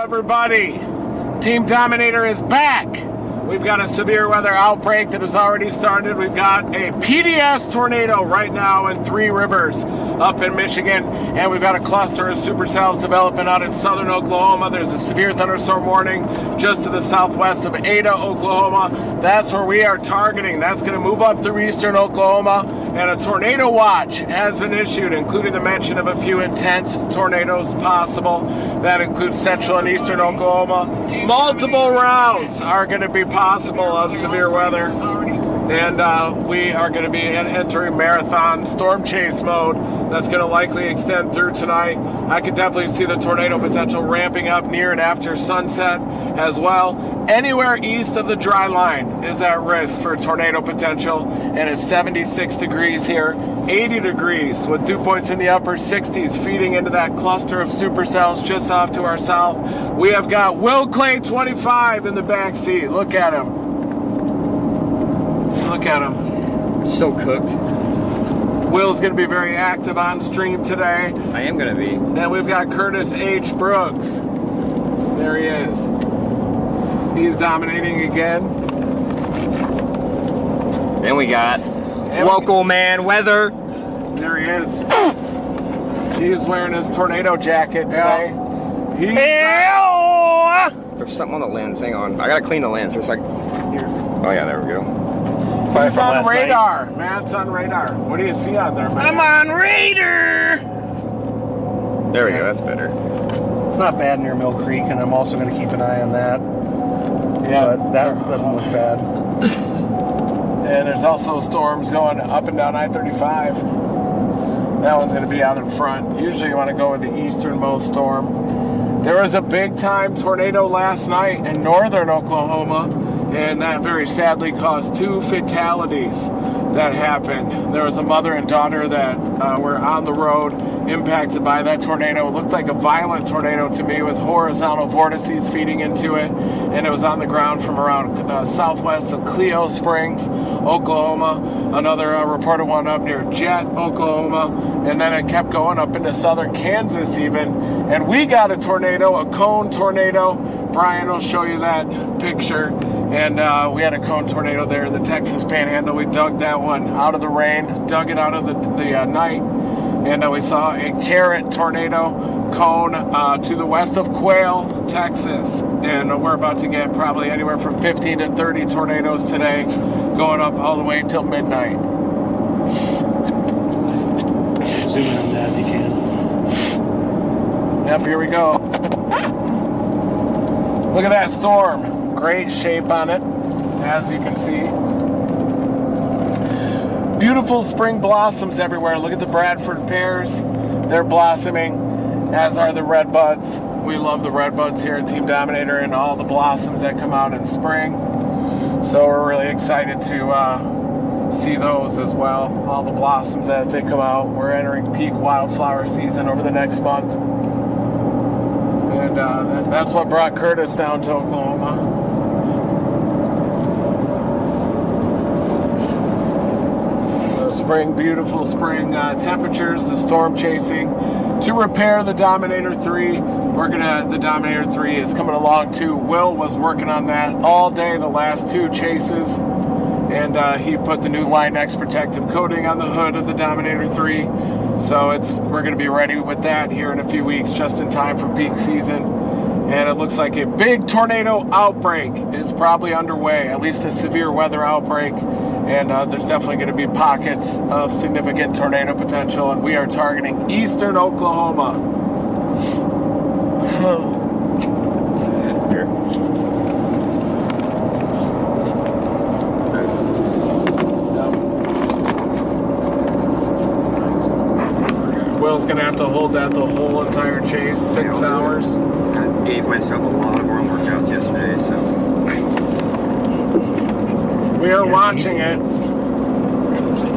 everybody. Team Dominator is back. We've got a severe weather outbreak that has already started. We've got a PDS tornado right now in Three Rivers up in Michigan, and we've got a cluster of supercells developing out in southern Oklahoma. There's a severe thunderstorm warning just to the southwest of Ada, Oklahoma. That's where we are targeting. That's going to move up through eastern Oklahoma, and a tornado watch has been issued, including the mention of a few intense tornadoes possible. That includes central and eastern Oklahoma. Multiple rounds are going to be possible of severe weather, and we are going to be entering marathon storm chase mode. That's going to likely extend through tonight. I could definitely see the tornado potential ramping up near and after sunset as well. Anywhere east of the dry line is at risk for tornado potential, and it's 76 degrees here, 80 degrees with dew points in the upper 60s feeding into that cluster of supercells just off to our south. We have got Will Clay 25 in the back seat. Look at him. Look at him. So cooked. Will's going to be very active on stream today. I am going to be. And we've got Curtis H. Brooks. There he is. He's dominating again. Then we got local man weather. There he is. He's wearing his tornado jacket today. There's something on the lens. Hang on. I got to clean the lens for a second. Oh, yeah, there we go. It's on radar. Matt's on radar. What do you see on there, Matt? I'm on radar. There we go. That's better. It's not bad near Mill Creek, and I'm also going to keep an eye on that. Yeah, but that doesn't look bad. And there's also storms going up and down I-35. That one's going to be out in front. Usually you want to go with the easternmost storm. There was a big-time tornado last night in northern Oklahoma, and that very sadly caused 2 fatalities that happened. There was a mother and daughter that were on the road impacted by that tornado. It looked like a violent tornado to me with horizontal vortices feeding into it, and it was on the ground from around southwest of Cleo Springs, Oklahoma. Another reported one up near Jet, Oklahoma, and then it kept going up into southern Kansas even, and we got a tornado, a cone tornado. Brian will show you that picture. And we had a cone tornado there in the Texas Panhandle. We dug that one out of the rain, dug it out of the night. And we saw a carrot tornado cone to the west of Quail, Texas. And we're about to get probably anywhere from 15 to 30 tornadoes today, going up all the way until midnight. Zoom in on that if you can. Yep, here we go. Look at that storm. Great shape on it, as you can see. Beautiful spring blossoms everywhere. Look at the Bradford pears. They're blossoming, as are the red buds. We love the red buds here at Team Dominator and all the blossoms that come out in spring. So we're really excited to see those as well. All the blossoms as they come out. We're entering peak wildflower season over the next month. And that's what brought Curtis down to Oklahoma. Spring, beautiful spring temperatures, the storm chasing to repair the Dominator 3. The Dominator 3 is coming along too. Will was working on that all day the last 2 chases, and he put the new Line-X protective coating on the hood of the Dominator 3. So we're going to be ready with that here in a few weeks, just in time for peak season. And it looks like a big tornado outbreak is probably underway, at least a severe weather outbreak. And there's definitely going to be pockets of significant tornado potential, and we are targeting eastern Oklahoma. Here. Will's going to have to hold that the whole entire chase, 6 hours. I gave myself a lot of arm workouts yesterday, so... We are watching it.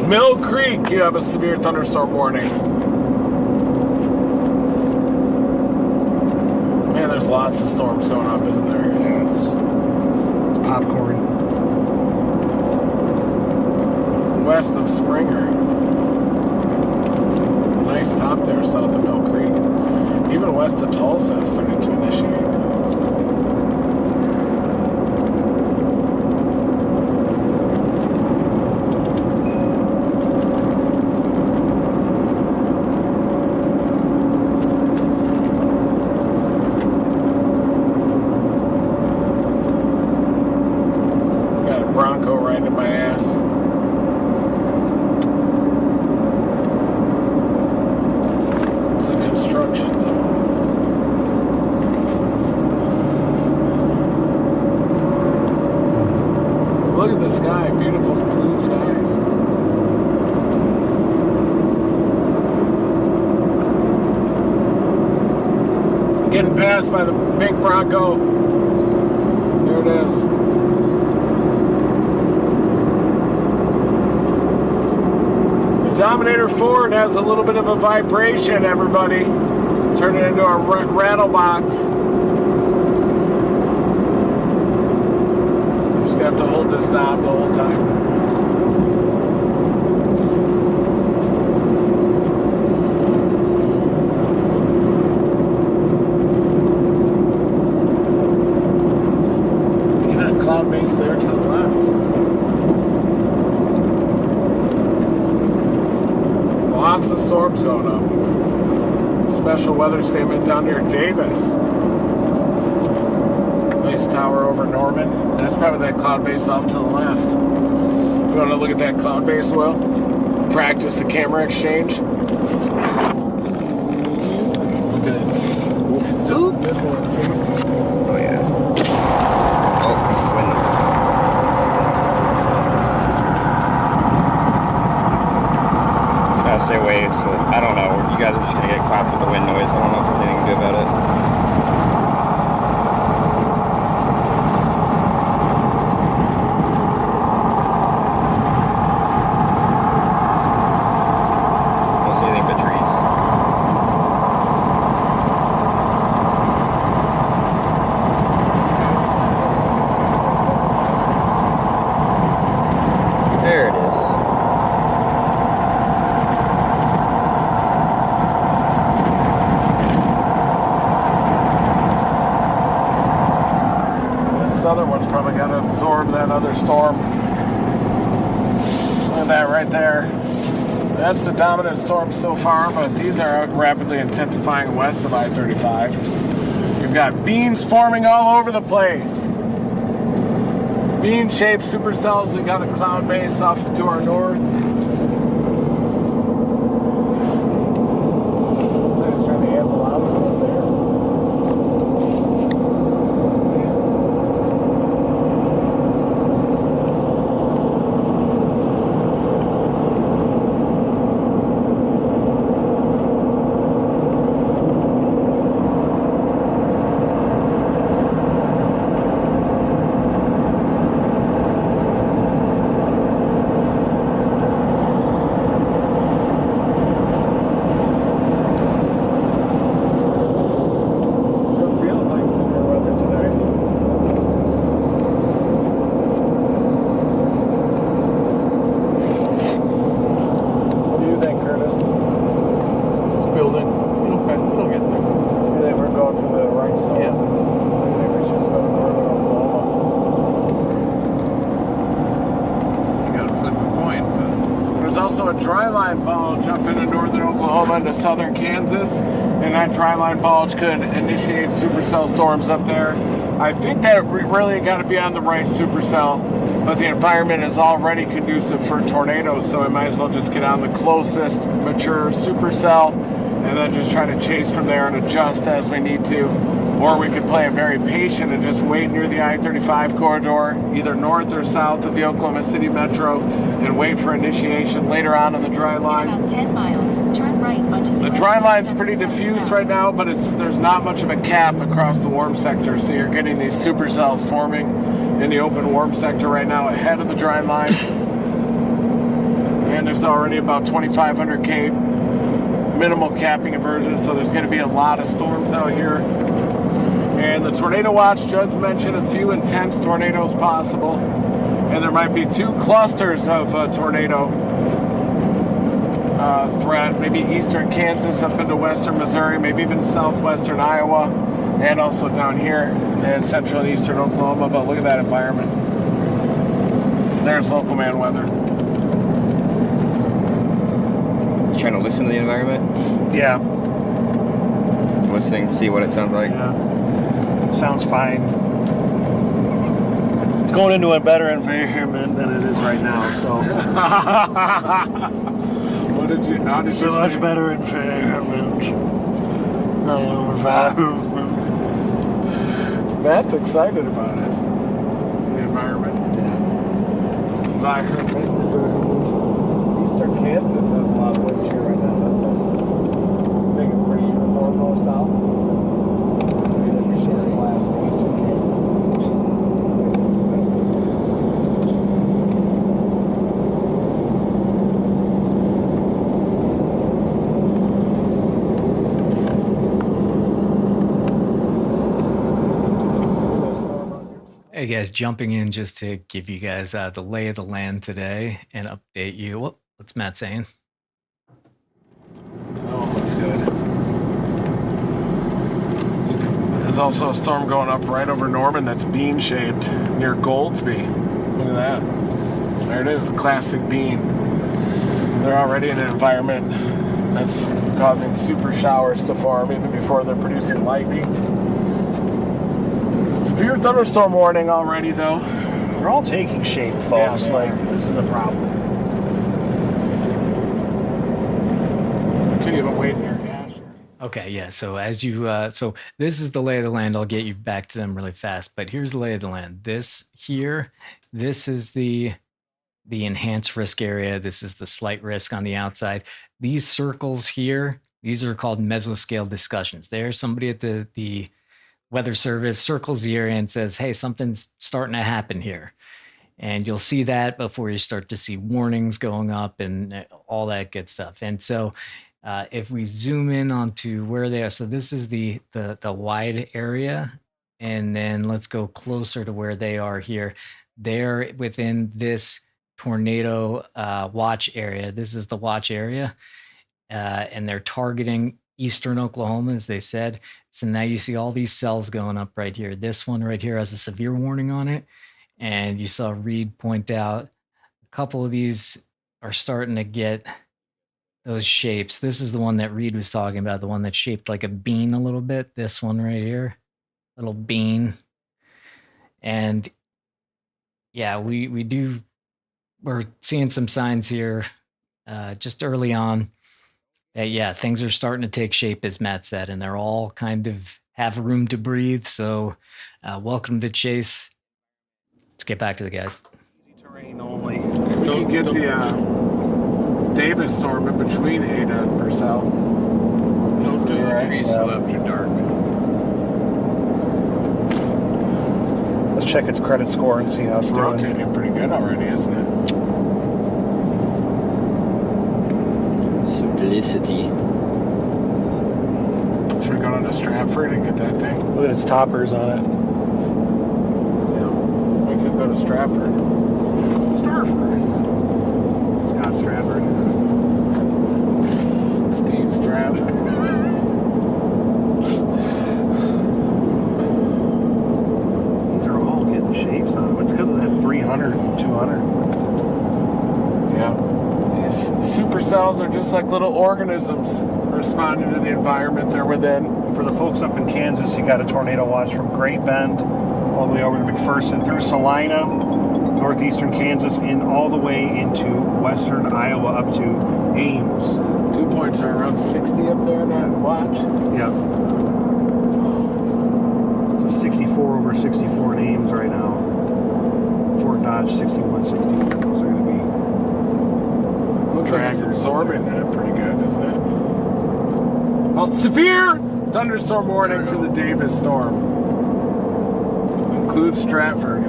Mill Creek, you have a severe thunderstorm warning. Man, there's lots of storms going up, isn't there? Yeah, it's popcorn. West of Springer. Nice top there south of Mill Creek. Even west of Tulsa is starting to initiate. Getting passed by the pink Bronco. There it is. The Dominator Ford has a little bit of a vibration, everybody. It's turning into a rattle box. Just have to hold this knob the whole time. Cloud base there to the left. Lots of storms going up. Special weather statement down near Davis. Nice tower over Norman. That's probably that cloud base off to the left. You want to look at that cloud base, Will? Practice the camera exchange. Look at it. It's just a bit more crazy. Oh, yeah. Stay away, so I don't know. You guys are just gonna get clapped with the wind noise. I don't know if there's anything to do about it. I don't see anything but trees. There it is. Other one's probably got to absorb that other storm. Look at that right there. That's the dominant storm so far, but these are rapidly intensifying west of I-35. We've got beams forming all over the place. Bean-shaped supercells. We've got a cloud base off to our north. So it's trying to amble out of there. A dry line bulge up into northern Oklahoma into southern Kansas, and that dry line bulge could initiate supercell storms up there. I think that really got to be on the right supercell, but the environment is already conducive for tornadoes, so we might as well just get on the closest mature supercell and then just try to chase from there and adjust as we need to. Or we could play it very patient and just wait near the I-35 corridor, either north or south of the Oklahoma City Metro, and wait for initiation later on in the dry line. In about 10 miles, turn right onto the dry line's pretty diffuse right now, but there's not much of a cap across the warm sector, so you're getting these supercells forming in the open warm sector right now ahead of the dry line. And there's already about 2,500 K minimal capping inversion, so there's going to be a lot of storms out here. And the tornado watch does mention a few intense tornadoes possible, and there might be 2 clusters of tornado threat, maybe eastern Kansas up into western Missouri, maybe even southwestern Iowa, and also down here in central and eastern Oklahoma. But look at that environment. There's local man weather. You trying to listen to the environment? Yeah. Listening, see what it sounds like? Yeah. Sounds fine. It's going into a better environment than it is right now, so. How did you much say? better environment. Matt's excited about it. The environment. Yeah. Eastern Kansas has a lot of wind shear right now. I think it's pretty uniform north-south. Hey guys, jumping in just to give you guys the lay of the land today and update you. What's Matt saying? Oh, that's good. There's also a storm going up right over Norman that's bean-shaped near Goldsby. Look at that. There it is, classic bean. They're already in an environment that's causing super showers to form even before they're producing lightning. Severe thunderstorm warning already, though. They're all taking shape, folks. Yeah, like, this is a problem. You can't even wait in your gas. Okay, yeah. So as you, so this is the lay of the land. I'll get you back to them really fast. But here's the lay of the land. This here, this is the enhanced risk area. This is the slight risk on the outside. These circles here, these are called mesoscale discussions. There's somebody at the weather service circles the area and says, hey, something's starting to happen here. And you'll see that before you start to see warnings going up and all that good stuff. And so if we zoom in onto where they are, so this is the wide area. And then let's go closer to where they are here. They're within this tornado watch area. This is the watch area. And they're targeting eastern Oklahoma, as they said. So now you see all these cells going up right here. This one right here has a severe warning on it. And you saw Reed point out a couple of these are starting to get those shapes. This is the one that Reed was talking about, the one that's shaped like a bean a little bit. This one right here, little bean. And yeah, we're seeing some signs here just early on that, yeah, things are starting to take shape, as Matt said, and they're all kind of have room to breathe. So welcome to Chase. Let's get back to the guys. Terrain only. We can get the Davis storm in between Ada and Purcell. Don't do the trees till after dark. Let's check its credit score and see how it's It's doing. rotating pretty good already, isn't it? Simplicity. Should we go down to Stratford and get that thing? Look at its toppers on it. Yeah. We could go to Stratford. Stratford. Scott Stratford. Steve Stratford. These are all getting shapes on them. It's because of that 300 and 200. Yeah. These supercells are just like little organisms responding to the environment they're within. For the folks up in Kansas, you got a tornado watch from Great Bend all the way over to McPherson through Salina, northeastern Kansas, and all the way into western Iowa up to Ames. 2 points are around 60 up there in that watch. Yep. It's a 64 over 64 in Ames right now. Fort Dodge 61, 64. Those are going to be. Looks like it's absorbing that pretty good, isn't it? Well, severe thunderstorm warning for the Davis storm. Includes Stratford.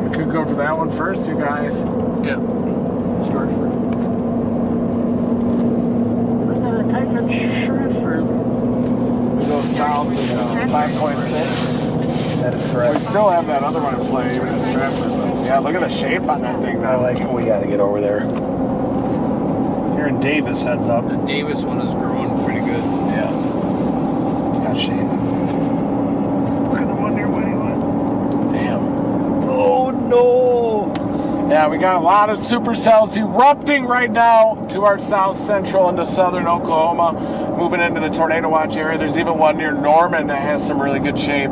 We could go for that one first, you guys. Yeah. Stratford. We gotta tighten up Stratford. We go south to 5.6. That is We correct. still have that other one in play, even at Stratford. Yeah, look at the shape on that thing I now. like it. We got to get over there. Here in Davis, heads up. The Davis one is growing pretty good. Yeah. It's got shape. Look at the one near Wayland. Damn. Oh no! Yeah, we got a lot of supercells erupting right now to our south central into southern Oklahoma, moving into the tornado watch area. There's even one near Norman that has some really good shape.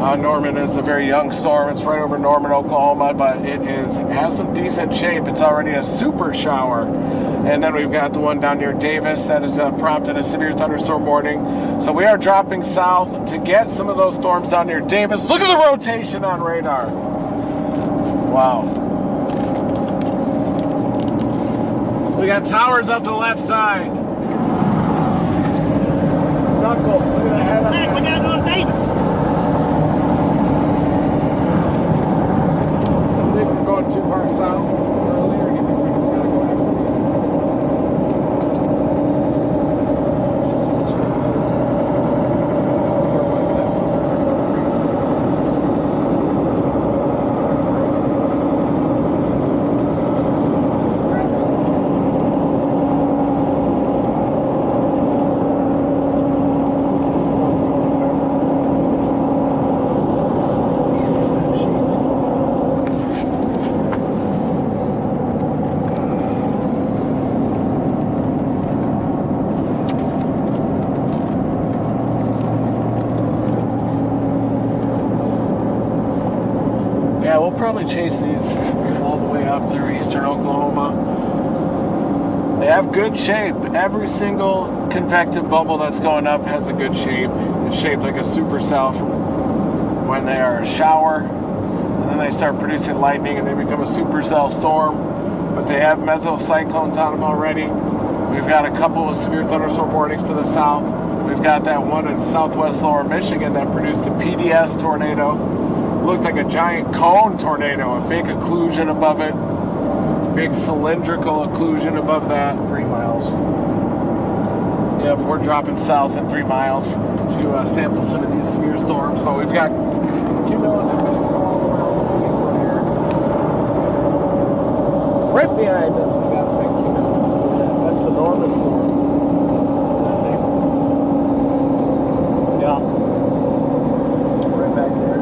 Norman is a very young storm. It's right over Norman, Oklahoma, but it has some decent shape. It's already a super shower. And then we've got the one down near Davis that has prompted a severe thunderstorm warning. So we are dropping south to get some of those storms down near Davis. Look at the rotation on radar. Wow. We got towers up to the left side. Knuckles, look at the head on that. We got to go to Davis. I think we're going too far south earlier. You think we just gotta go after this? Still probably chase these all the way up through eastern Oklahoma. They have good shape. Every single convective bubble that's going up has a good shape. It's shaped like a supercell from when they are a shower. And then they start producing lightning and they become a supercell storm. But they have mesocyclones on them already. We've got a couple of severe thunderstorm warnings to the south. We've got that one in southwest lower Michigan that produced a PDS tornado. Looked like a giant cone tornado, a big occlusion above it. Big cylindrical occlusion above that. 3 miles. Yeah, but we're dropping south in 3 miles to sample some of these severe storms. But we've got cumulonimbus all around the right behind us, we got a big cumulonimbus. That's the Norman storm. See that thing? Yeah. Right back there.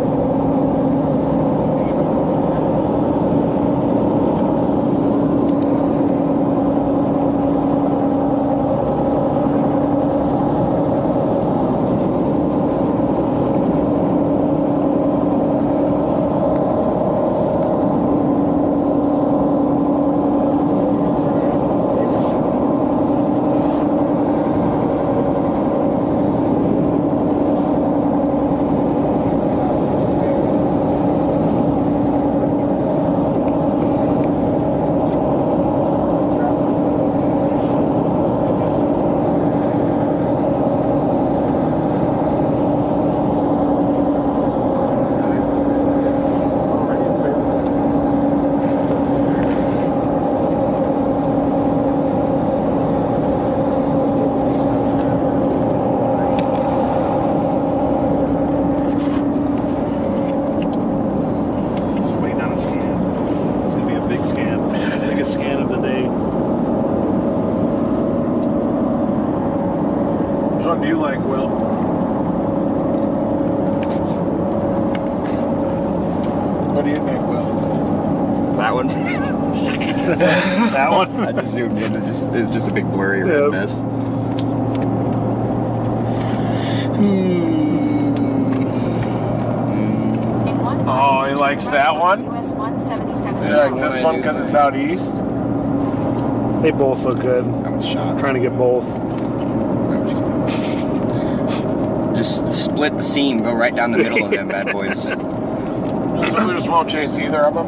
What do you like, Will? What do you think, Will? That one. That one? I just zoomed in. It's just a big blurry red mess. Oh, he likes that one? US 177 You like this one because it's out east? They both look good. I was shot. I'm trying to get both. Just split the seam. Go right down the middle of them bad boys. So we just won't chase either of them?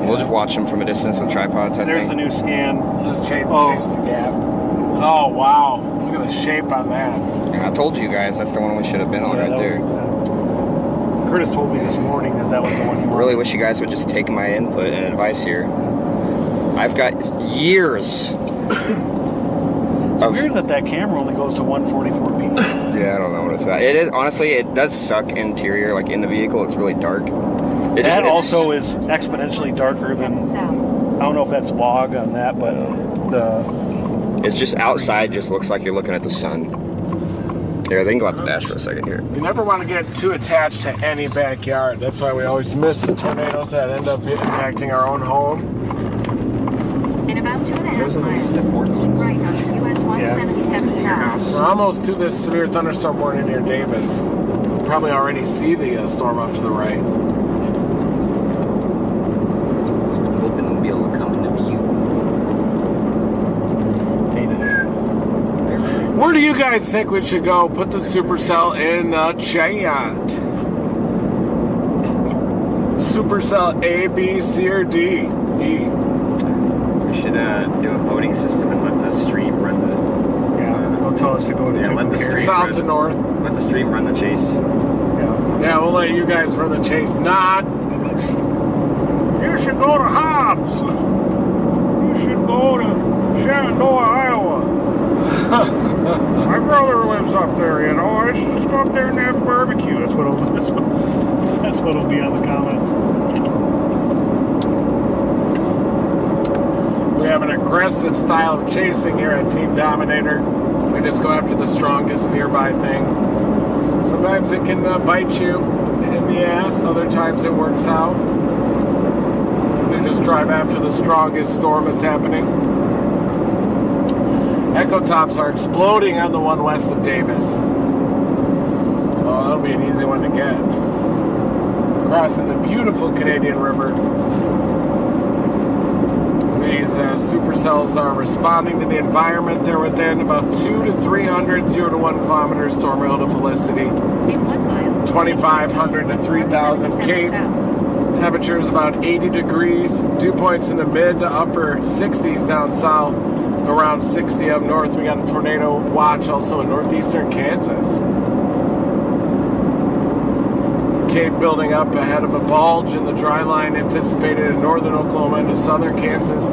We'll just watch them from a distance with tripods, I There's think. the new scan. Just chase the gap. Oh, wow. Look at the shape on that. I told you guys that's the one we should have been on right there. Curtis told me this morning that was the one he I wanted. really wish you guys would just take my input and advice here. I've got years It's weird that camera only goes to 144p. Yeah, I don't know what it's at. It is, honestly, it does suck interior, like in the vehicle, it's really dark. That also is exponentially darker than, I don't know if that's log on that, but it's just outside, just looks like you're looking at the sun. Here, they can go out the dash for a second here. You never want to get too attached to any backyard. That's why we always miss the tornadoes that end up impacting our own home. In about 2.5 miles, keep right onto US 177 south. We're almost to this severe thunderstorm warning near Davis. You'll probably already see the storm up to the right. Hoping we'll be able to come into view. Where do you guys think we should go? Put the supercell in the giant. Supercell A, B, C, or D? E. We should do a voting system and let the stream run the... they'll tell us to go to let the stream South run, to north. Let the stream run the chase. Yeah, we'll let you guys run the chase. Not. You should go to Hobbs. You should go to Shenandoah, Iowa. My brother lives up there, you know. I should just go up there and have barbecue. That's what'll be on the comments. We have an aggressive style of chasing here at Team Dominator. We just go after the strongest nearby thing. Sometimes it can bite you in the ass. Other times it works out. We just drive after the strongest storm that's happening. Echo tops are exploding on the one west of Davis. Oh, that'll be an easy one to get. crossing the beautiful Canadian River. These supercells are responding to the environment they're within, about 2 to 300, 0 to 1 kilometers storm relative velocity, In 1 mile. 2,500 to 3,000 Cape. Temperature is about 80 degrees. Dew points in the mid to upper 60s down south, around 60 up north. We got a tornado watch also in northeastern Kansas. Cape building up ahead of a bulge in the dry line anticipated in northern Oklahoma into southern Kansas.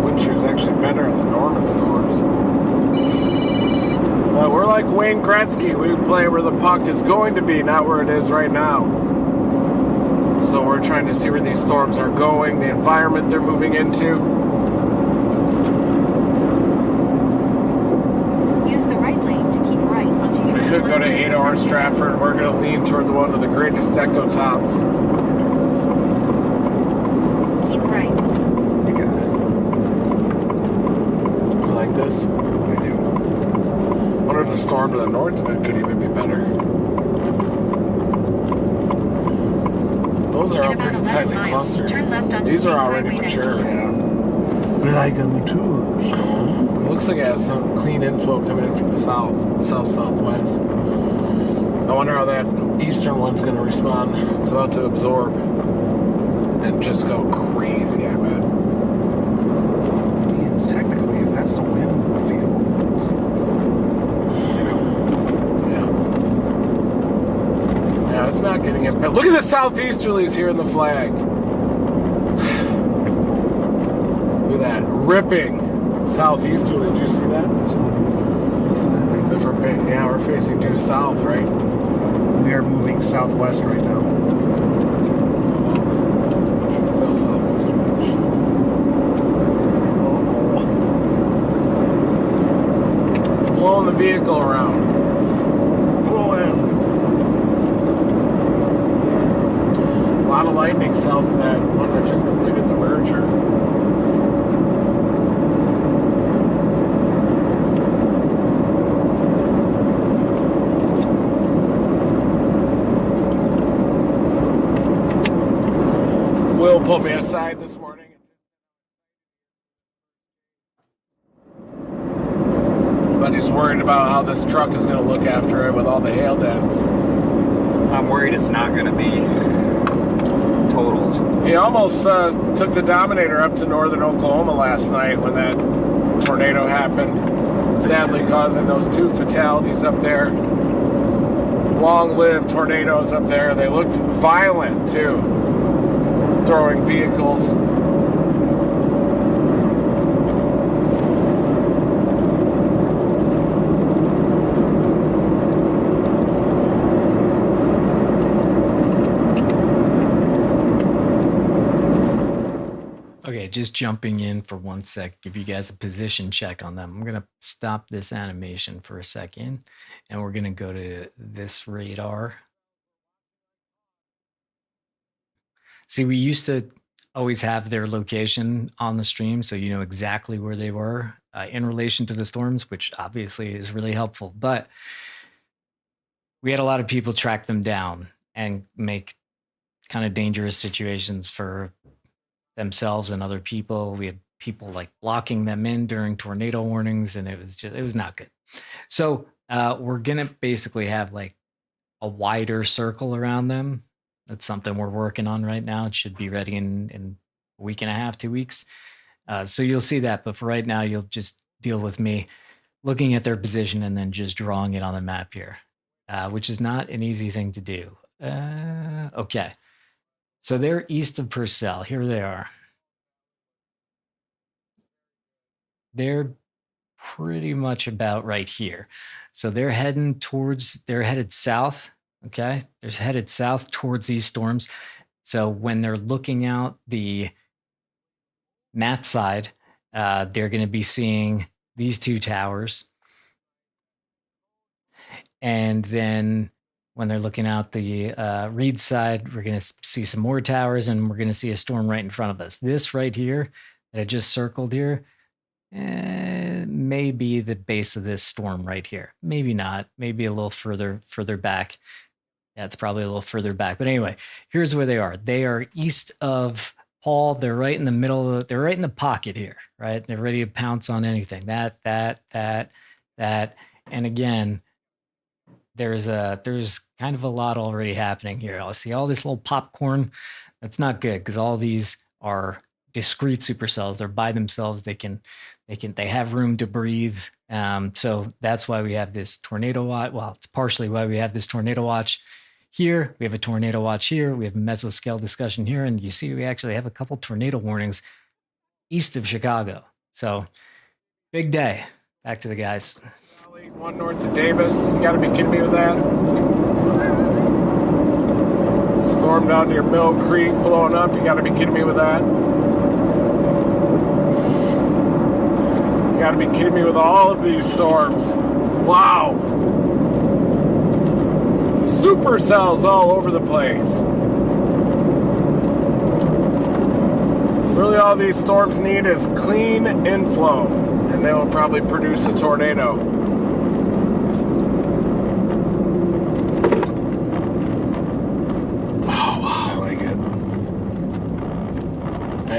Wind shear's actually better in the Norman storms. We're like Wayne Gretzky. We play where the puck is going to be, not where it is right now. So we're trying to see where these storms are going, the environment they're moving into. Use the right lane to keep right onto We US could go to 177 8-hour Stratford. We're going to lean toward the one with the greatest echo tops. Keep right. You got it. You like this? I do. I wonder if the storm to the north of it could even be better. Those are all In about pretty 11 tightly miles, clustered. turn left onto These State are already Highway mature. 19. Like me too. It looks like it has some clean inflow coming in from the southwest. I wonder how that eastern one's going to respond. It's about to absorb and just go crazy, I bet. Means technically, if that's the wind field, Yeah, it's not getting it. But look at the southeasterlies here in the flag. Look at that ripping southeasterly. Did you see that? We're facing due south, right? we are moving southwest right now. Still southeasterly. It's blowing the vehicle around. A lot of lightning south of that one that just completed the merger. Will pulled me aside this morning. But he's worried about how this truck is going to look after it with all the hail dents. I'm worried it's not going to be totaled. He almost took the Dominator up to northern Oklahoma last night when that tornado happened, sadly causing those 2 fatalities up there. Long-lived tornadoes up there. They looked violent, too, throwing vehicles. Okay, just jumping in for 1 sec, give you guys a position check on them. I'm going to stop this animation for a second, and we're going to go to this radar. See, we used to always have their location on the stream, so you know exactly where they were in relation to the storms, which obviously is really helpful. But we had a lot of people track them down and make kind of dangerous situations for themselves and other people. We had people like blocking them in during tornado warnings, and it was not good. So we're gonna basically have like a wider circle around them. That's something we're working on right now. It should be ready in a week and a half, 2 weeks. So you'll see that, but for right now, you'll just deal with me looking at their position and then just drawing it on the map here, which is not an easy thing to do. Okay. So they're east of Purcell. Here they are. They're pretty much about right here. So they're headed south. Okay. They're headed south towards these storms. So when they're looking out the Matt side, they're going to be seeing these 2 towers. And then when they're looking out the Reed side, we're going to see some more towers, and we're going to see a storm right in front of us. This right here that I just circled here, maybe the base of this storm right here. Maybe not. Maybe a little further back. Yeah, it's probably a little further back. But anyway, here's where they are. They are east of Paul. They're right in the middle. They're right in the pocket here, right? They're ready to pounce on anything. That. And again, there's kind of a lot already happening here. I see all this little popcorn. That's not good because all these are discrete supercells. They're by themselves. They have room to breathe. So that's why we have this tornado watch. Well, it's partially why we have this tornado watch here. We have a tornado watch here. We have a mesoscale discussion here. And you see, we actually have a couple tornado warnings east of Chicago. So big day. Back to the guys. One north of Davis. You got to be kidding me with that. Storm down near Mill Creek blowing up. You got to be kidding me with that. You got to be kidding me with all of these storms. Wow. Supercells all over the place. Really all these storms need is clean inflow, and they will probably produce a tornado.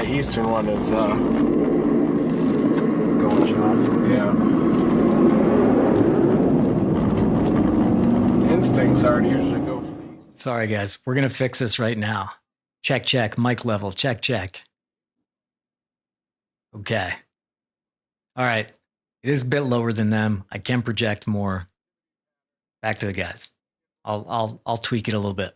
Eastern one is Going strong. yeah. Instincts aren't usually go for these. Sorry, guys. We're going to fix this right now. Check. Mic level. Check. Okay. All right. It is a bit lower than them. I can project more. Back to the guys. I'll tweak it a little bit.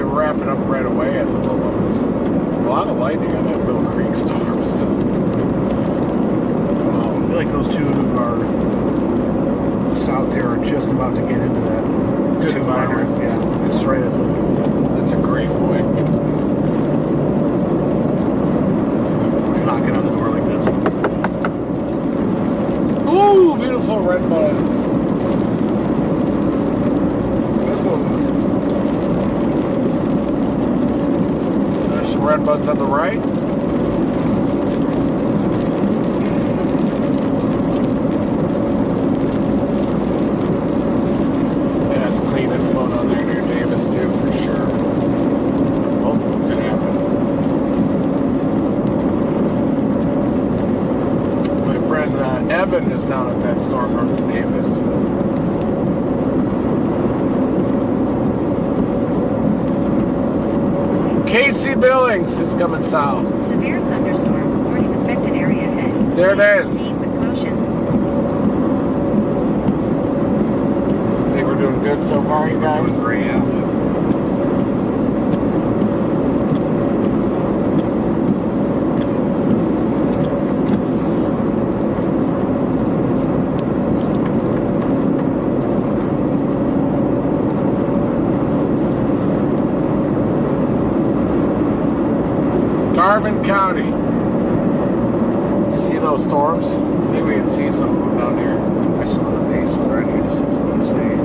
Wrapping up right away at the low limits. A lot of lightning on that Mill Creek storm still. I feel like those two are south here are just about to get into that. Good environment. Yeah, it's right at the. That's a great point. It's knocking on the door like this. Ooh, beautiful red buds. This one. There's some red buds on the right. Yeah, it's clean and flown on there near Davis too, for sure. Both of them could happen. My friend Evan is down at that storm north of Davis. Casey Billings is coming south. Severe thunderstorm warning affected area ahead. There it Please is. proceed with caution. Think we're doing good so far, you guys? Great, yeah. Garvin County. You see those storms? Maybe we can see some of them down here. I saw the base already. I just didn't say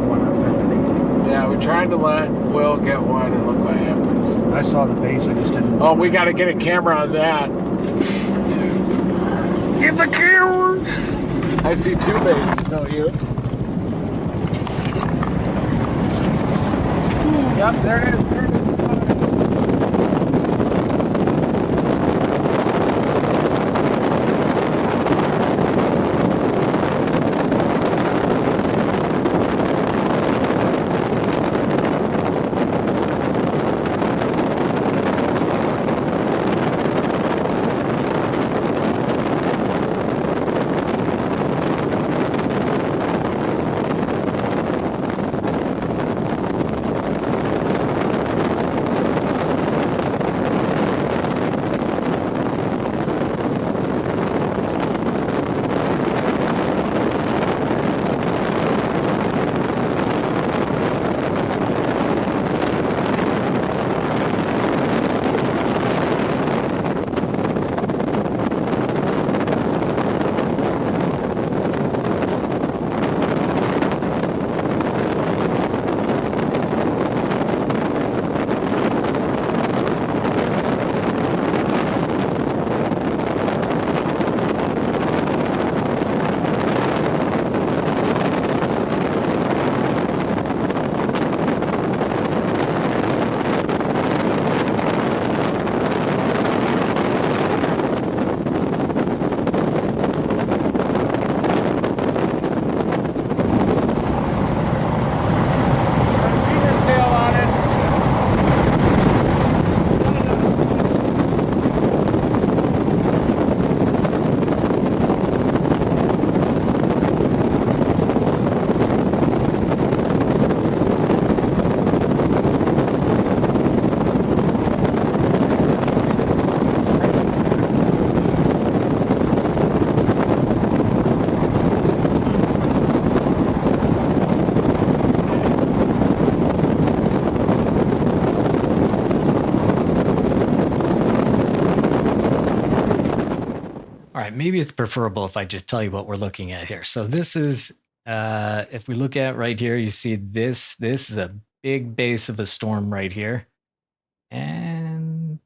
one affinity. Yeah, we tried to let Will get one and look what happens. I saw the base. I just didn't. Oh, we got to get a camera on that. Get the camera! I see two bases, don't you? Yep, there it is. There it is. maybe it's preferable if I just tell you what we're looking at here. So this is, if we look at right here, you see this is a big base of a storm right here. And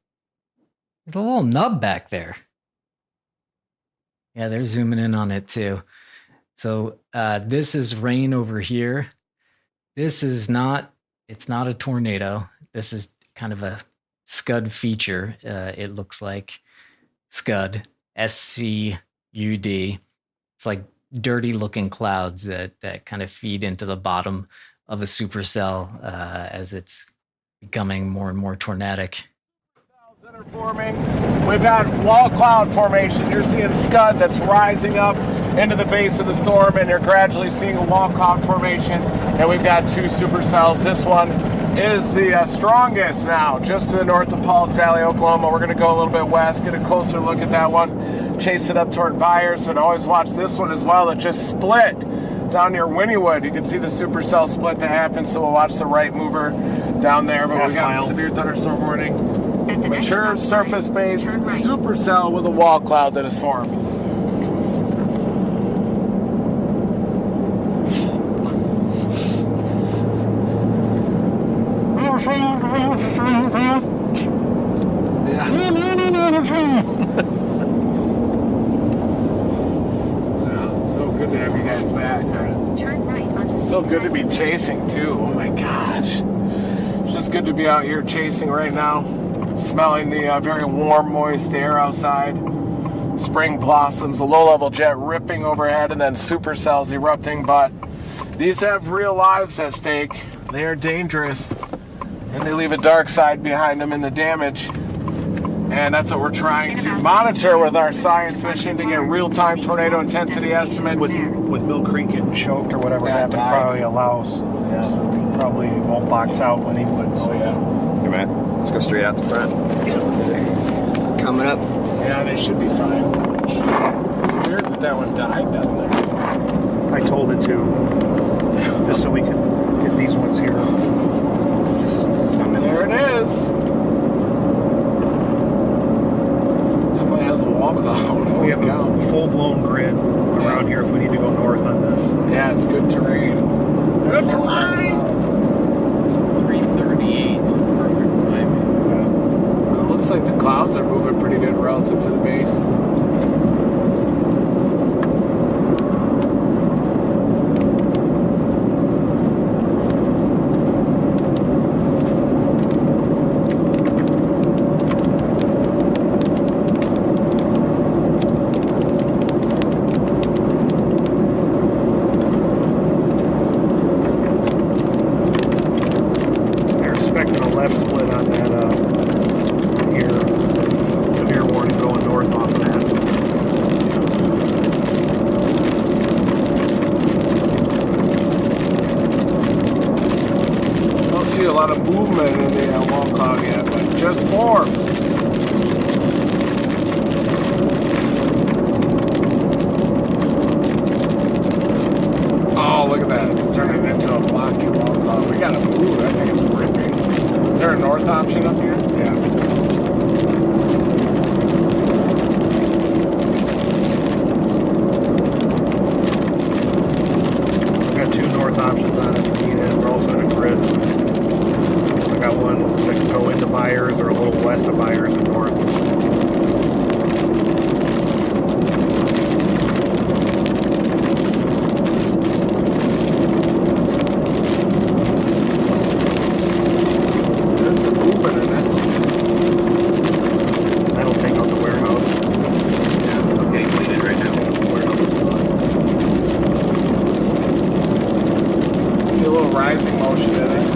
there's a little nub back there. Yeah, they're zooming in on it too. So this is rain over here. This is not, it's not a tornado. This is kind of a scud feature. It looks like scud, SCUD. It's like dirty looking clouds that kind of feed into the bottom of a supercell as it's becoming more and more tornadic. That are forming. We've got wall cloud formation. You're seeing scud that's rising up into the base of the storm, and you're gradually seeing a wall cloud formation. And we've got two supercells. This one is the strongest now, just to the north of Pauls Valley, Oklahoma. We're going to go a little bit west, get a closer look at that one, chase it up toward Byers, and always watch this one as well. It just split down near Wynnewood. You can see the supercell split that happened, so we'll watch the right mover down there. But we got a severe thunderstorm warning. Mature surface-based supercell with a wall cloud that is formed. So good to have you guys back. Turn right onto So good to be chasing too. Oh my gosh. It's just good to be out here chasing right now. Smelling the very warm, moist air outside. Spring blossoms, a low-level jet ripping overhead, and then supercells erupting. But these have real lives at stake. They are dangerous, and they leave a dark side behind them in the damage. And that's what we're trying to monitor with our science mission to get real-time tornado intensity estimates. With Mill Creek getting choked or whatever happened, probably allows. Yeah. Probably won't box out when he puts. Oh yeah. Hey, man. Let's go straight out the front. Coming up. Yeah, they should be fine. It's weird that one died down there. I told it to, just so we could get these ones here. There it is. Definitely has a wall cloud. We have a full-blown grid around here if we need to go north on this. Yeah, it's good terrain. Good terrain. 338. Perfect timing. It looks like the clouds are moving pretty good relative to the base. A lot of movement in the wall cloud yet, but just formed. Oh, look at that. It's turning into a blocky wall cloud. We gotta move. I think it's ripping. Is there a north option up here? Yeah. We've got two north options on it if we need it. We're also in a grid. Got one that can go into Byers or a little west of Byers and north. There's some movement in it. That'll take out the warehouse. Yeah, it's getting cleaned right now. See a little rising motion in it.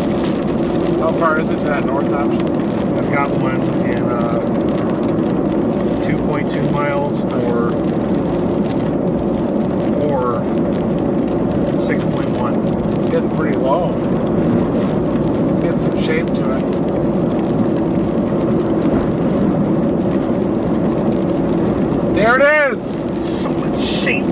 How far is it to that north option? I've got one in 2.2 miles or 6.1. It's getting pretty low. It's getting some shape to it. There it is! So much shape.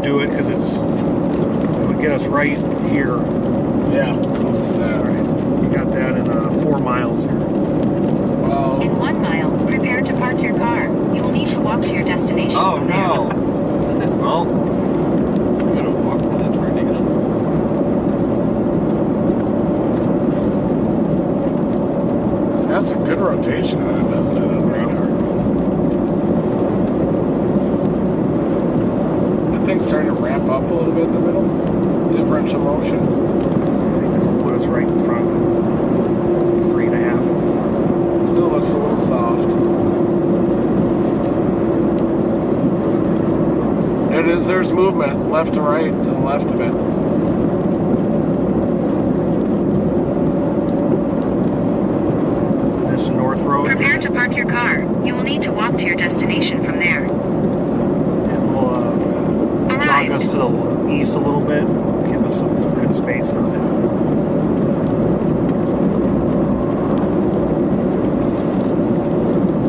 do it because it would get us right here. Yeah, close to that. All right. You got that in 4 miles here. Well, In 1 mile, prepare to park your car. You will need to walk to your destination Oh from no. there. Well, I'm gonna walk with that tornado. it's got some good rotation on it, doesn't it, on radar? That thing's starting to ramp up a little bit in the middle. Differential motion. I think this will put us right in front. 3.5. Still looks a little soft. It is, there's movement left to right, to the left of it. This North Road. Prepare to park your car. You will need to walk to your destination from there. And we'll jog us to the east a little bit. Give us some good space on it.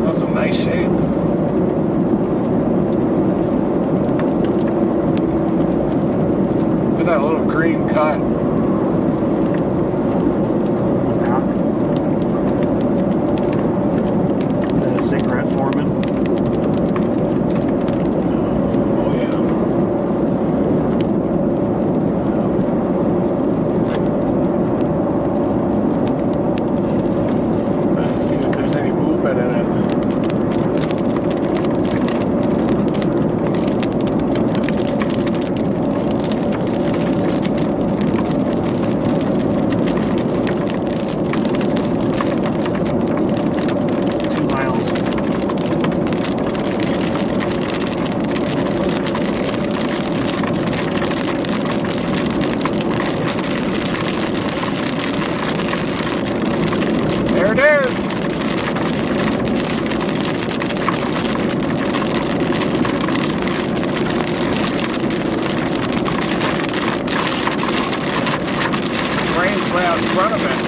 That's a nice shape. Look at that little green cut. And a cigarette foreman. Oh yeah. Let's see if there's any movement in it. There it is. Rain's way out in front of it.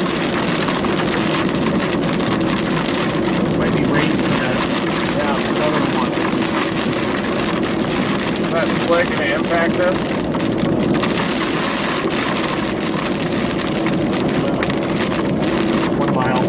Might be rain in that Yeah. southern one. Is that slick going to impact this? 1 mile.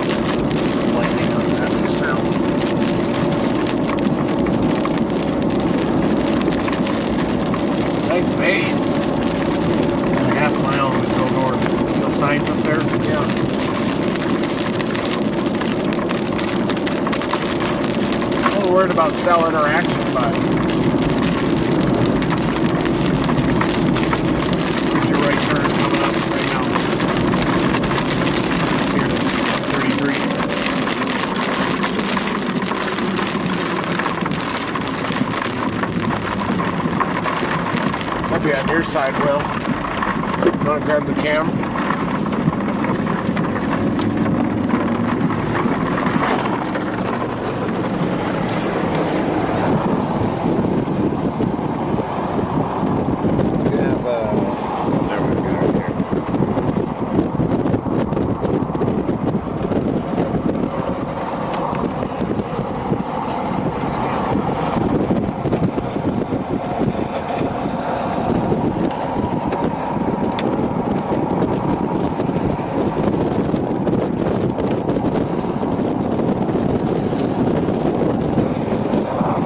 Lightning on that just now. Nice base. And a half mile and we go north. The signs up there. Yeah. A little worried about cell interaction, but Here's your right turn coming up right now. Here to 33. I'll be on your side, Will. You want to grab the cam? There we go.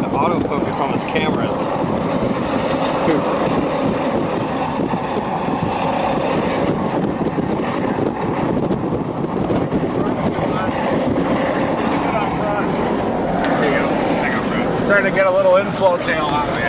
The autofocus on this camera. There you go. Starting to get a little inflow tail out of it.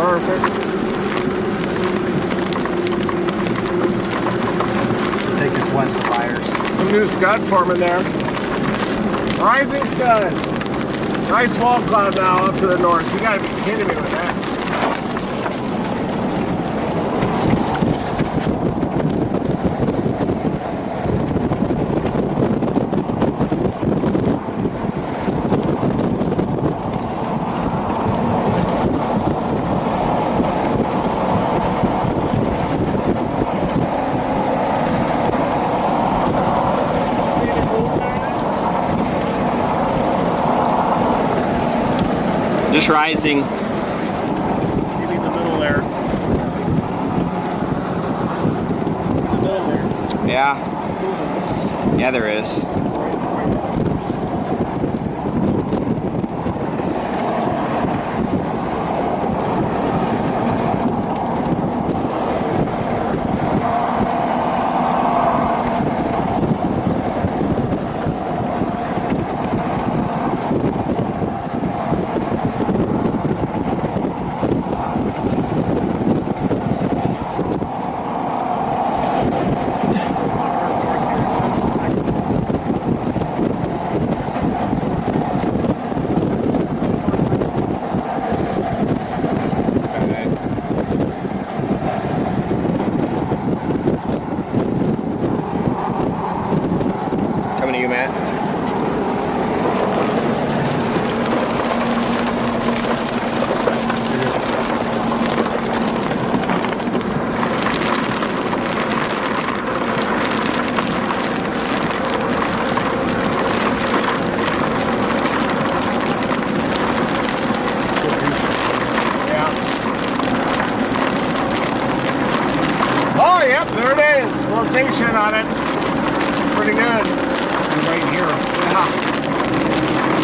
Perfect. Take this west to fires. Some new scud forming there. Rising scud. Nice wall cloud now up to the north. You gotta be kidding me with that. Just rising. Maybe in the middle there. In the middle there. Yeah. Yeah, there is. Coming to you, Matt. Yeah. Oh, yep, there it is. Rotation on it. Pretty good. Right here. Yeah.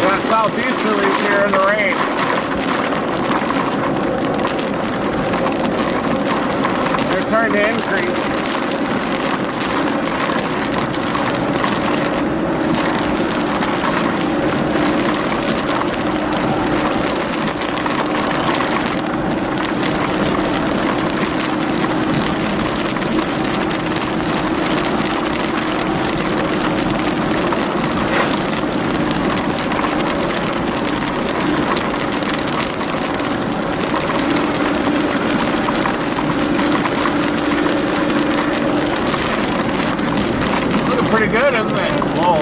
Got southeasterlies here in the rain. They're starting to increase. Pretty good, isn't it? Whoa.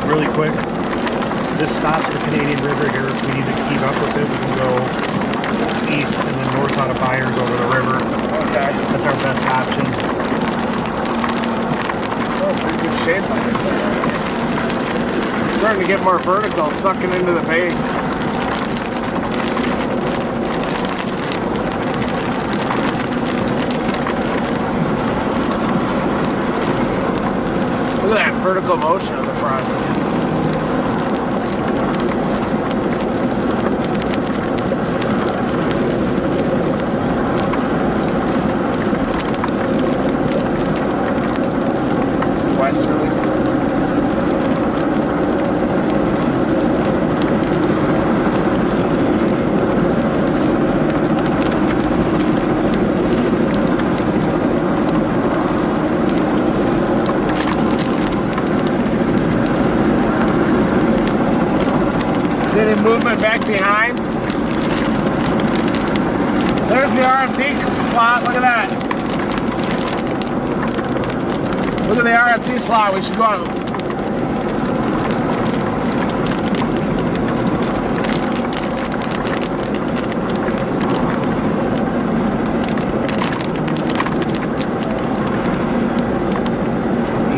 Really quick. This stops the Canadian River here. If we need to keep up with it, we can go east and then north out of Byers over the river. Okay. That's our best option. Oh, pretty good shape on this thing. Starting to get more vertical, sucking into the base. Look at that vertical motion on the front. Westerly. Any movement back behind? There's the RFD slot. Look at that. Look at the RFD slot. We should go out.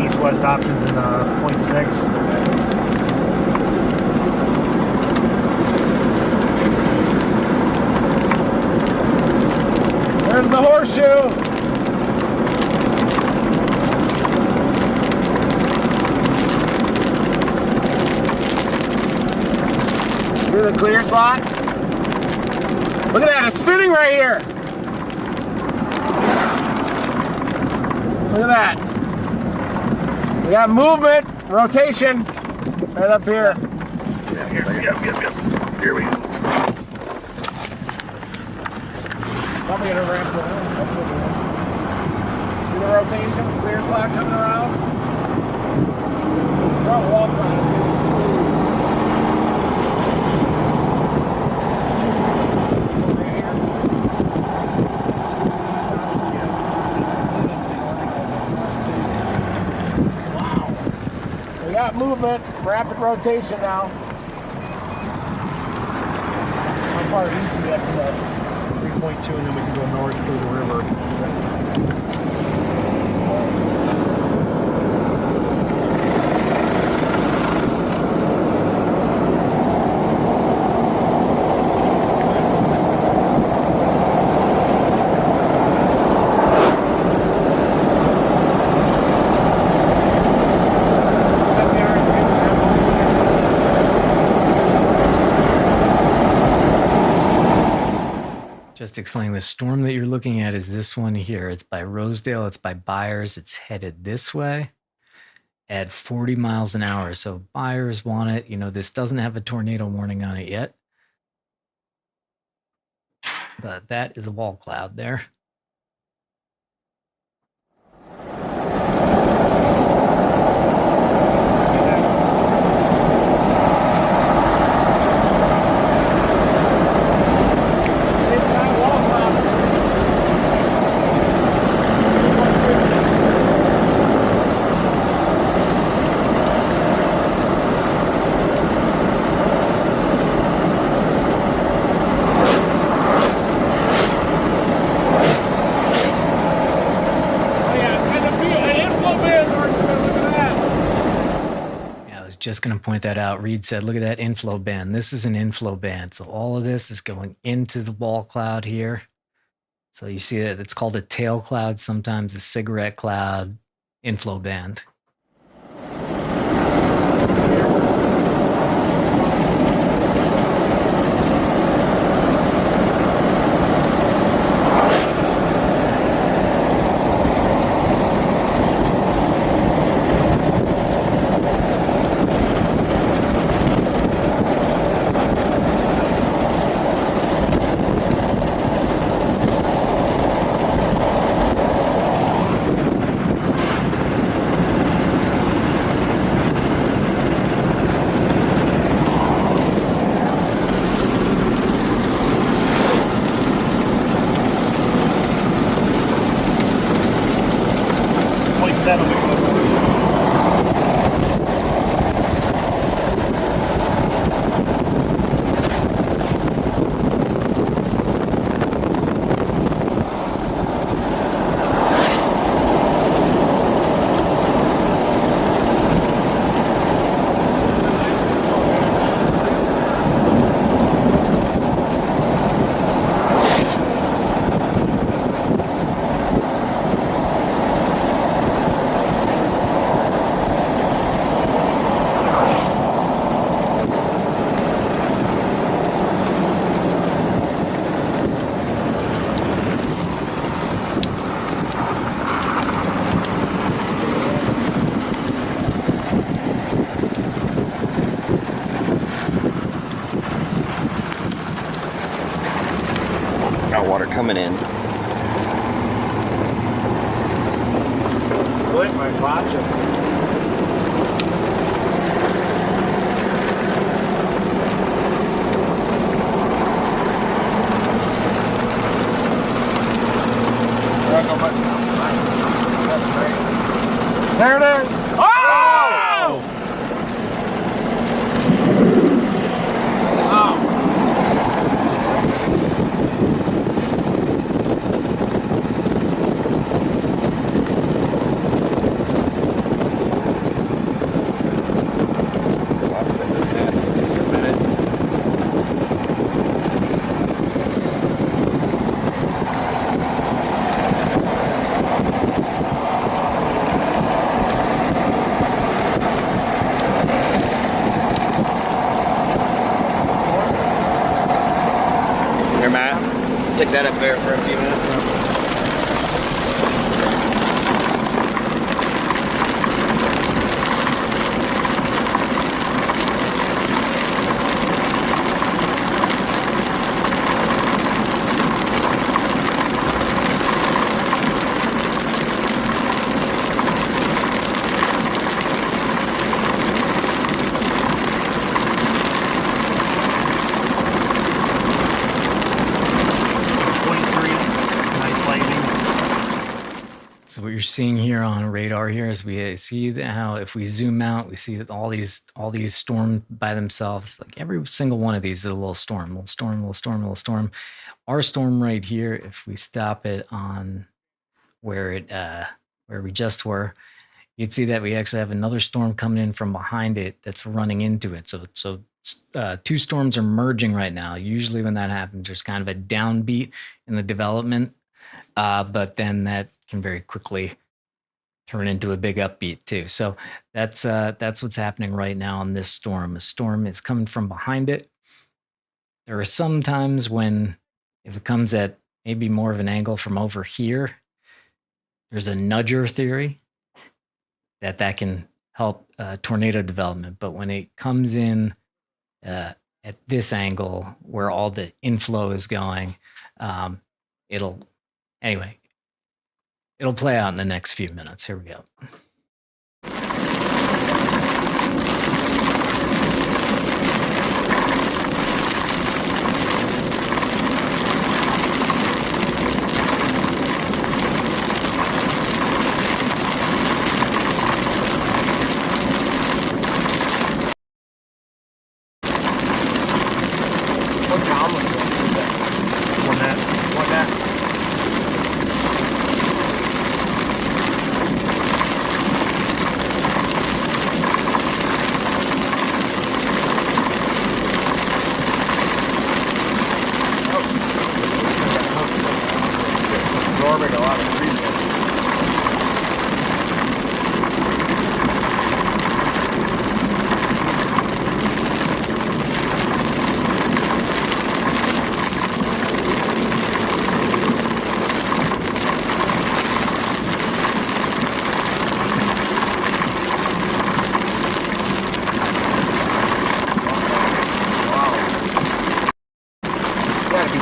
East-west options in 0.6. There's the horseshoe. the clear slot. Look at that, it's spinning right here. Look at that. We got movement, rotation, right up here. Yeah, here we go. Probably gonna ramp the see the rotation, clear slot coming around. This front wall plan is getting smooth. Wow. We got movement, rapid rotation now. How far east do we have to go? 3.2, and then we can go north through the river. Just explaining, the storm that you're looking at is this one here. It's by Rosedale. It's by Byers. It's headed this way at 40 miles an hour. So Byers want it. You know, this doesn't have a tornado warning on it yet. But that is a wall cloud there. Just going to point that out. Reed said, look at that inflow band. This is an inflow band. So all of this is going into the wall cloud here. So you see that it's called a tail cloud, sometimes a cigarette cloud, inflow band. Coming in. Split my vodka. There it is. Oh! Oh! that up there for a few minutes. So what you're seeing here on radar here is we see how if we zoom out, we see that all these storms by themselves, like every single one of these is a little storm, little storm, little storm, little storm. Our storm right here, if we stop it on where we just were, you'd see that we actually have another storm coming in from behind it that's running into it. So two storms are merging right now. Usually when that happens, there's kind of a downbeat in the development, but then that can very quickly turn into a big upbeat too. So that's what's happening right now on this storm. A storm is coming from behind it. There are some times when, if it comes at maybe more of an angle from over here, there's a nudger theory that can help tornado development. But when it comes in at this angle where all the inflow is going, it'll play out in the next few minutes. Here we go. What download is that? One net. What that? Absorbing a lot of trees.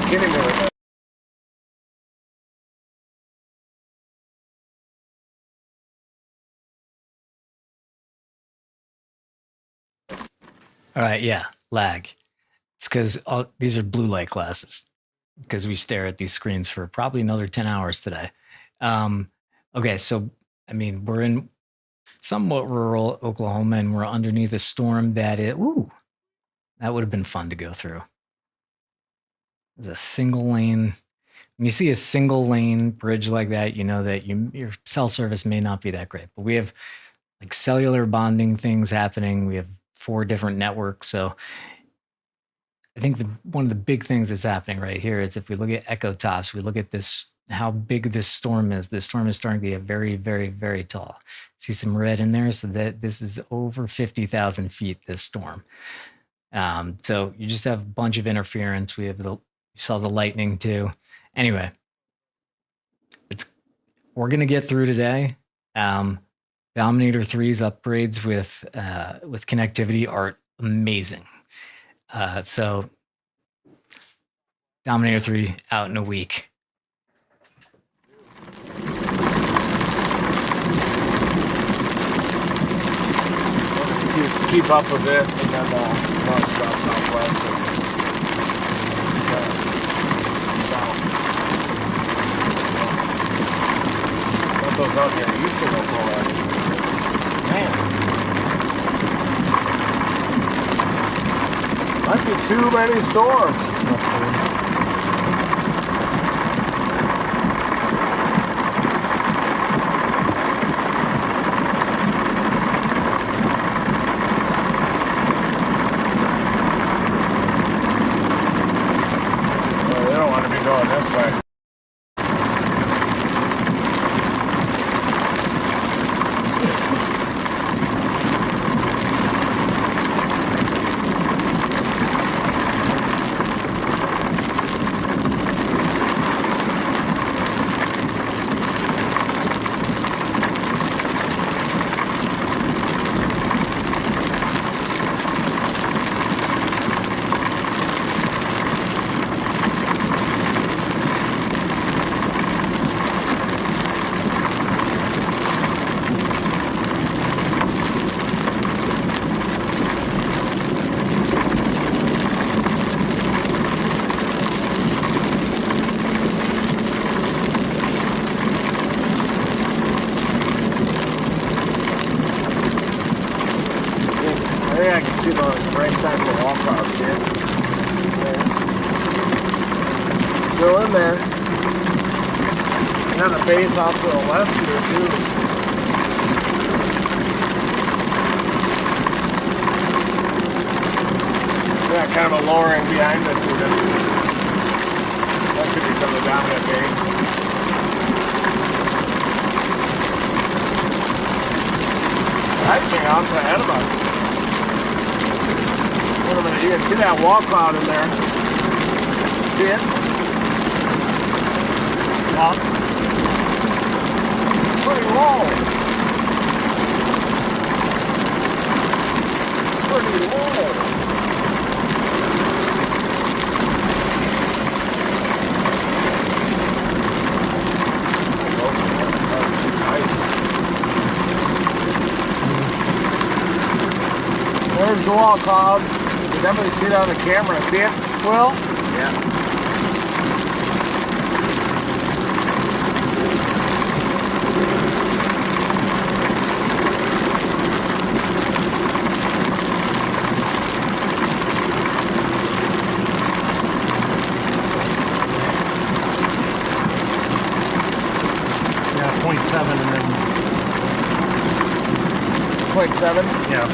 Kidding me with that. All right, yeah, lag. It's because these are blue light glasses because we stare at these screens for probably another 10 hours today. Okay, so, I mean, we're in somewhat rural Oklahoma and we're underneath a storm that that would have been fun to go through. There's a single lane. When you see a single lane bridge like that, you know that your cell service may not be that great. But we have like cellular bonding things happening. We have 4 different networks. So I think one of the big things that's happening right here is if we look at echo tops, we look at this, how big this storm is. This storm is starting to get very, very, very tall. See some red in there? So that this is over 50,000 feet, this storm. So you just have a bunch of interference. We have you saw the lightning too. Anyway, we're going to get through today. Dominator 3's upgrades with connectivity are amazing. So Dominator 3 out in a week. We'll just keep up with this and then launch south southwest. What those out here used to look all right. Man. Might be too many storms. They don't want to be going this way. see the right side of the wall clouds here. There. Still in there. And a base off to the left here too. Yeah, kind of a lowering behind us here. That could become the dominant base. Actually, off ahead of us. Wait a minute, you can see that wall cloud in there. See it? Yeah. Pretty low. Pretty low. There's the wall cloud. You can definitely see it on the camera. See it, Will? Yeah. Yeah, 0.7 and then 0.7? yeah.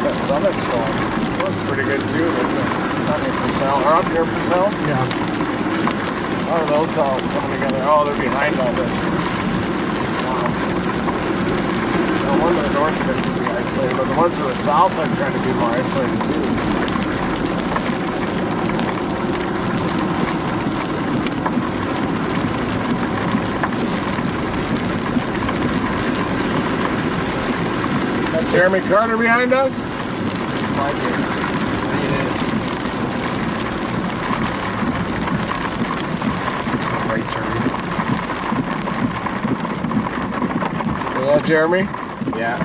That summit storm looks pretty good too, doesn't it? On your Supercell, or up your Supercell? Yeah. How are those all coming together? Oh, they're behind all this. Wow. No wonder the north of it can be isolated, but the ones to the south are trying to be more isolated too. That Jeremy Carter behind us? It's like it. It is. Right turn. Yeah, Jeremy? Yeah.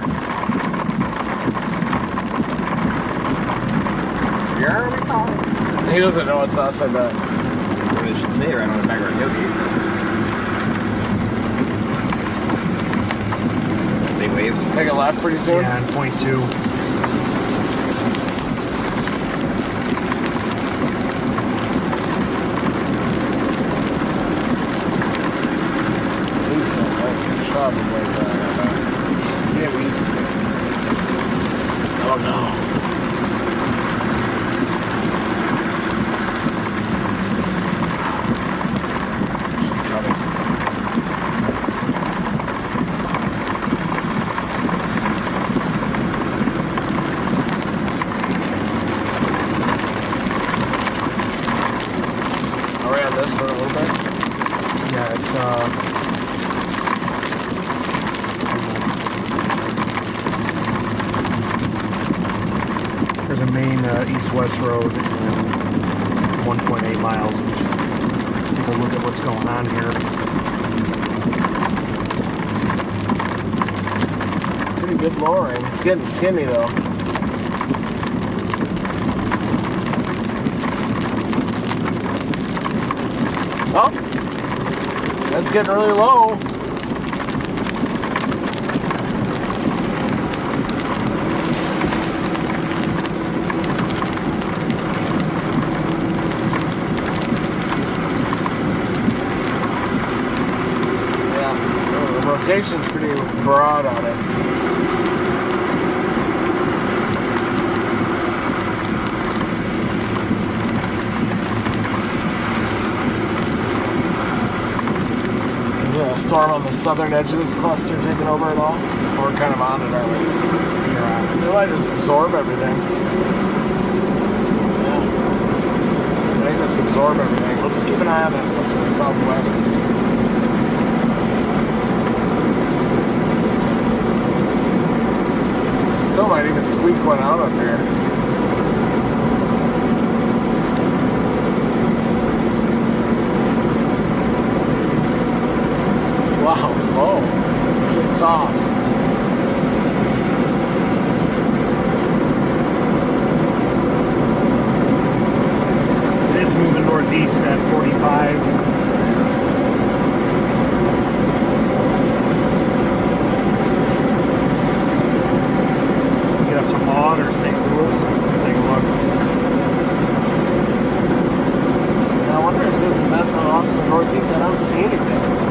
Jeremy calling. He doesn't know it's us, I bet. What it should say right on the back of our tailgate. They waved. Take a left pretty soon. Yeah, and 0.2. Probably yeah, east. Oh no. Coming. Are we on this for a little bit? Yeah, it's there's a main east-west road and 1.8 miles. Take a look at what's going on here. Pretty good lowering. It's getting skinny though. Oh, that's getting really low. Rotation's pretty broad on it. Is there a storm on the southern edge of this cluster taking over at all? We're kind of on it, aren't we? Yeah. They might just absorb everything. Yeah. They just absorb everything. We'll just keep an eye on that stuff to the southwest. Still might even squeak one out up here. off. It is moving northeast at 45. Get up to Maud or St. Louis. Take a look. I wonder if this is messing off in the northeast. I don't see anything.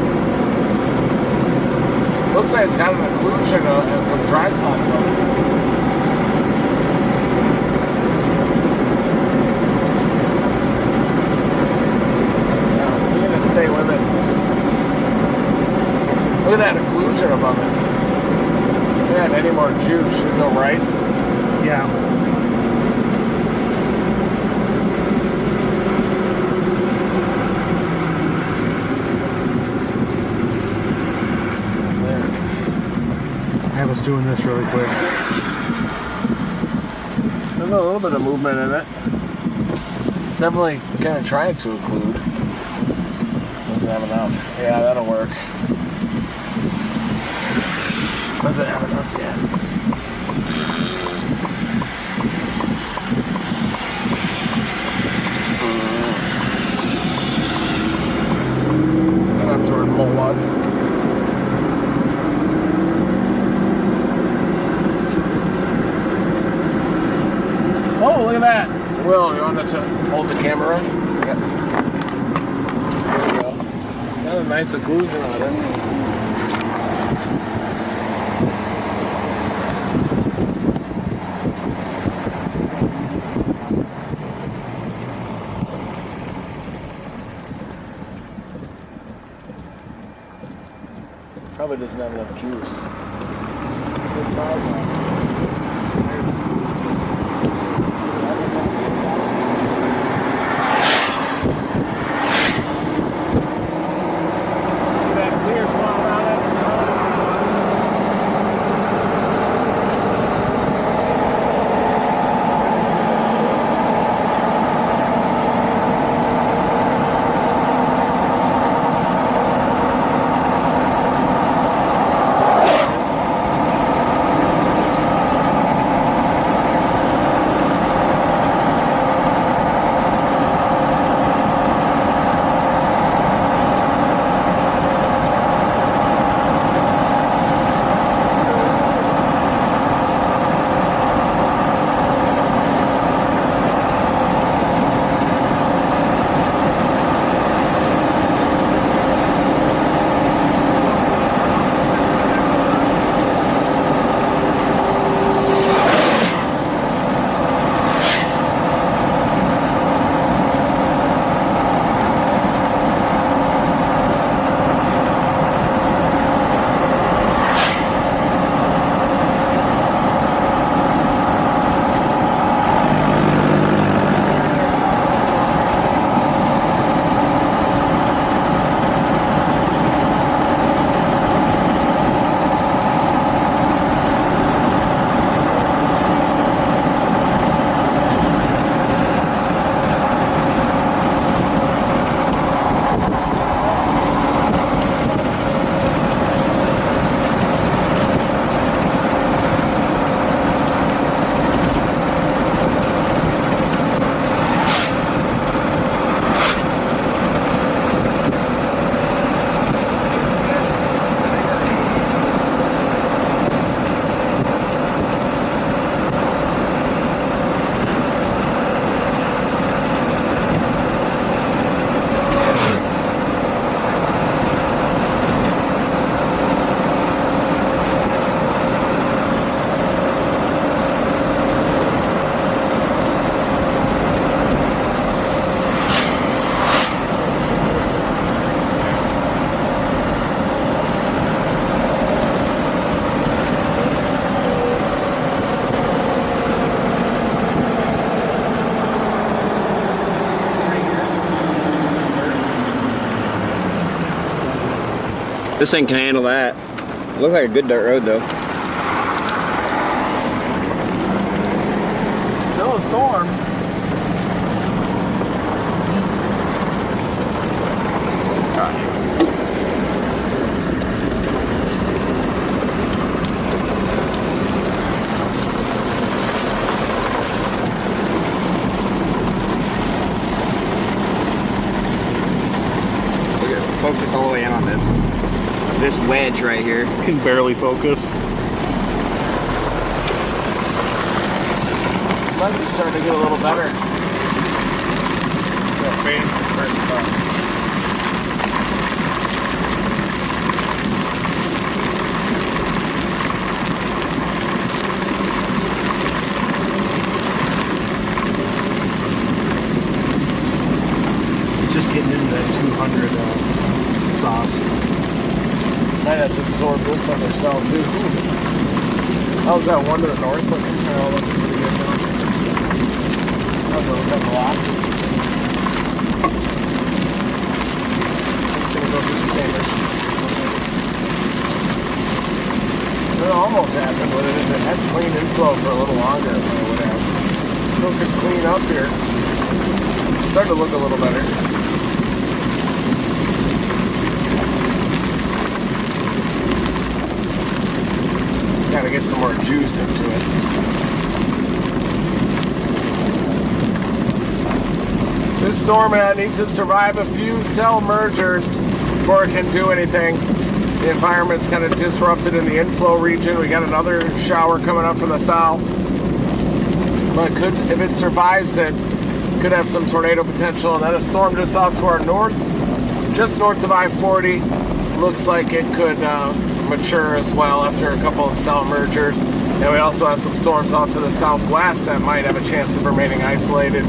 Looks like it's got an occlusion of the dry side of it. Yeah, we're gonna stay with it. Look at that occlusion above it. Man, any more juice should go right. Yeah. Have us doing this really quick. There's a little bit of movement in it. It's definitely kind of trying to occlude. Doesn't have enough. Yeah, that'll work. Doesn't have enough yet. And I'm toward Milwaukee. Oh, look at that. Will, you want to hold the camera? Yeah. There we go. Got a nice occlusion on it. Probably doesn't have enough juice. Good vibe. This thing can handle that. Looks like a good dirt road though. Still a storm. wedge right here. Can barely focus. Might be starting to get a little better. Yeah, base the first time. Just getting into that 200 sauce. Might have to absorb this other cell too. How's that one to the north looking? Oh, looking pretty good now. How's it look at velocity? It's gonna go through the same issue. It almost happened with it if it had clean inflow for a little longer than it would have. Still could clean up here. Starting to look a little better. Gotta get some more juice into it. This storm needs to survive a few cell mergers before it can do anything. The environment's kind of disrupted in the inflow region. We got another shower coming up from the south. But if it survives it, could have some tornado potential. And then a storm just off to our north, just north of I-40. Looks like it could mature as well after a couple of cell mergers. And we also have some storms off to the southwest that might have a chance of remaining isolated.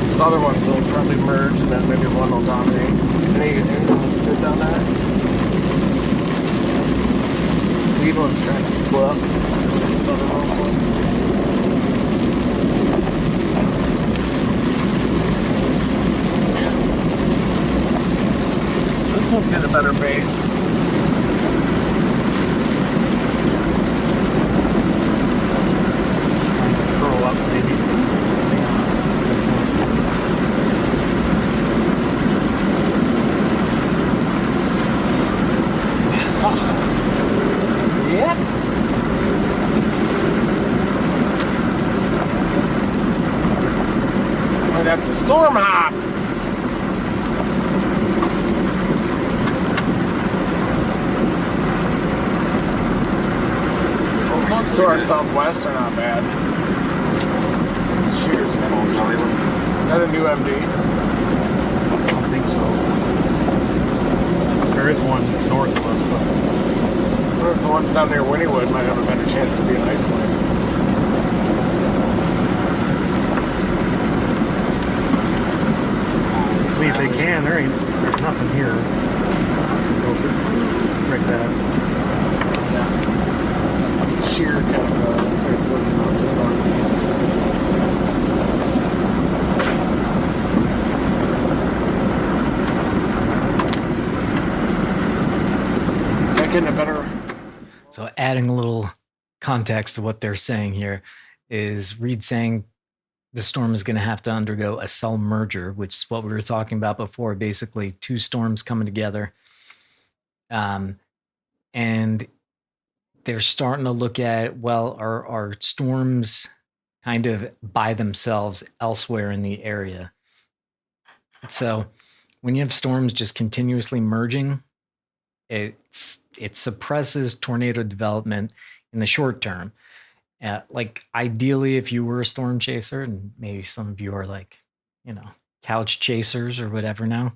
This other one will probably merge and then maybe one will dominate. Anything looks good down there? Cleveland's trying to split up. This other one. This one's got a better base. Curl up, maybe. Yeah. Might have to storm hop. To our southwest are not bad. Cheers. Is that a new MD? I don't think so. There is one north of us, but I wonder if the ones down near Wynnewood might have a better chance of being isolated. I mean, if they can, there's nothing here. So break that. Sheer kind of looks like it's out to the northeast. Getting a better. So adding a little context to what they're saying here is Reed saying the storm is going to have to undergo a cell merger, which is what we were talking about before, basically two storms coming together. And they're starting to look at, well, are storms kind of by themselves elsewhere in the area? So when you have storms just continuously merging, it suppresses tornado development in the short term. Like ideally, if you were a storm chaser, and maybe some of you are like, couch chasers or whatever now,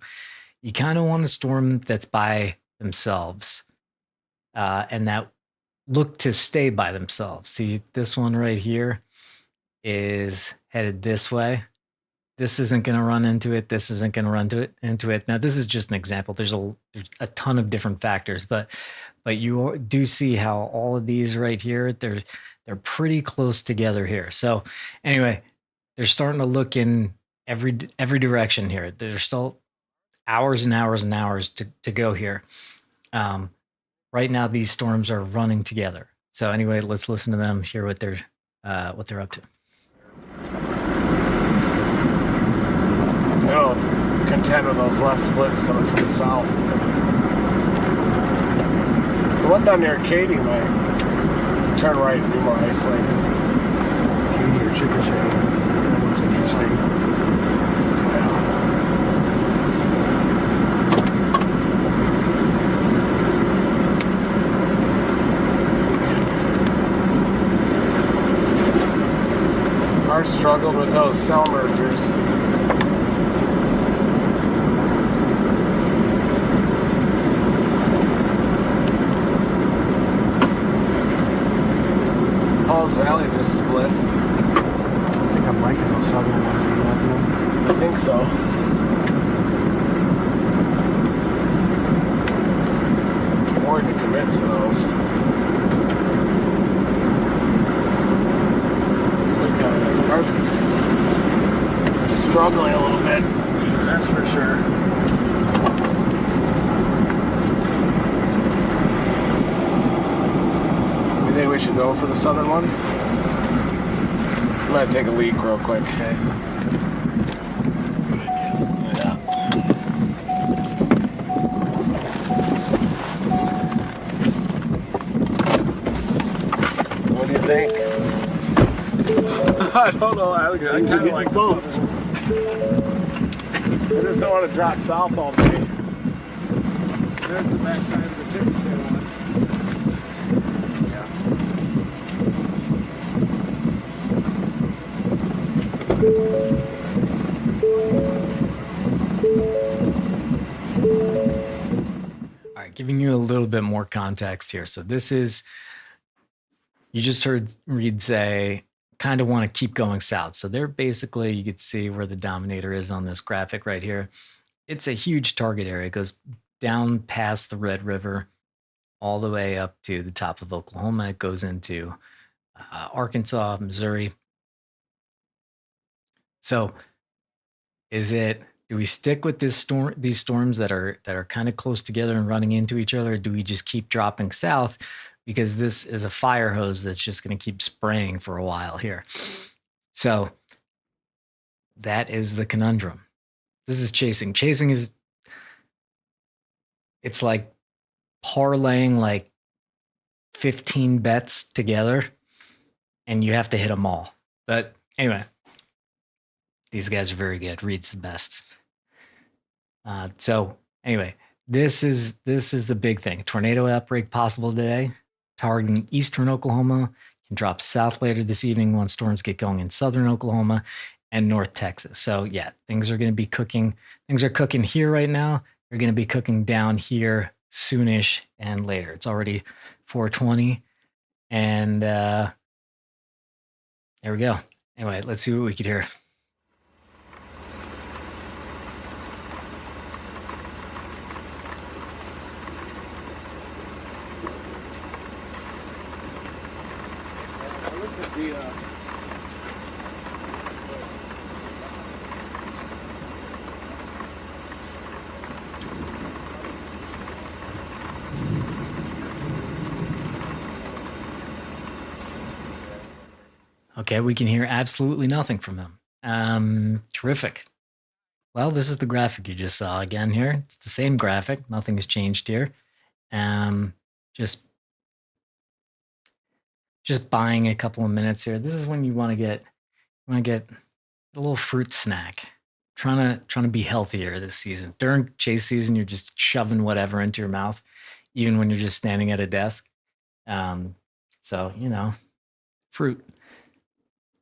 you kind of want a storm that's by themselves and that look to stay by themselves. See, this one right here is headed this way. This isn't going to run into it. This isn't going to run into it. Now, this is just an example. There's a ton of different factors, but you do see how all of these right here, they're pretty close together here. So anyway, they're starting to look in every direction here. There's still hours and hours and hours to go here. Right now, these storms are running together. So anyway, let's listen to them, hear what they're up to. Content with those left splits coming from the south. The one down near Katy might turn right and be more isolated. Katy or Chickasha. That looks interesting. Yeah. struggled with those cell mergers. Paul's Valley just split. I think I'm liking those southern ones. You liking them? I think so. More to commit to those. Look at it. Ours is struggling a little bit. That's for sure. You think we should go for the southern ones? I'm gonna take a leak real quick. Okay. Yeah. What do you think? I don't know. I kind of like both. I just don't want to drop south all day. There's the back side of the chicken tail one. All right, giving you a little bit more context here. So this is, you just heard Reed say, kind of want to keep going south. So they're basically, you could see where the Dominator is on this graphic right here. It's a huge target area. It goes down past the Red River, all the way up to the top of Oklahoma. It goes into Arkansas, Missouri. So do we stick with these storms that are kind of close together and running into each other, or do we just keep dropping south? Because this is a fire hose that's just going to keep spraying for a while here. So that is the conundrum. This is chasing. Chasing is, it's like parlaying like 15 bets together, and you have to hit them all. But anyway, these guys are very good. Reed's the best. So anyway, this is the big thing. Tornado outbreak possible today, targeting eastern Oklahoma. Can drop south later this evening once storms get going in southern Oklahoma and North Texas. So yeah, things are going to be cooking. Things are cooking here right now. They're going to be cooking down here soonish and later. It's already 4:20, and there we go. Anyway, let's see what we could hear. Okay, we can hear absolutely nothing from them. Terrific. Well, this is the graphic you just saw again here. It's the same graphic. Nothing has changed here. Just buying a couple of minutes here. This is when you want to get a little fruit snack. Trying to be healthier this season. During chase season, you're just shoving whatever into your mouth, even when you're just standing at a desk. So, fruit.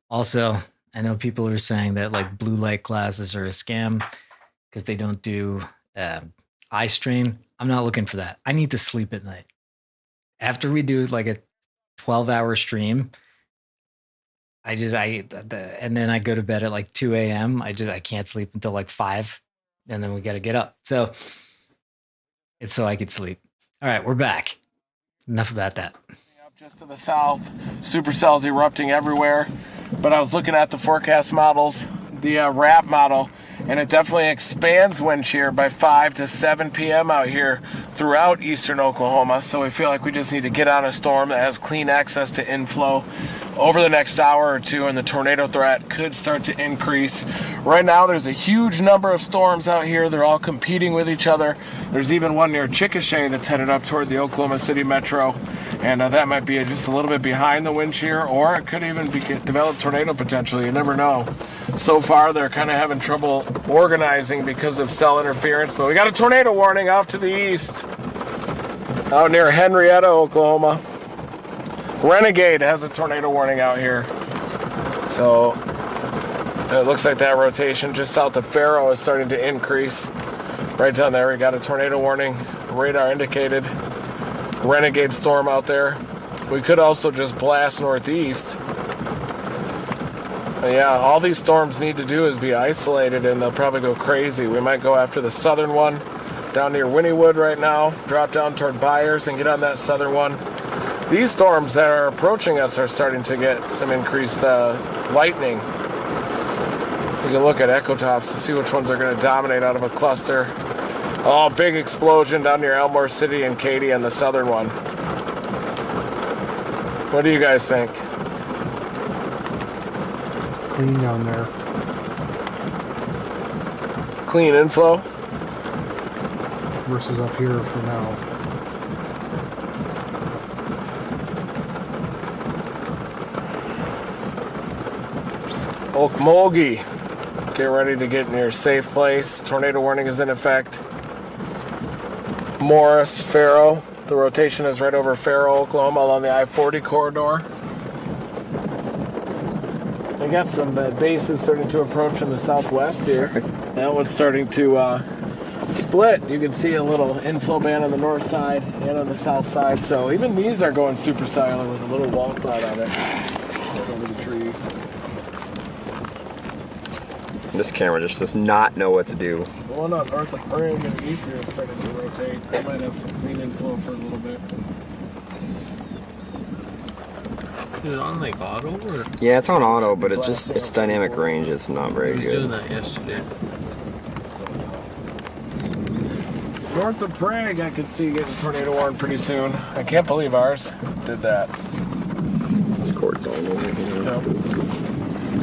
Also, I know people are saying that like blue light glasses are a scam because they don't do eye strain. I'm not looking for that. I need to sleep at night. After we do like a 12-hour stream, and then I go to bed at like 2 a.m. I can't sleep until like 5, and then we got to get up. So it's so I could sleep. All right, we're back. Enough about that. Just to the south, supercells erupting everywhere. But I was looking at the forecast models, the RAP model, and it definitely expands wind shear by 5 to 7 p.m. out here throughout eastern Oklahoma. So we feel like we just need to get on a storm that has clean access to inflow over the next hour or two, and the tornado threat could start to increase. Right now, there's a huge number of storms out here. They're all competing with each other. There's even one near Chickasha that's headed up toward the Oklahoma City metro, and that might be just a little bit behind the wind shear, or it could even develop tornado potential. You never know. So far, they're kind of having trouble organizing because of cell interference, but we got a tornado warning off to the east, out near Henrietta, Oklahoma. Renegade has a tornado warning out here. So It looks like that rotation just south of Faro is starting to increase. Right down there, we got a tornado warning. Radar indicated. Renegade storm out there. We could also just blast northeast. But yeah, all these storms need to do is be isolated and they'll probably go crazy. We might go after the southern one down near Wynnewood right now, drop down toward Byers and get on that southern one. These storms that are approaching us are starting to get some increased lightning. You can look at echotops to see which ones are going to dominate out of a cluster. Oh, big explosion down near Elmore City and Katy on the southern one. What do you guys think? Clean down there. Clean inflow? Versus up here for now. Okmulgee. Get ready to get in your safe place. Tornado warning is in effect. Morris, Faro. The rotation is right over Faro, Oklahoma, along the I-40 corridor. We got some bases starting to approach in the southwest here. That one's starting to split. You can see a little inflow band on the north side and on the south side. So even these are going supercellular with a little wall cloud on it. Over the trees. This camera just does not know what to do. The one on north of Prairie and Easter is starting to rotate. They might have some clean inflow for a little bit. Is it on like auto or? Yeah, it's on auto, but its dynamic range is not very I was doing good. that yesterday. North of Prague, I could see getting tornado warned pretty soon. I can't believe ours did that. This cord's all over here. Yep.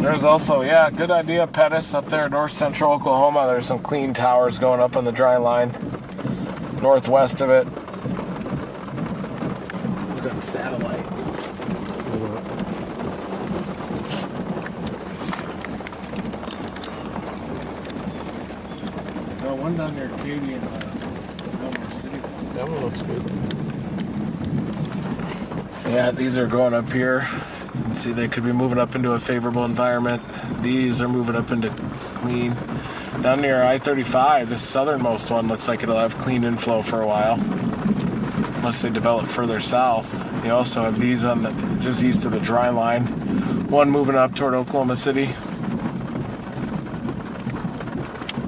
There's also, yeah, good idea, Pettis, up there north central Oklahoma. There's some clean towers going up on the dry line. Northwest of it. Look at the satellite. Well, one down near Katy and Elmore City. That one looks good. Yeah, these are going up here. You can see they could be moving up into a favorable environment. These are moving up into clean. Down near I-35, this southernmost one looks like it'll have clean inflow for a while, unless they develop further south. You also have these on the just east of the dry line. One moving up toward Oklahoma City.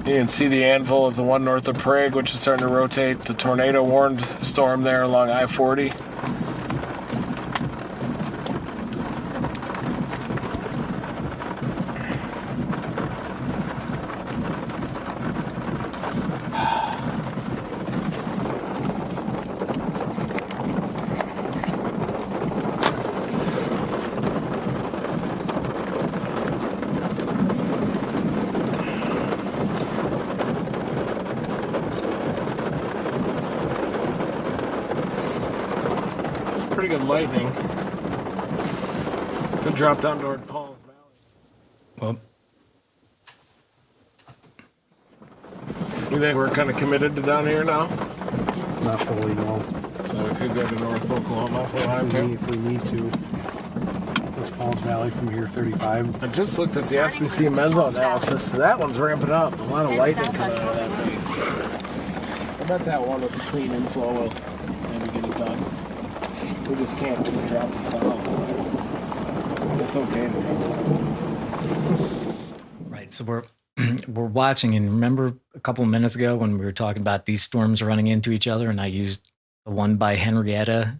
You can see the anvil of the one north of Prague, which is starting to rotate. The tornado warned storm there along I-40. Pretty good lightning. Could drop down toward Paul's Valley. Well, You think we're kind of committed to down here now? Not fully, no. So we could go to North Oklahoma if we wanted to. If we need to. What's Paul's Valley from here, 35? I just looked at the SBC meso analysis. So that one's ramping up. A lot of lightning coming out of that base. I bet that one with the clean inflow will maybe get it done. We just can't really drop it south. It's okay to right. So we're watching, and remember a couple of minutes ago when we were talking about these storms running into each other, and I used the one by Henrietta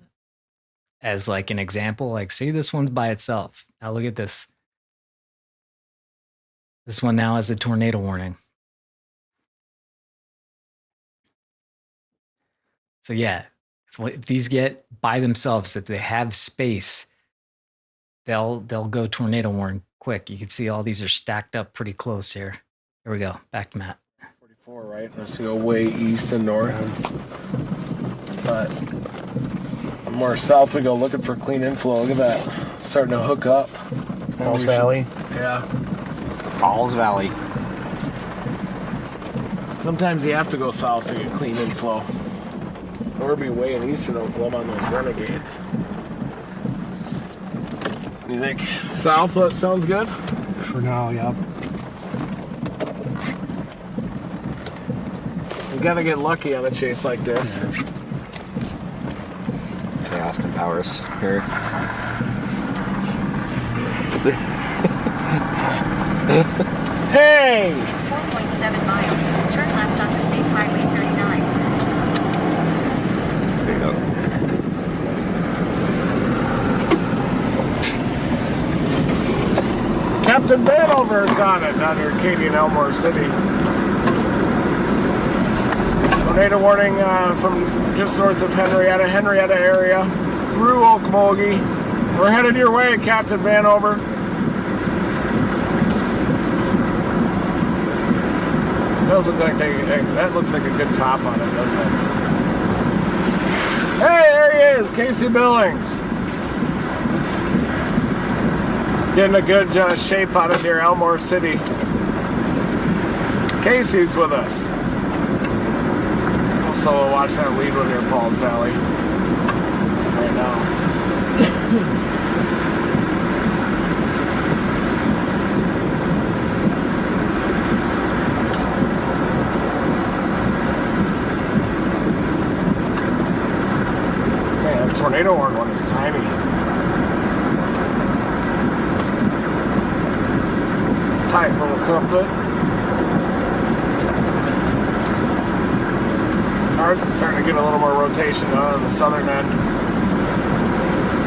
as like an example. Like, see, this one's by itself. Now look at this. This one now has a tornado warning. So yeah. If these get by themselves, if they have space, they'll go tornado warn quick. You can see all these are stacked up pretty close here. Here we go. Back to Matt. 44, right? Let's go way east and north. But the more south we go looking for clean inflow. Look at that. It's starting to hook up. Paul's Valley? Yeah. Paul's Valley. Sometimes you have to go south to get clean inflow. Or be way in eastern Oklahoma on those renegades. You think south sounds good? For now, yeah. You gotta get lucky on a chase like this. Okay, Austin Powers here. Hey! 4.7 miles. Turn left onto State Highway 39. There you go. Captain Vanover is on it down near Katy and Elmore City. Tornado warning from just north of Henrietta area through Okmulgee. We're headed your way, Captain Vanover. Those look like that looks like a good top on it, doesn't it? Hey, there he is, Casey Billings. It's getting a good shape out of near Elmore City. Casey's with us. Also, we'll watch that lead one near Pauls Valley right now. Man, the tornado horn one is tiny. Tight little couplet. Ours is starting to get a little more rotation on the southern end.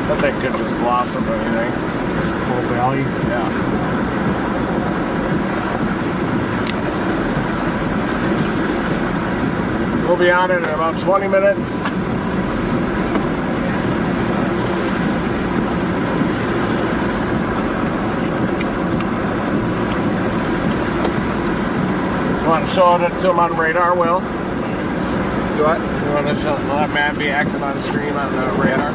That thing could just blossom or anything. Full valley. Yeah. We'll be on it in about 20 minutes. Want to show it to them on radar, Will? Do what? You want to let Matt be active on stream on the radar?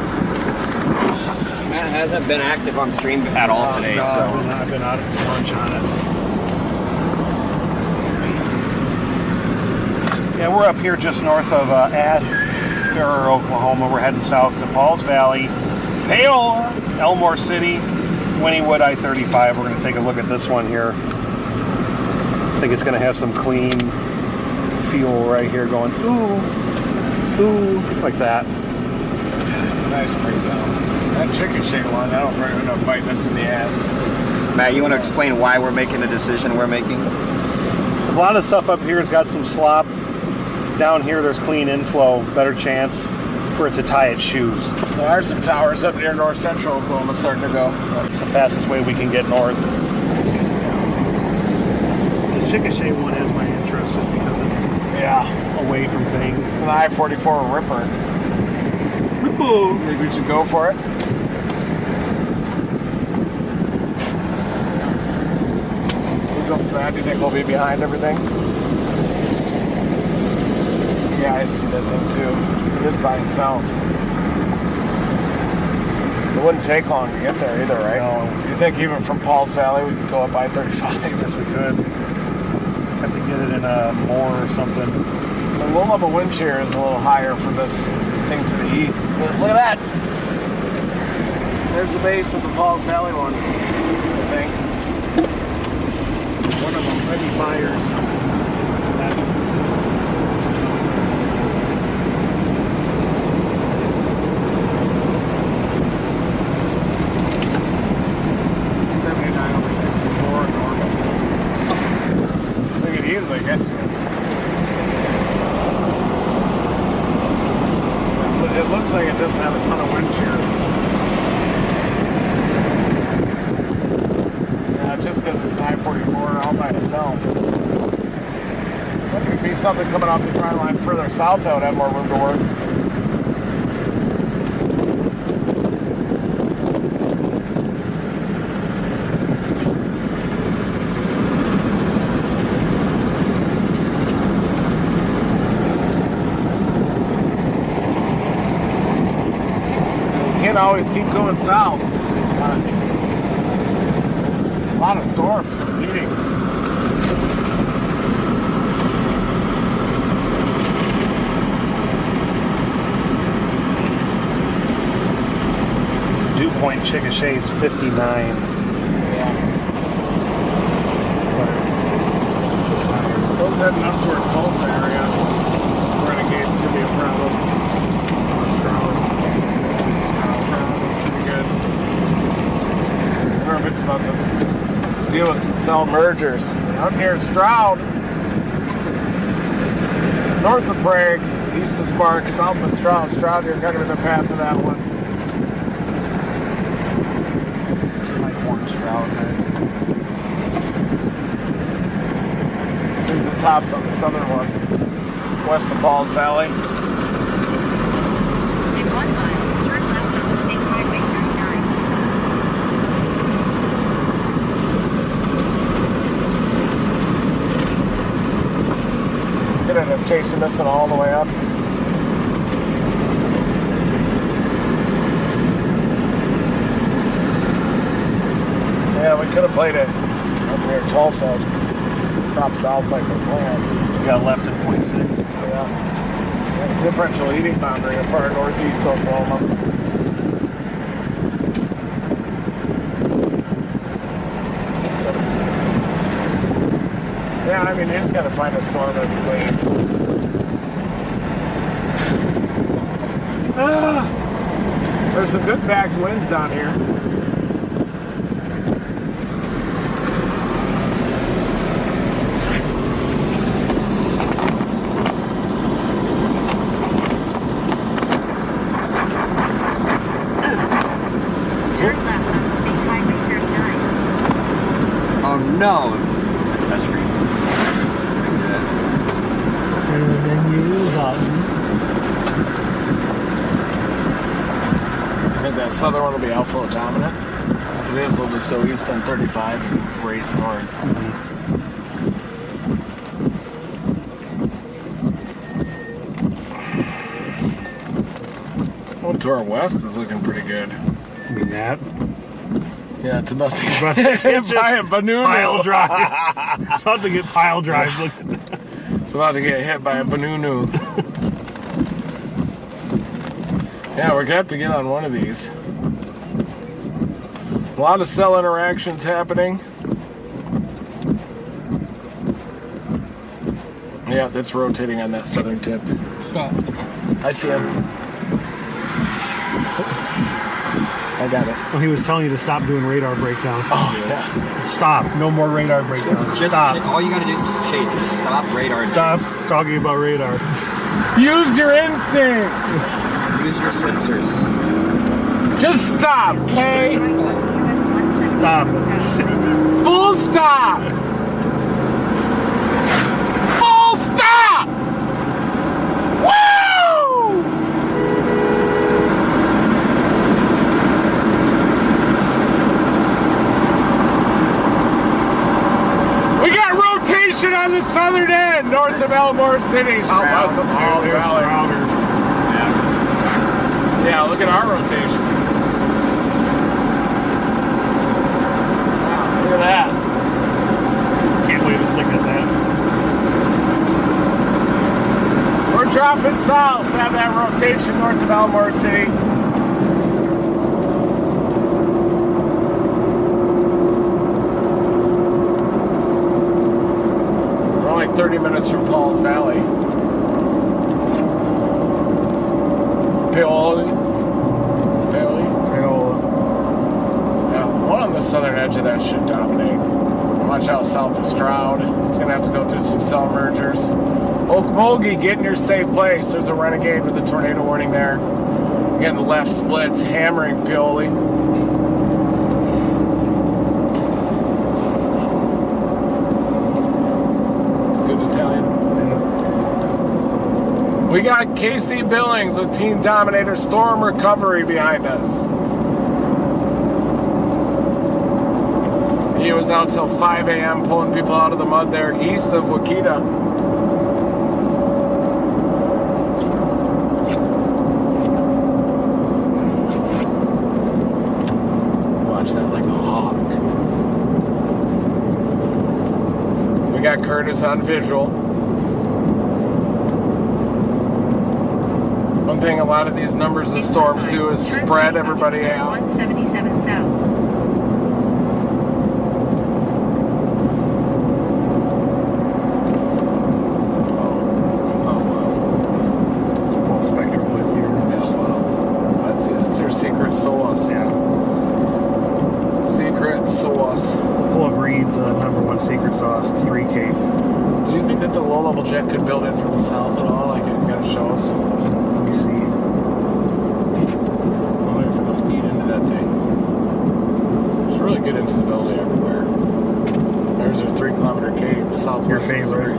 Matt hasn't been active on stream at all today, No, so. I've been out to lunch on it. Yeah, we're up here just north of Asher, Oklahoma. We're heading south to Pauls Valley, Paola, Elmore City, Wynnewood, I-35. We're going to take a look at this one here. I think it's going to have some clean fuel right here going, ooh, ooh, like that. Nice breakdown. That chicken shake one, that'll probably end up biting us in the ass. Matt, you want to explain why we're making the decision we're making? A lot of stuff up here has got some slop. Down here, there's clean inflow, better chance for it to tie its shoes. There are some towers up near north central Oklahoma starting to go. It's the fastest way we can get north. The Chickasha one has my interest just because it's away from things. It's an I-44 Ripper. Maybe we should go for it. We'll go for that. Do you think we'll be behind everything? Yeah, I see that thing too. It is by itself. It wouldn't take long to get there either, right? No. You think even from Pauls Valley we could go up I-35? Yes, we could. Have to get it in a moor or something. The low level wind shear is a little higher for this thing to the east. So look at that. There's the base of the Pauls Valley one, I think. One of them heavy fires. That 79 over 64 normal. We could easily get to it. It looks like it doesn't have a ton of wind shear. Yeah, just because it's an I-44 all by itself. There could be something coming off the dry line further south that would have more room to work. Always keep going south. A lot of storms competing. dew point Chickasha is 59. Yeah. Those heading up toward Tulsa area. cell mergers. Up near Stroud, north of Prague, east of Spark, south of Stroud. Stroud, you're kind of in the path of that one. Like one Stroud, right? Here's the tops on the southern one, west of Falls Valley. In 1 mile, turn left onto State Highway 39. Could end up chasing this one all the way up. Yeah, we could have played it up near Tulsa. Drop south like we're planned. We got left at 26. Yeah. Differential heating boundary of far northeast Oklahoma. Yeah, I mean, you just got to find a storm that's clean. There's some good backed winds down here. Turn left onto State Highway 39. Oh no! That's touchscreen. I think that southern one will be outflow dominant. If it is, we'll just go east on 35 and race north. Well, to our west is looking pretty good. I mean that. Yeah, it's about to get hit by a Banunu. Pile drive. It's about to get pile drive. Look. It's about to get hit by a Banunu. Yeah, we're going to have to get on one of these. A lot of cell interactions happening. Yeah, that's rotating on that southern tip. Stop. I see him. I got it. Well, he was telling you to stop doing radar breakdown. Oh, yeah. Stop. No more radar breakdown. Just Stop. all you gotta do is just chase. Just stop radar. Stop talking about radar. Use your instincts. Use your sensors. Just stop, okay? Turn right onto US 177 Stop. South. Full stop. Full stop. Woo! We got rotation on the southern end, north of Elmore City. Southwest of Falls Valley. Yeah, look at our rotation. Wow, look at that. Can't wait to stick at that. We're dropping south, have that rotation north of Elmore City. We're only 30 minutes from Falls Valley. Paoli. Yeah, one on the southern edge of that should dominate. Watch out south of Stroud. It's going to have to go through some cell mergers. Okmulgee, get in your safe place. There's a renegade with a tornado warning there. Again, the left splits, hammering Paoli. It's a good Italian. We got KC Billings with Team Dominator Storm Recovery behind us. He was out till 5 a.m. pulling people out of the mud there east of Wakita. Watch that like a hawk. We got Curtis on visual. One thing a lot of these numbers of storms do is spread everybody out. 177 South. Pull up Reed's number that could build in from the south at all? Like it kind of shows. Let me see. I'm wondering if it'll feed into that thing. There's really good instability everywhere. There's a 3-kilometer cape, southwest Your favorite. Missouri.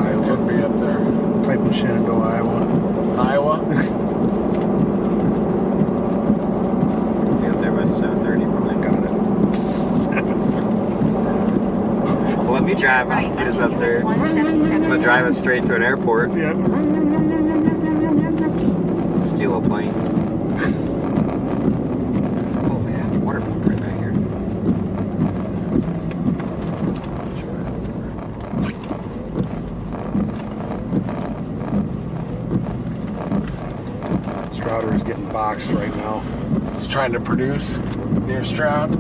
It could be up there. Type in Shenandoah, Iowa. Iowa? Be up there by 7:30. Probably got it. 7:30. Well, let me drive. Right Get us onto up there. US I'm 177 gonna drive us straight to an airport. Yeah. Steal a plane. Oh man, water pump right back here. Strouder is getting boxed right now. It's trying to produce near Stroud.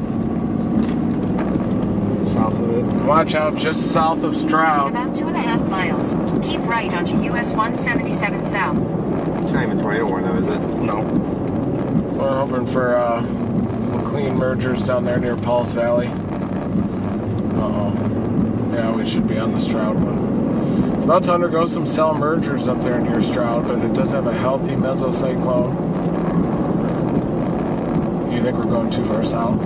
South of it. Watch out just south of In Stroud. about 2.5 miles. Keep right onto US 177 South. It's not even tornado warning though, is it? No. We're hoping for some clean mergers down there near Pauls Valley. Uh-oh. Yeah, we should be on the Stroud one. It's about to undergo some cell mergers up there near Stroud, but it does have a healthy mesocyclone. You think we're going too far south?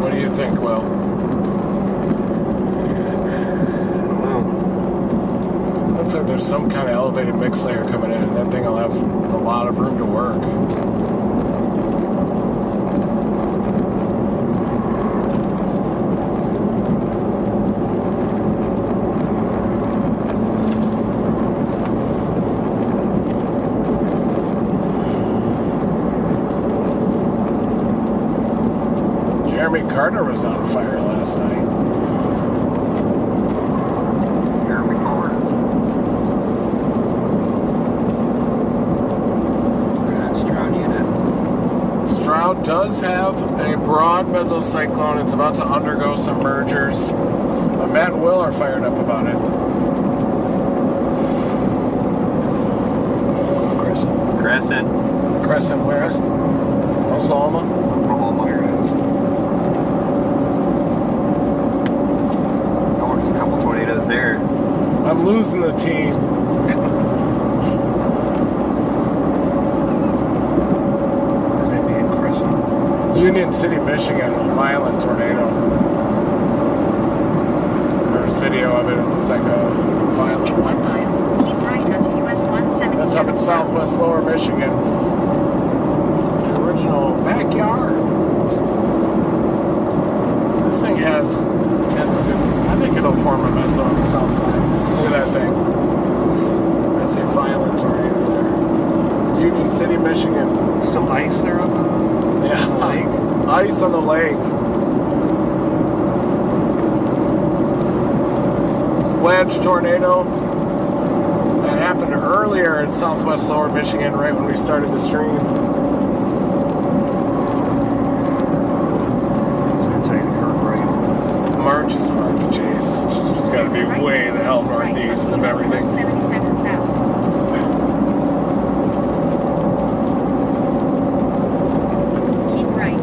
What do you think, Will? Looks like there's some kind of elevated mix layer coming in, and that thing will have a lot of room to work. Jeremy Carter was on fire last night. Here we go. Stroud unit. Stroud does have a broad mesocyclone. It's about to undergo some mergers. But Matt and Will are fired up about it. Crescent. Crescent where? Oklahoma. Oklahoma. Here it is. Oh, there's a couple tornadoes there. I'm losing the team. Maybe in Crescent. Union City, Michigan, a violent tornado. There's video of it. It looks like a violent 1 mile. Keep right onto US 177 That's up in southwest lower Michigan. The original backyard. This thing has, I think it'll form a meso on the south side. Look at that thing. That's a violent tornado there. Union City, Michigan. Still ice there up on the lake. Ice on the lake. Wedge tornado. That happened earlier in southwest lower Michigan, right when we started the stream. It's going to tell you to curve right. March is hard to chase. It's got to be way the hell northeast of everything. 177 South. Keep right.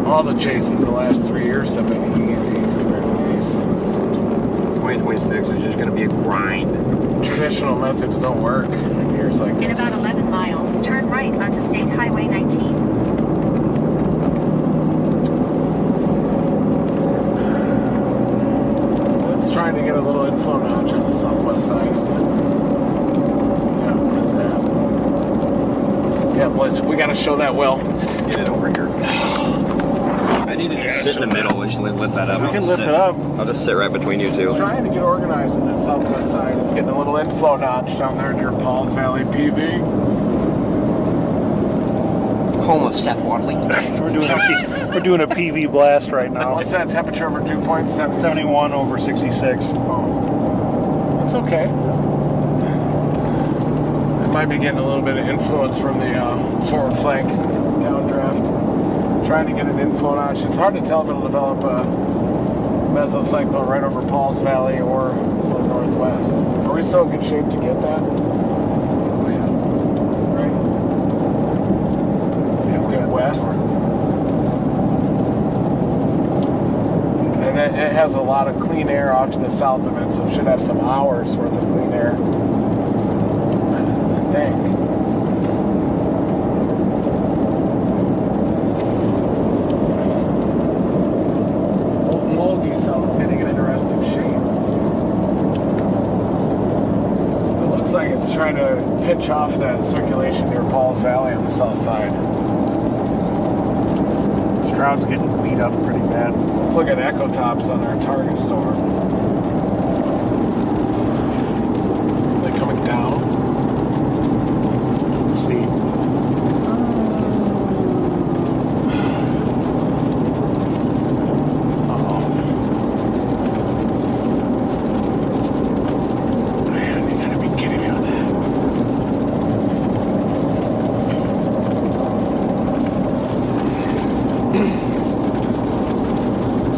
All the chases the last 3 years have been easy compared to these. 2026 is just going to be a grind. Traditional methods don't work in years like In this. about 11 miles, turn right onto State Highway 19. It's trying to get a little inflow notch on the southwest side, isn't it? Yeah, what is that? Yeah, we got to show that well. Get it over here. I need to just sit in the middle. We should lift that up. We can lift it up. I'll just sit right between you two. It's trying to get organized on that southwest side. It's getting a little inflow notch down there near Pauls Valley, PV. Home of Seth Wadley. We're doing a PV blast right now. What's that temperature over dew point? 71 over 66. Oh, it's okay. It might be getting a little bit of influence from the forward flank downdraft. Trying to get an inflow notch. It's hard to tell if it'll develop a mesocyclone right over Pauls Valley or the northwest. Are we still in good shape to get that? Oh yeah. Right? it has a lot of clean air off to the south of it, so it should have some hours worth of clean air. I think. Milwaukee cell is getting an interesting shape. It looks like it's trying to pitch off that circulation near Paul's Valley on the south side. This crowd's getting beat up pretty bad. Let's look at echo tops on our target storm. Are they coming down? Let's see.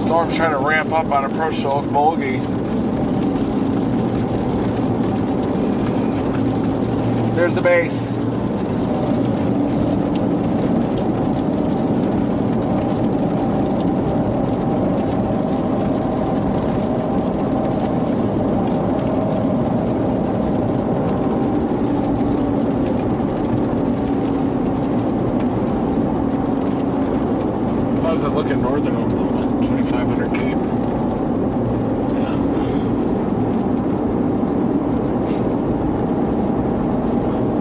Storm's trying to ramp up on approach to Milwaukee. There's the base. How's it looking northern Oklahoma? 2,500 Cape.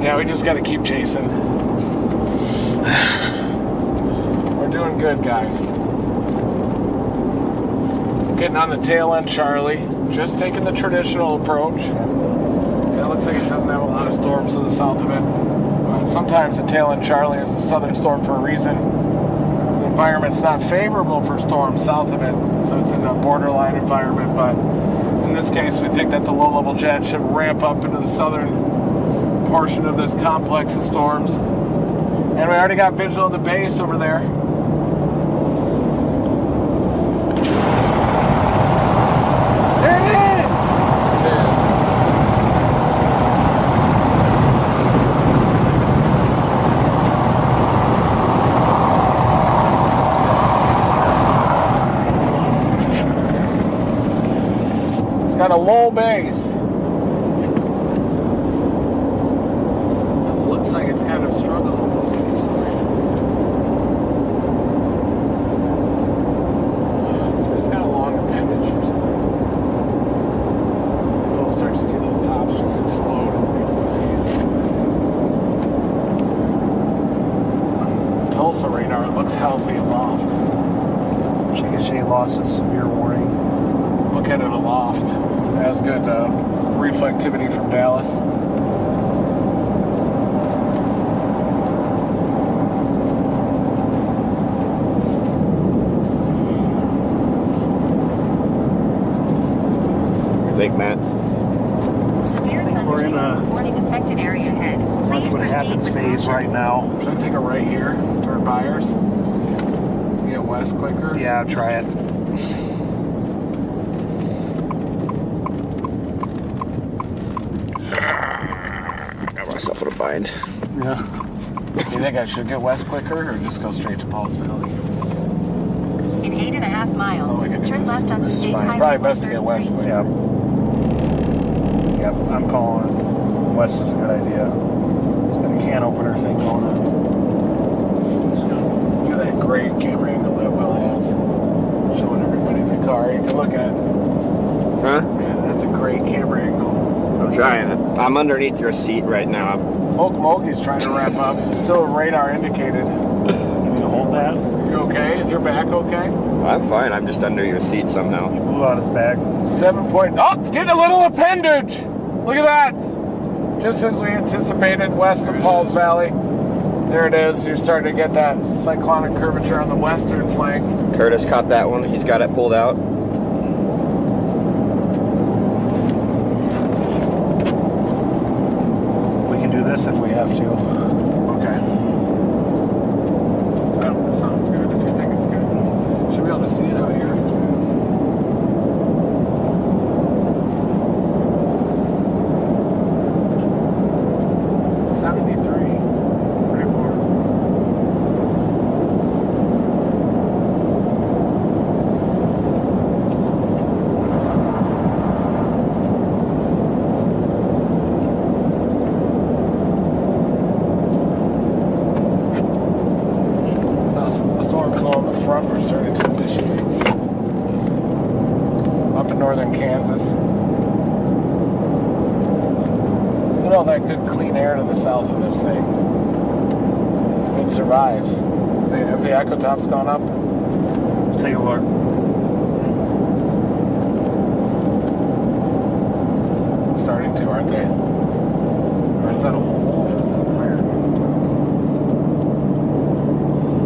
Yeah, we just got to keep chasing. We're doing good, guys. Getting on the tail end, Charlie. Just taking the traditional approach. It looks like it doesn't have a lot of storms to the south of it. Sometimes the tail end, Charlie, is the southern storm for a reason. The environment's not favorable for storms south of it, so it's in a borderline environment. But in this case, we think that the low-level jet should ramp up into the southern portion of this complex of storms. And we already got visual of the base over there. There it is! It's got a low base. Like it's kind of struggling for some reason. It's got a long appendage for some reason. We'll start to see those tops just explode in the next few seconds. Tulsa radar looks healthy aloft. She lost a severe warning. Look at it aloft. It has good reflectivity from Dallas. Think, Matt? Severe thunderstorm warning affected area ahead. Please What proceed happens with phase caution. right now. Should I take a right here toward Byers? Get west quicker? Yeah, try it. Got myself in a bind. Yeah. You think I should get west quicker or just go straight to Paul's Valley? In 8.5 miles, Oh, we can do turn this. left onto This is State fine. Highway Probably best to get 133. west quicker. Yep. Yep, I'm calling. West is a good idea. It's got a can opener thing going on. Look at that great camera angle that Will has. Showing everybody the car. You can look at it. Huh? Man, that's a great camera angle. I'm trying it. I'm underneath your seat right now. Okmulgee's trying to wrap up. Still radar indicated. You need to hold that. You okay? Is your back okay? I'm fine. I'm just under your seat somehow. He blew out his bag. 7 point. Oh, it's getting a little appendage. Look at that. Just as we anticipated, west of Paul's Valley. There it is. You're starting to get that cyclonic curvature on the western flank. Curtis caught that one. He's got it pulled out. We can do this if we have to. Okay. Well, that sounds good if you think it's good. Should be able to see it out here. 73. Pretty warm. front, we're starting to initiate. Up in northern Kansas. Look at all that good clean air to the south of this thing. It survives. Have the echo tops gone up? Let's take a look. Starting to, aren't they? Or is that a hole? Or is that higher echo tops?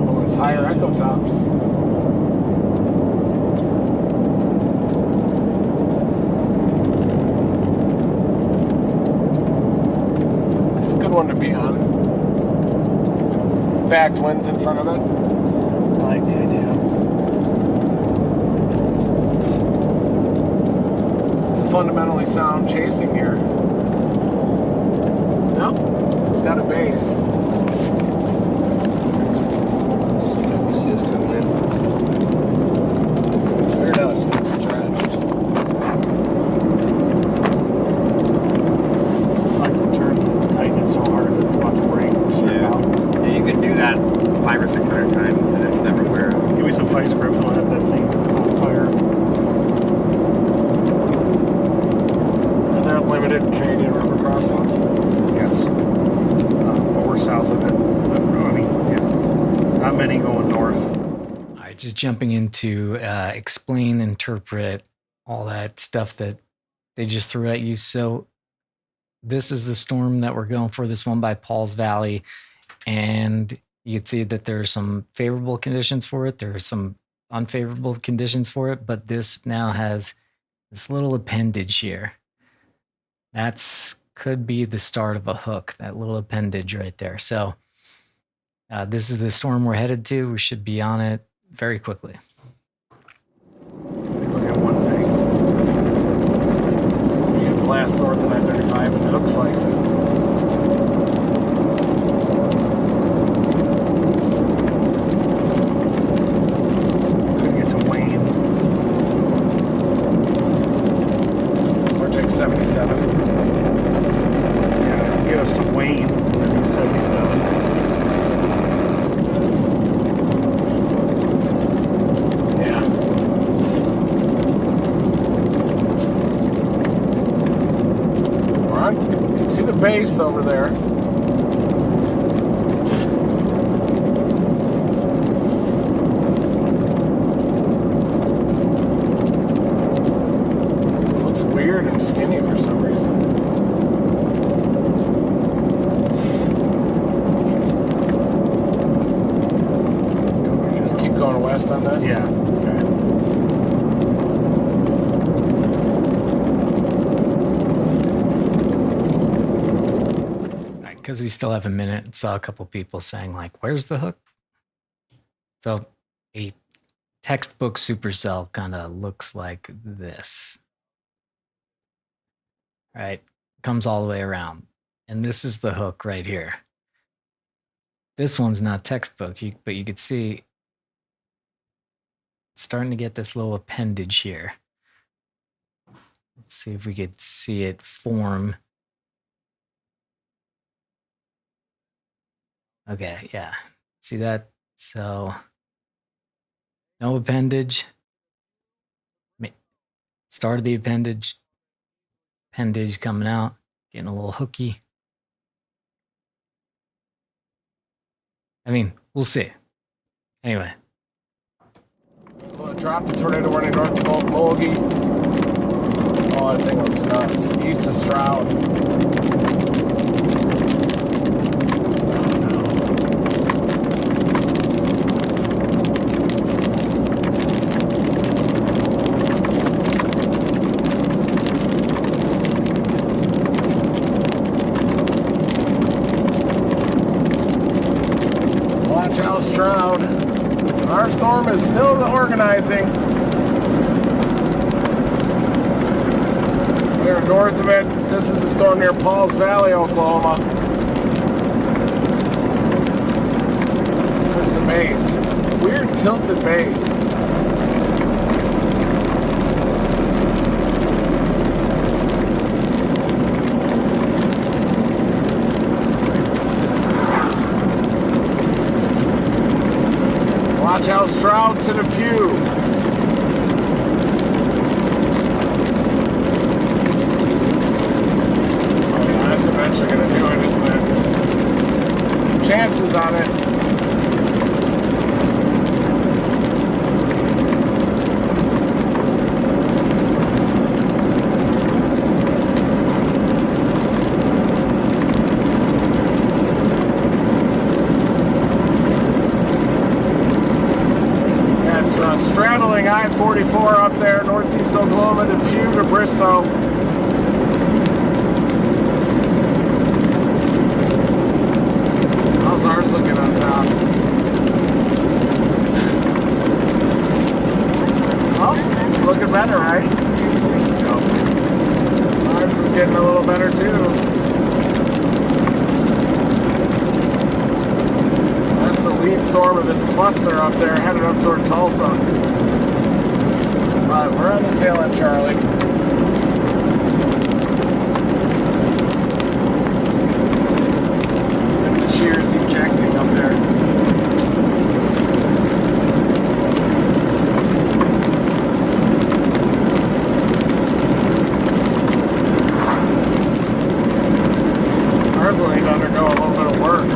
Oh, it's higher echo tops. It's a good one to be on. Backed winds in front of it. I like the idea. Fundamentally sound chasing here. Nope, it's got a base. You see this coming in? There it does, it's stretched. I can tighten it so hard that it's about to break. Yeah, you could do that 500 or 600 times and it never wear out. Give me some vice grips and I'll have that thing on fire. Limited Canadian river crossings. Yes. But we're south of it. I mean, yeah. Not many going north. All right, just jumping into explain, interpret, all that stuff that they just threw at you. So this is the storm that we're going for, this one by Paul's Valley. And you can see that there are some favorable conditions for it. There are some unfavorable conditions for it. But this now has this little appendage here. That's could be the start of a hook, that little appendage right there. So this is the storm we're headed to. We should be on it very quickly. Look at one thing. You get blast north of 935 and hook slicing. Couldn't get to Wayne. Vortex 77. Yeah, get us to Wayne. 77. Yeah. We're on. You can see the base over there. Looks weird and skinny for some reason. Just keep going west on this? Yeah. Okay. Because we still have a minute, saw a couple people saying like, where's the hook? So a textbook supercell kind of looks like this. All right, comes all the way around. And this is the hook right here. This one's not textbook, but you could see it's starting to get this little appendage here. Let's see if we could see it form. Okay, yeah. See that? So, no appendage. Start of the appendage. Appendage coming out. Getting a little hooky. I mean, we'll see. Anyway. Well, drop the tornado warning north of Milwaukee. Oh, that thing looks nuts. East of Stroud. Watch out, Stroud. Our storm is still organizing. We're north of it. This is the storm near Pauls Valley, Oklahoma. There's the base. Weird tilted base. Watch out Stroud to the pew. Oh yeah, that's eventually going to do it, isn't it? Chances on it. Straddling I-44 up there, northeast Oklahoma to Pew to Bristow. How's ours looking on tops? Oh, looking better, right? Yep. Ours is getting a little better too. That's the lead storm of this cluster up there, headed up toward Tulsa. Alright, we're on the tail end, Charlie. And the shears ejecting up there. Ours will need to undergo a little bit of work.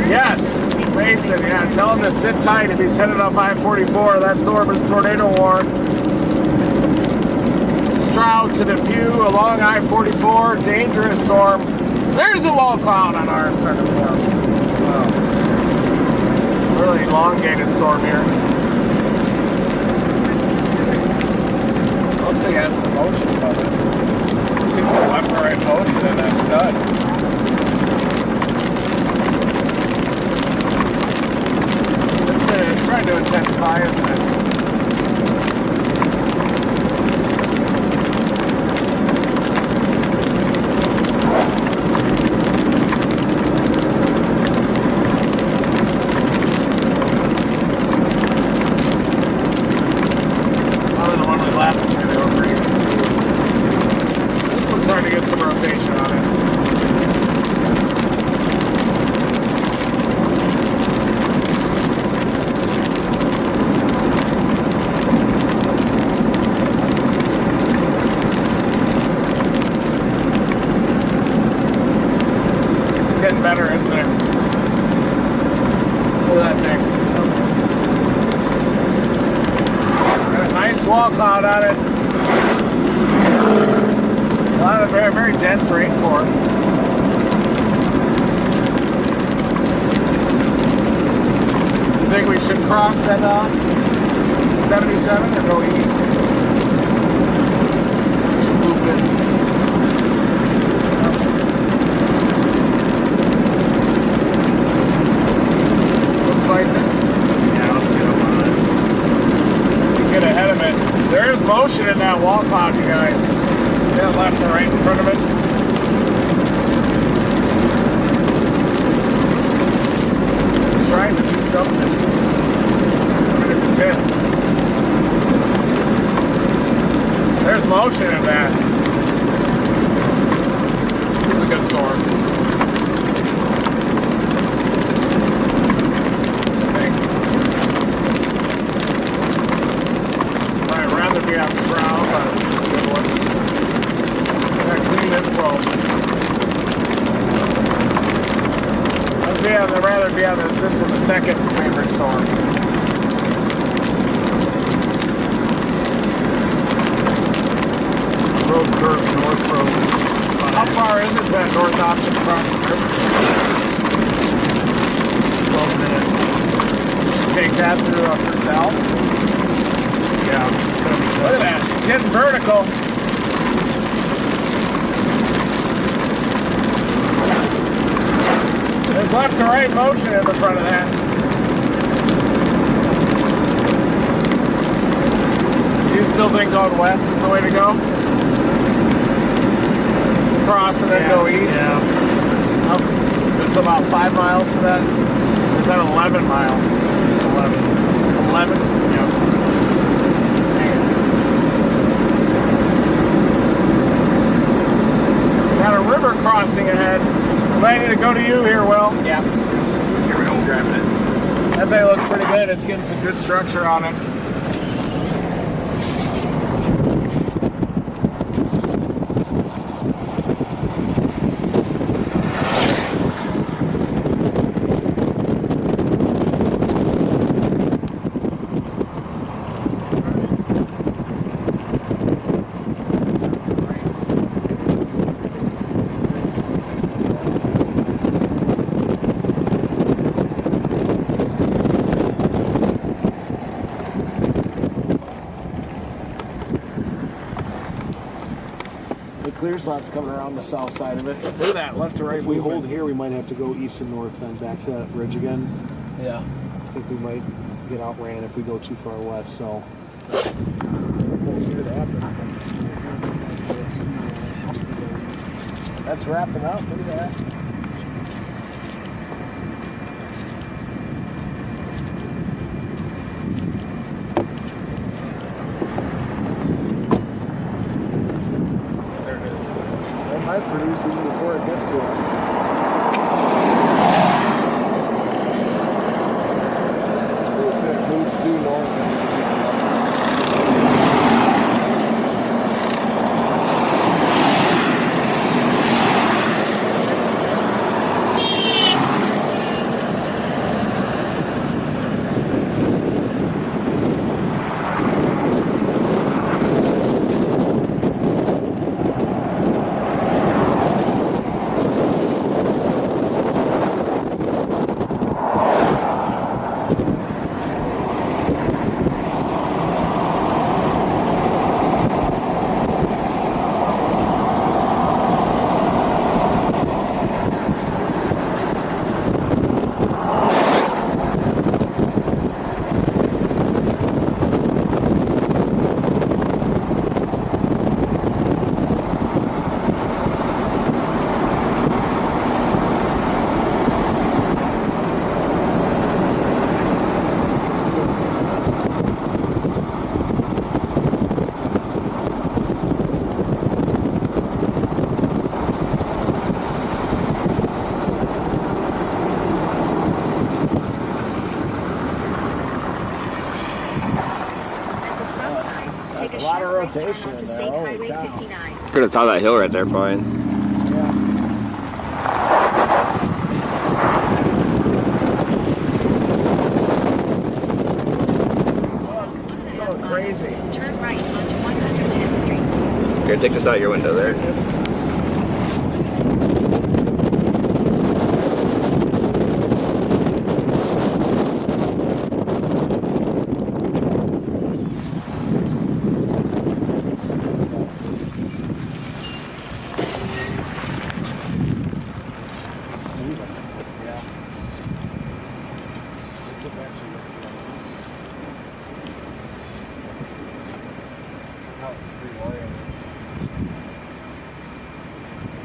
Yes! Mason, yeah, tell him to sit tight if he's headed up I-44. That's Norman's tornado warn. Stroud to the Pew along I-44. Dangerous storm. There's a low cloud on our starting to form. Wow. Really elongated storm here. Looks like it has some motion coming. Seems some left or right motion in that stud. It's trying to intensify, isn't it? Other than the one we left, it's going to go green. This one's starting to get some rotation on it. Getting better, isn't it? Look at that thing. Got a nice wall cloud on it. A lot of very, very dense rainfall. You think we should cross at 77 or go east? Loop it. Yeah, let's get up on it. Get ahead of it. There's motion in that wall cloud, you guys. Yeah, left and right in front of it. It's trying to do something. There's motion in that. It's a good storm. Be on Stroud, but it's a good one. That clean Inflow. I'd rather be on this is the second favorite storm. Road curves north road. How far is it that north option across the river? 12 minutes. Take that through Supercell. Yeah, it's gonna be tough. Look at that, getting vertical. There's left to right motion in the front of that. You still think going west is the way to go? Cross and then go east? Yeah. It's about 5 miles to that. Is that 11 miles? It's 11. 11? Yeah. Got a river crossing ahead. Ready to go to you here, Will. Yeah. You're driving it. That thing looks pretty good. It's getting some good structure on it. Clear slot's coming around the south side of it. Look at that, left to right. If we hold here, we might have to go east and north then back to that ridge again. Yeah. I think we might get outran if we go too far west, so. That's wrapping up, look at that. Produce even before it gets to us. See if it moves due north. Rotation to in State there. Highway Holy cow. 59. Could have taught that hill right there, Brian. Crazy. Turn right onto 110th Street. Here, take this out your window there.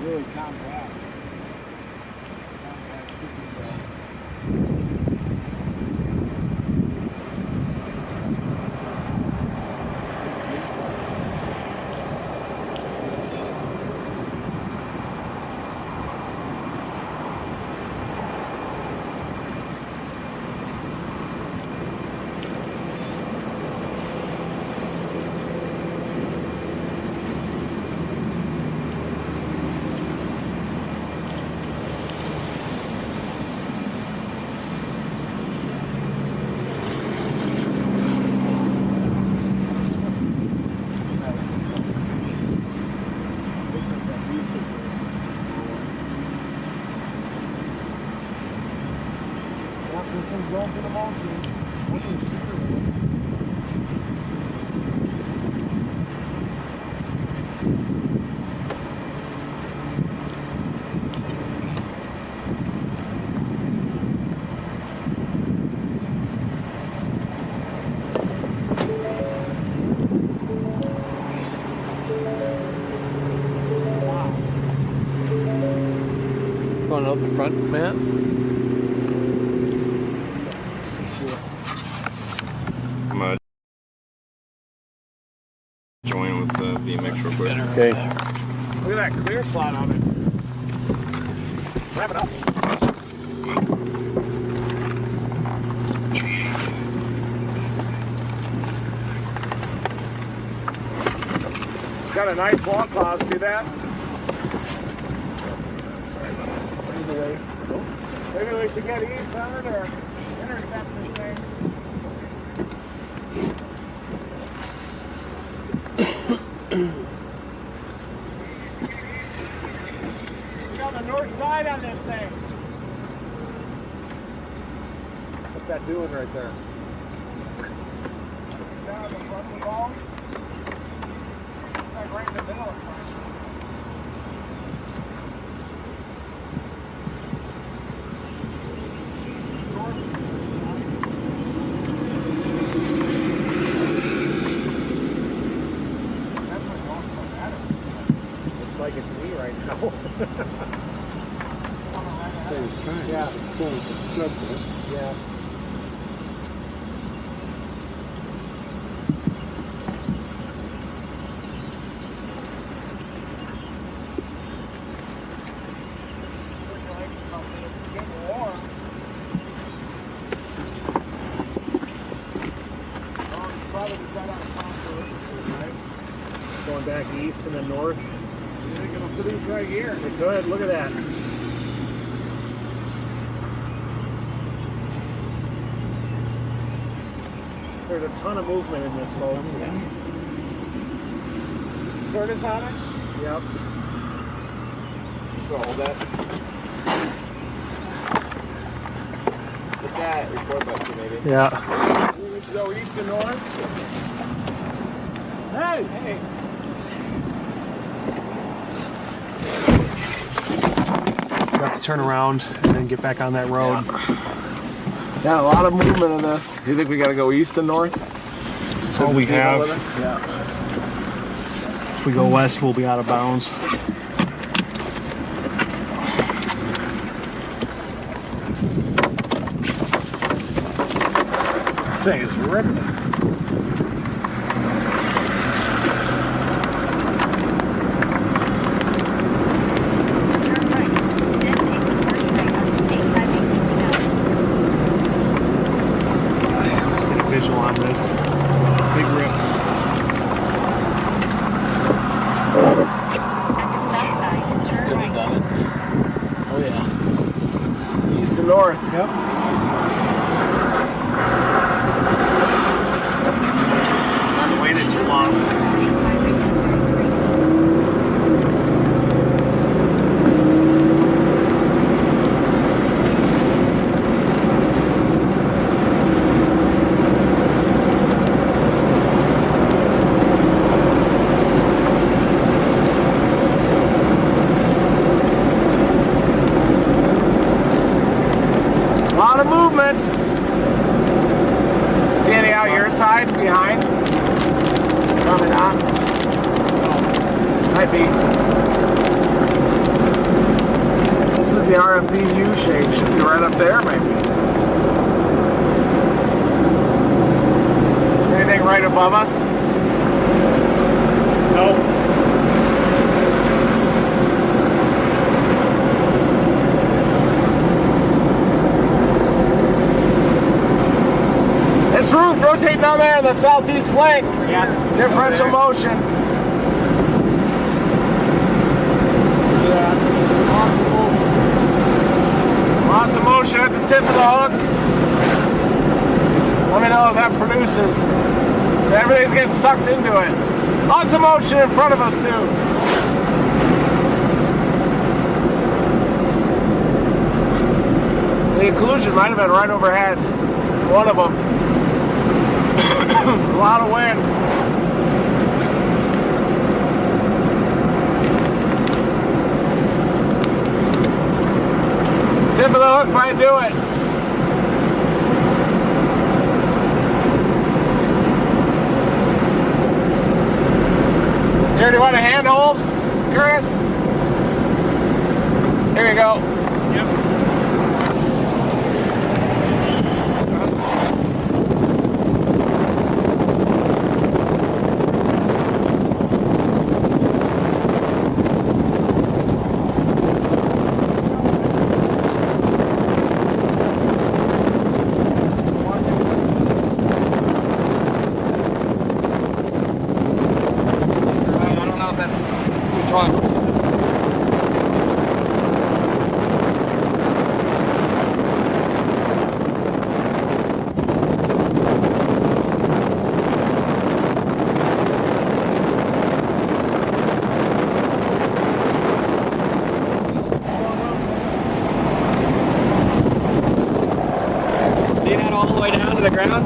Really compact. This thing's going to the mountain. What is it? Going up the front, Matt? I'm gonna join with the BMX real quick. Okay. Look at that clear slot on it. Wrap it up. got a nice wall cloud, see that? Maybe we should get eastbound or intercept this thing. We're on the north side on this thing. What's that doing right there? Down the front of the ball. Like right in the middle of the Like it's me right now. Yeah. Yeah. Going back east and then north. I think it'll produce right here. It could. Look at that. There's a ton of movement in this boat. Curtis on it? Yep. So hold that. Put that record button maybe. Yeah. We should go east and north. Hey! Hey! Have to turn around and then get back on that road. Yeah, a lot of movement in this. You think we gotta go east and north? That's all we have. Yeah. If we go west, we'll be out of bounds. This thing is ripping. Turn right, then take the first right onto State Highway 59. Let's get a visual on this. Big rip. At the stop sign, turn right. Oh yeah. East and north. Yep. Not waited too long. State Highway 233. A lot of movement. See any out your side behind? Probably not. Might be. This is the RFD U-shape. Should be right up there, maybe. Anything right above us? Nope. This roof rotating down there in the southeast flank. Yeah. Differential motion. Yeah. Lots of motion. Lots of motion at the tip of the hook. Let me know if that produces. Everything's getting sucked into it. Lots of motion in front of us too. The occlusion might have been right overhead. One of them. A lot of wind. Tip of the hook might do it. Here, do you want a handhold, Chris? Here you go. Yep. to the ground?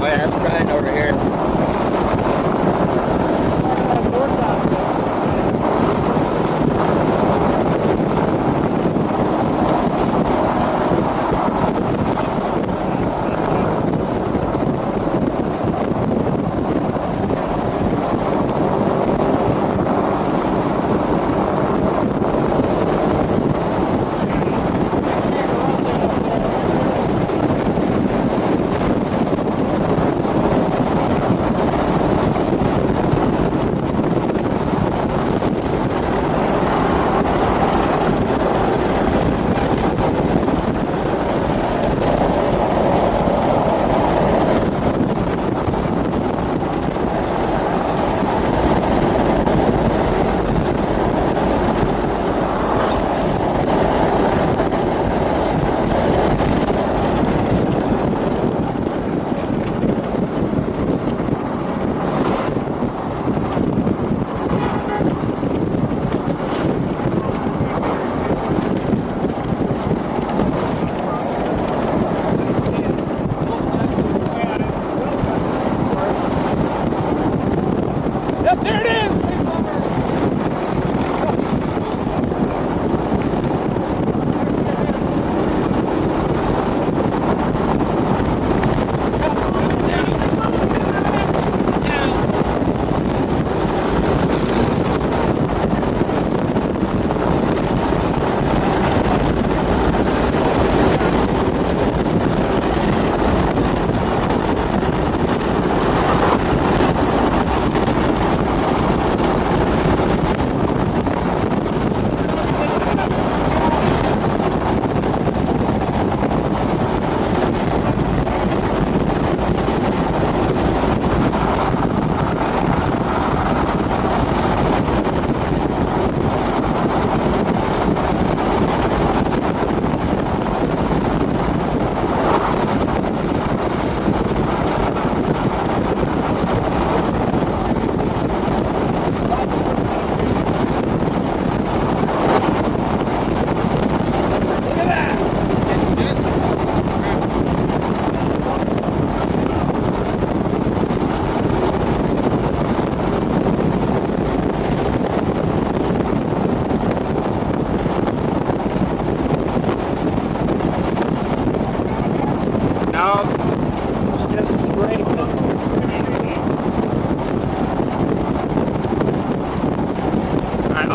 Oh yeah, it's trying over here.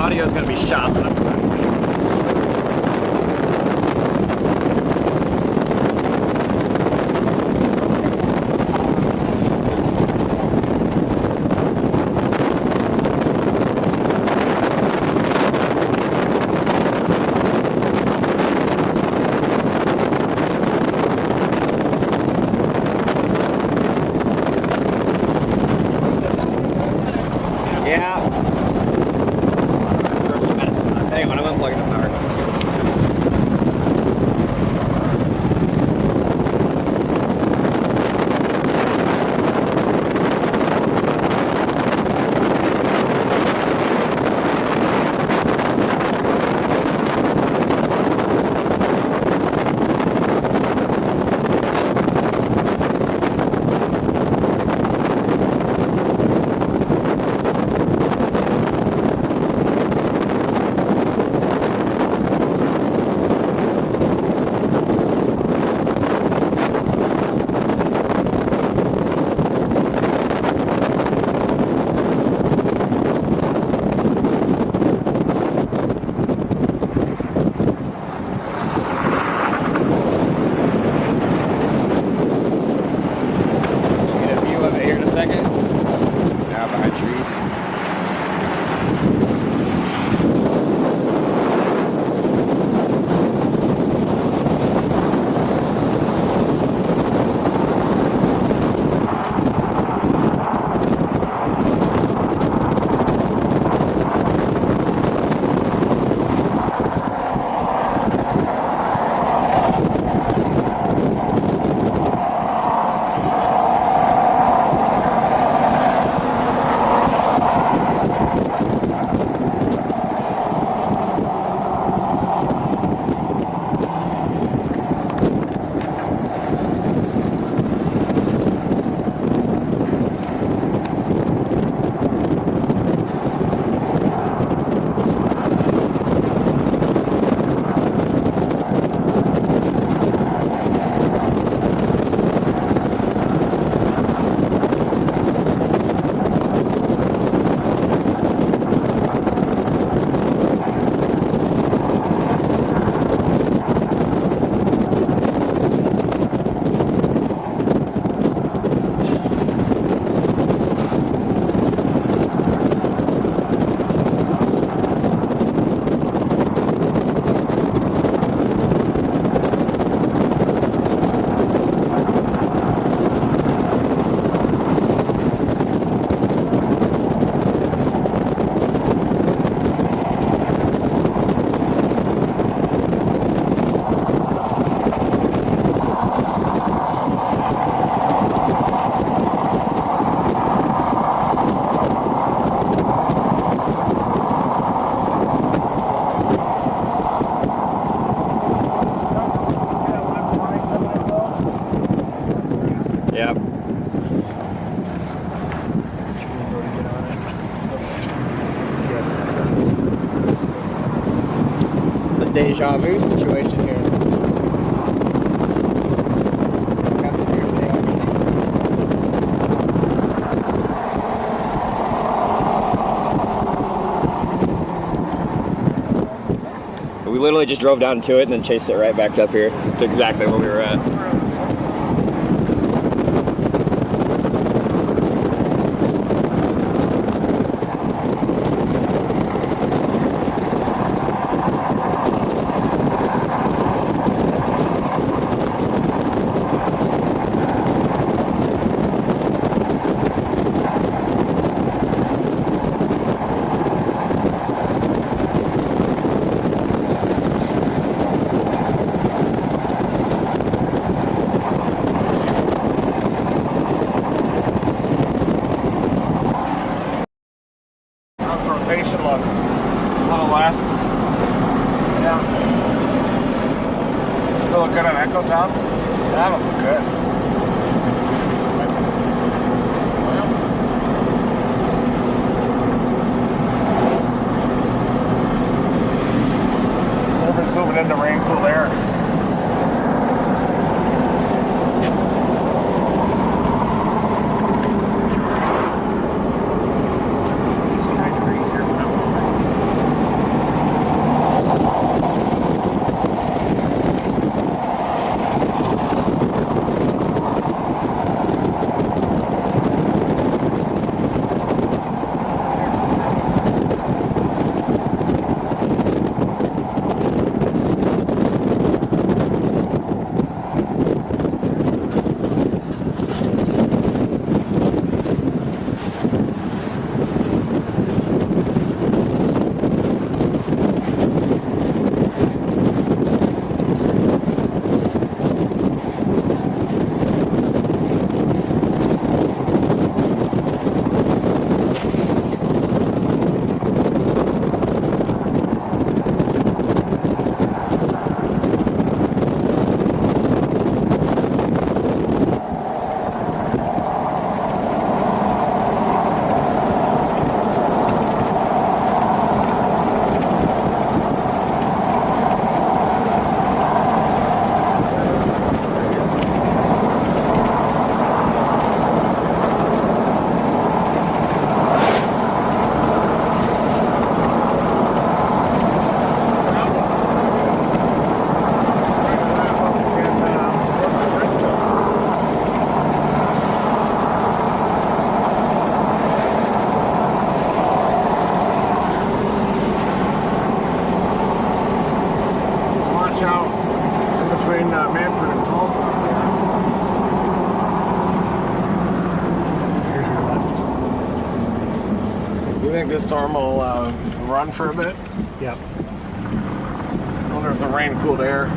Audio is going to be shot. deja vu situation here. Got the deer today. We literally just drove down to it and then chased it right back up here to exactly where we were at. Rotation look. A little less. Yeah. Still look good on echo tops? That'll look good. Over's moving into rain cool air. Manfred and Tulsa. Here's your left. You think this storm will run for a bit? Yep. I wonder if the rain cooled air.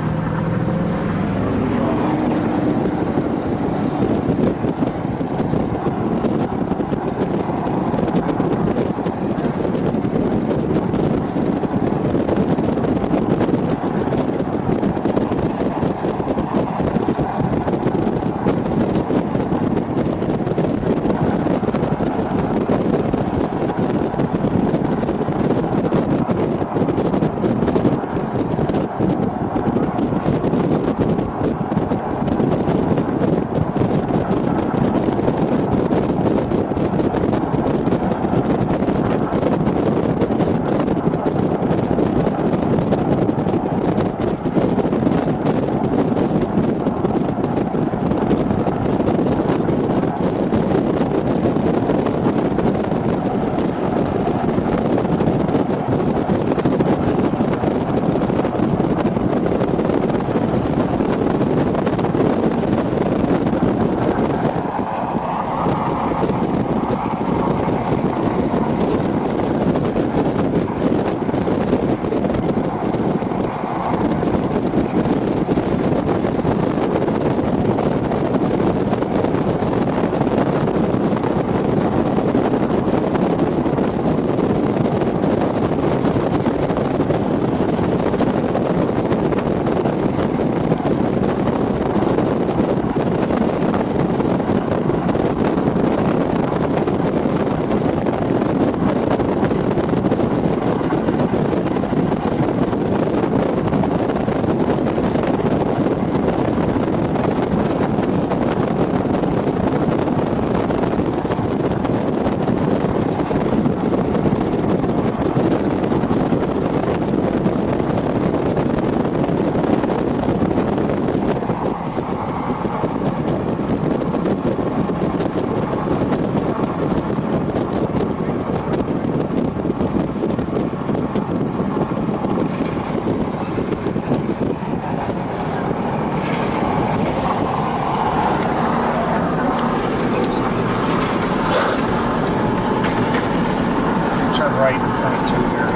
right in point 2 here.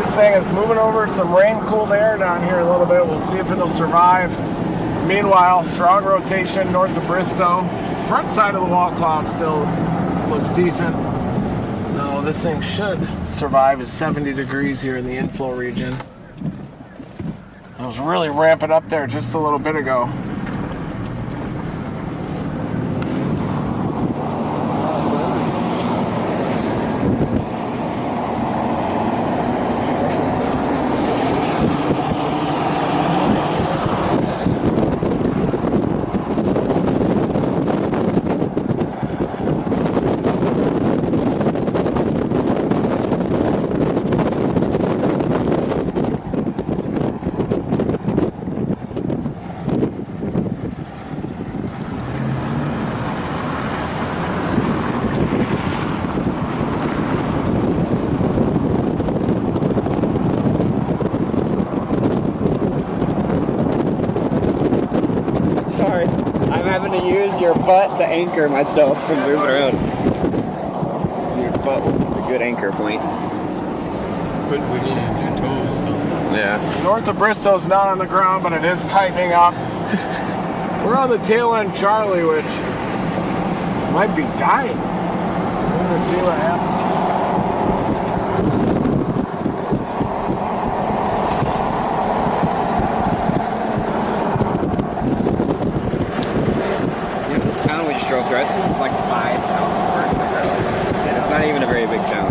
This thing is moving over some rain-cooled air down here a little bit. We'll see if it'll survive. Meanwhile, strong rotation north of Bristow. Front side of the wall cloud still looks decent. So this thing should survive. It's 70 degrees here in the inflow region. I was really ramping up there just a little bit ago. Sorry, I'm having to use your butt to anchor myself and move around. Your butt was a good anchor point. But we need your toes though. Yeah. North of Bristow's not on the ground, but it is tightening up. We're on the tail end Charlie, which might be dying. We're gonna see what happens. This town we just drove through, I see like 5 houses burning in the road. And it's not even a very big town.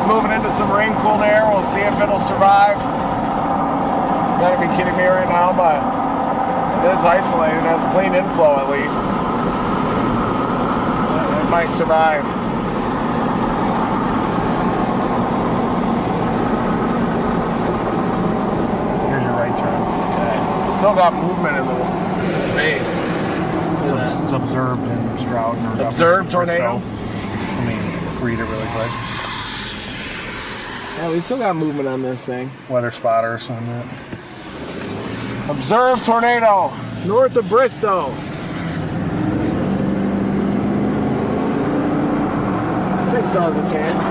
Moving into some rain-cooled air. We'll see if it'll survive. You gotta be kidding me right now, but it is isolated. It has clean inflow at least. It might survive. Here's your right turn. Okay. Still got movement in the base. It's observed in Stroud. or Observed up in tornado? Bristow. Let me read it really quick. Yeah, we still got movement on this thing. Weather spotters on that. Observed tornado north of Bristow. 6,000 cans.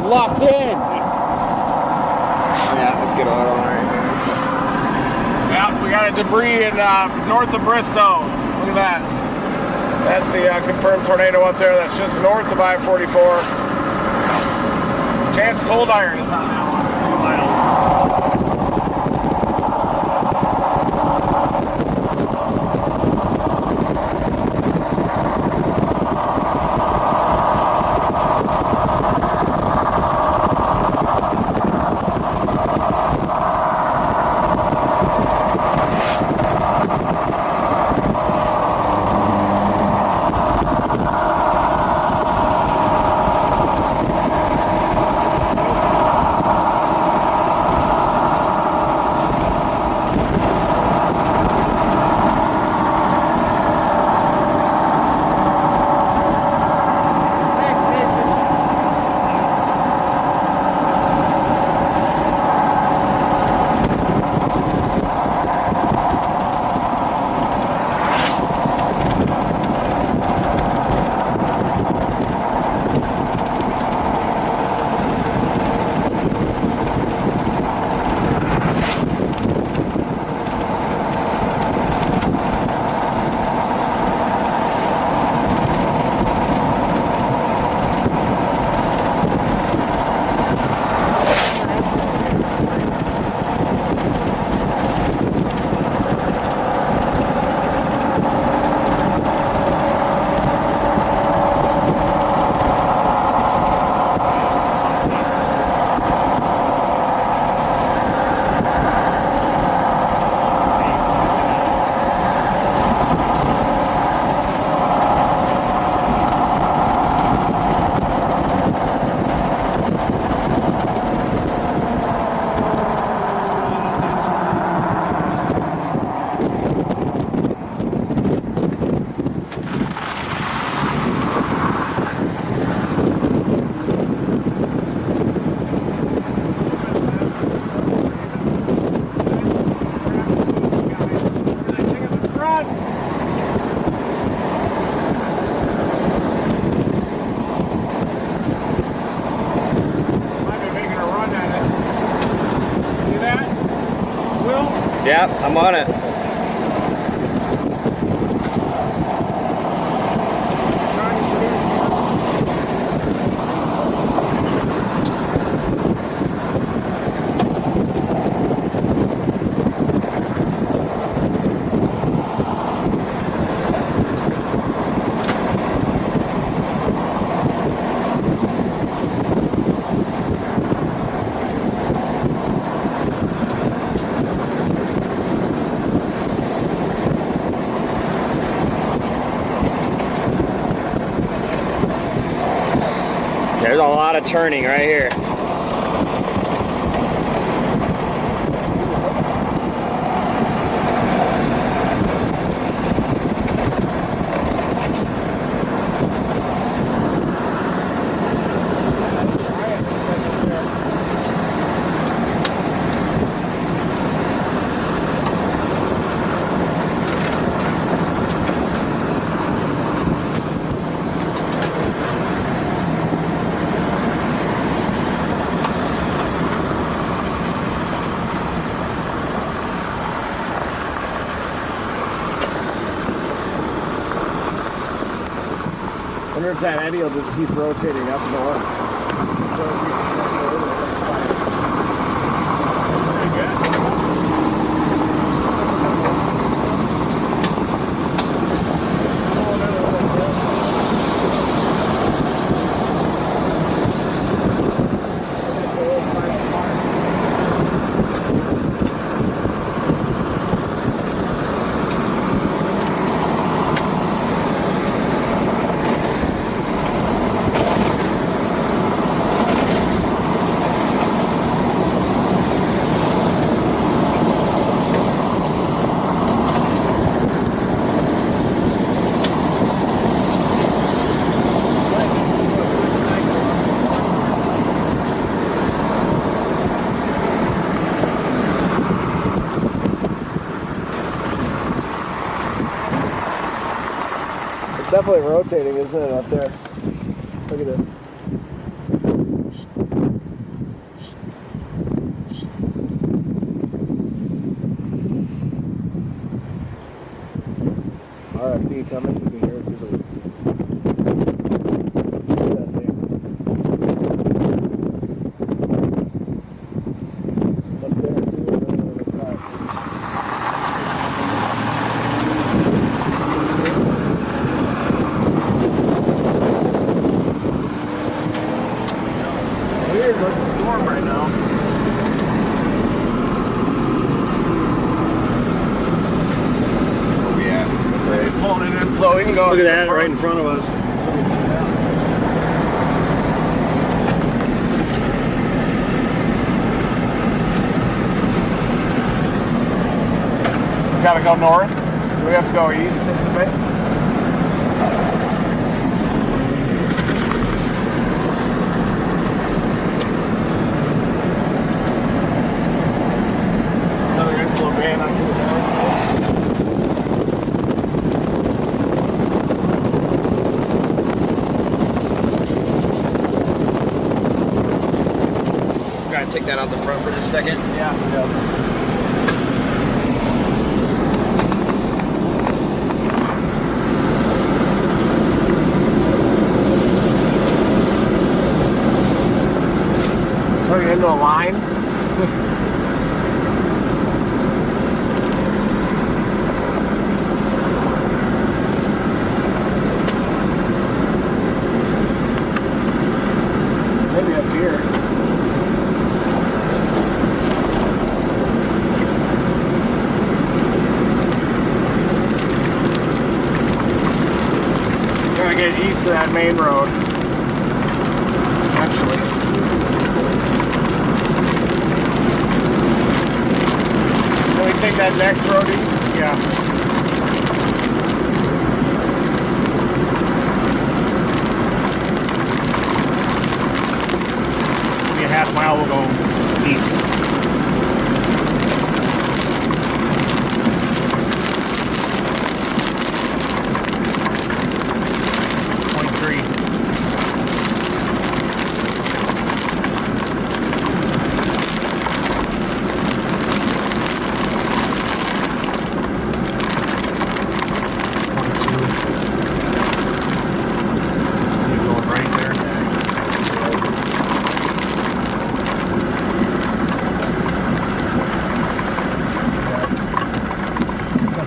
Locked in. Yeah, let's get auto on right there. Yeah, we got a debris in north of Bristow. Look at that. That's the confirmed tornado up there. That's just north of I-44. Chance Cold Iron is on that one. Yep, I'm on it. There's a lot of churning right here. I wonder if that eddy will just keep rotating up and north. Definitely rotating, isn't it, up there? Look at it. RFD coming, you can hear it through the that thing. Up there too, and then on the side. Weird looking storm right now. Where we at? Right. Pulling it in, flowing, going. Look at that right in front of us. Gotta go north. Do we have to go east a bit? Another inflow van up to the north. Gotta take that out the front for just a second. Yeah. Turning into a line. Maybe up here. Gotta get east of that main road. Actually. Take that next road east? Yeah. Maybe a half mile will go east.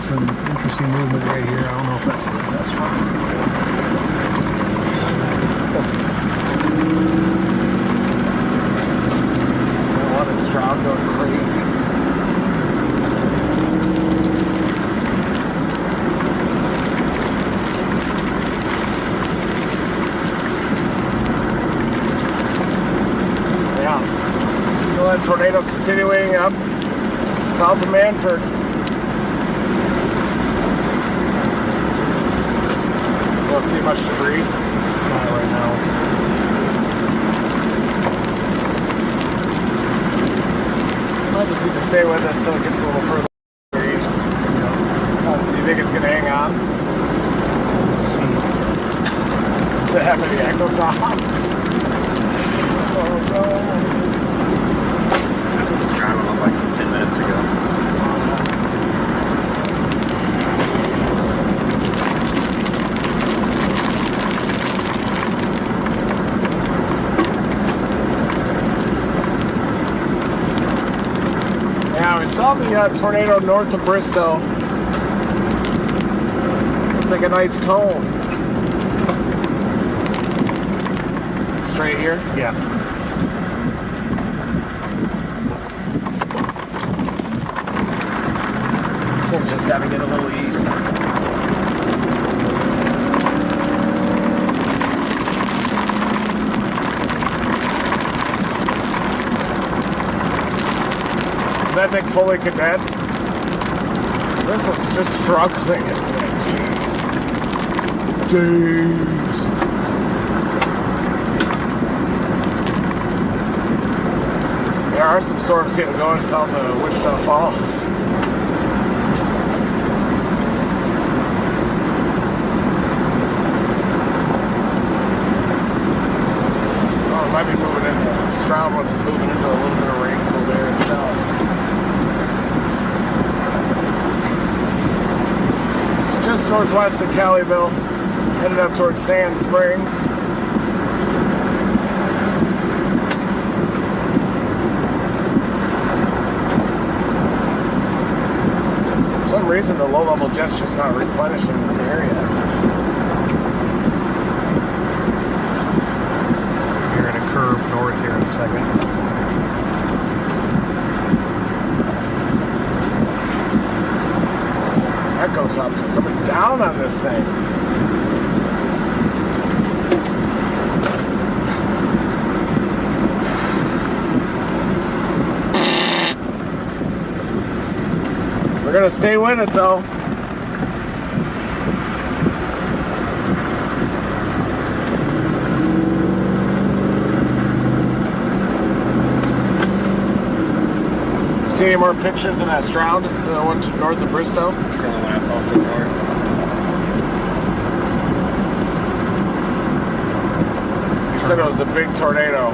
some interesting movement right here. I don't know if that's the best one. What is Stroud going crazy? Yeah. So that tornado continuing up south of Manford. Don't see much debris. Not right now. I just need to stay with us till it gets a little further east. Do you think it's going to hang on? Does it have any echo drops? Oh no. That's what this driver looked like 10 minutes ago. Yeah, we saw the tornado north of Bristow. Looks like a nice cone. Straight here? Yeah. This one's just got to get a little east. That thing fully condensed. This one's just struggling, isn't it? Jeez. There are some storms getting going south of Wichita Falls. Oh, it might be moving into Stroud one is moving into a little bit of rainfall there itself. Just northwest of Calleyville, headed up towards Sand Springs. For some reason, the low-level jet's just not replenishing this area. You're in a curve north here in a second. Echo stops are coming down on this thing. We're gonna stay with it though. See any more pictures of that Stroud, the one north of Bristow? That's the only one I saw so far. You said it was a big tornado.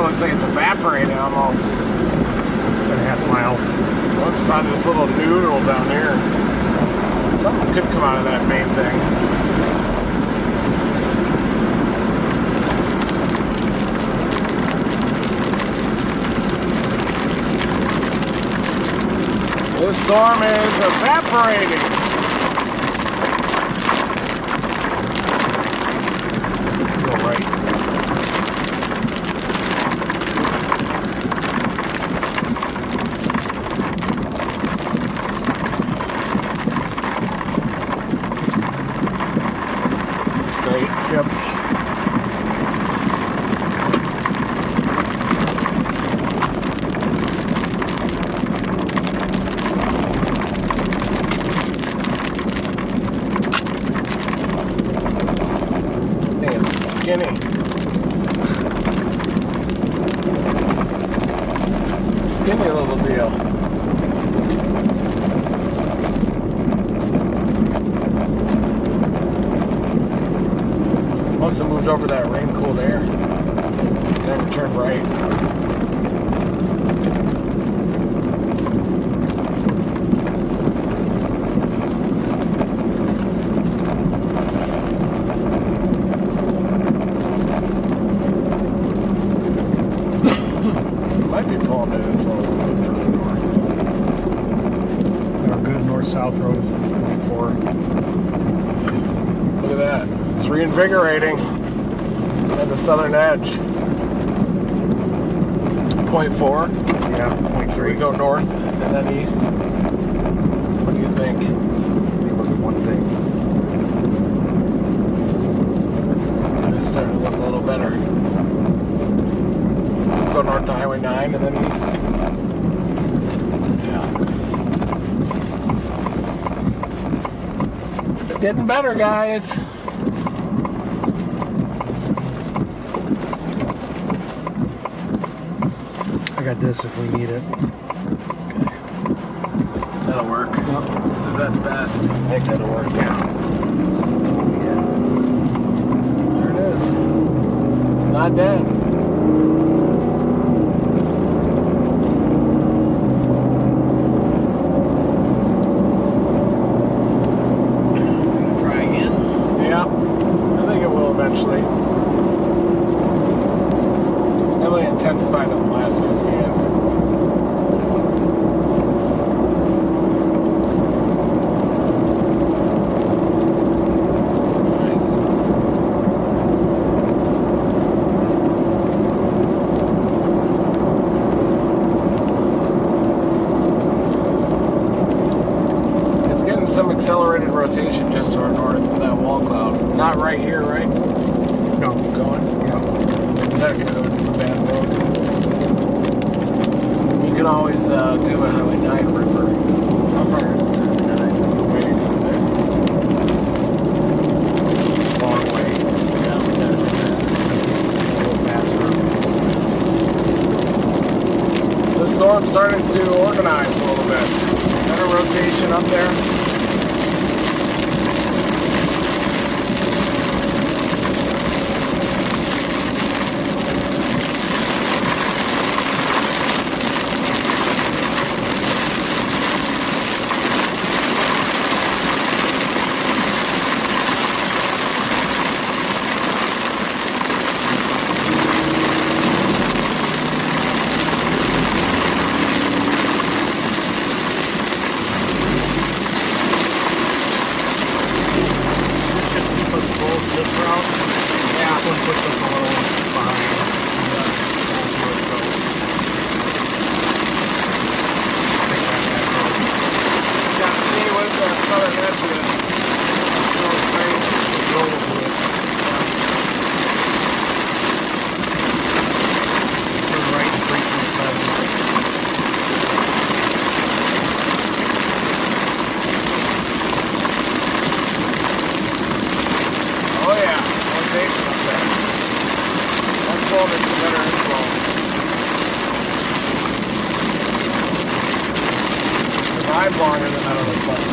Looks like it's evaporating almost. About a half mile. Whoops, on this little noodle down here. Something could come out of that main thing. This storm is evaporating. Go right. Yep. Dang, it's skinny. Skinny little deal. must have moved over that rain-cooled air. Never turned right. Might be pulling it in for a little bit further north. Our good north-south road is 24. Look at that. It's reinvigorating at the southern edge. 0.4. Yeah, 0.3. We go north and then east. What do you think? Let me look at one thing. It's starting to look a little better. Go north to Highway 9 and then east. Yeah. It's getting better, guys. I got this if we need it. That'll work. Yep. If that's best. I think that'll work, yeah. There it is. It's not dead. Try again. Yeah. I think it will eventually. Heavily intensified in the last few scans. It's getting some accelerated rotation just to our north of that wall cloud. Not right here, right? No. Going? Yeah. Is that going to go to a bad road? You can always do a Highway 9 ripper. How far is it? Ways, isn't it? Long way. Yeah, that's a little faster. The storm's starting to organize a little bit. Better rotation up there. Longer than that other button.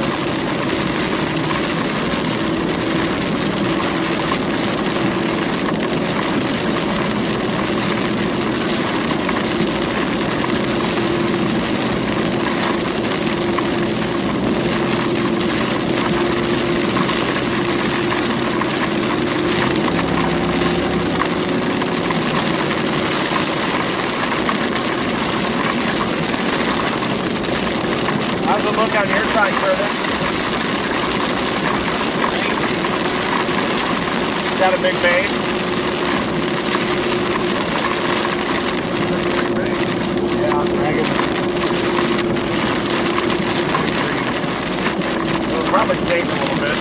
How's it look on your side, Curtis? Got a big bait? Yeah, dragon. It'll probably take a little bit.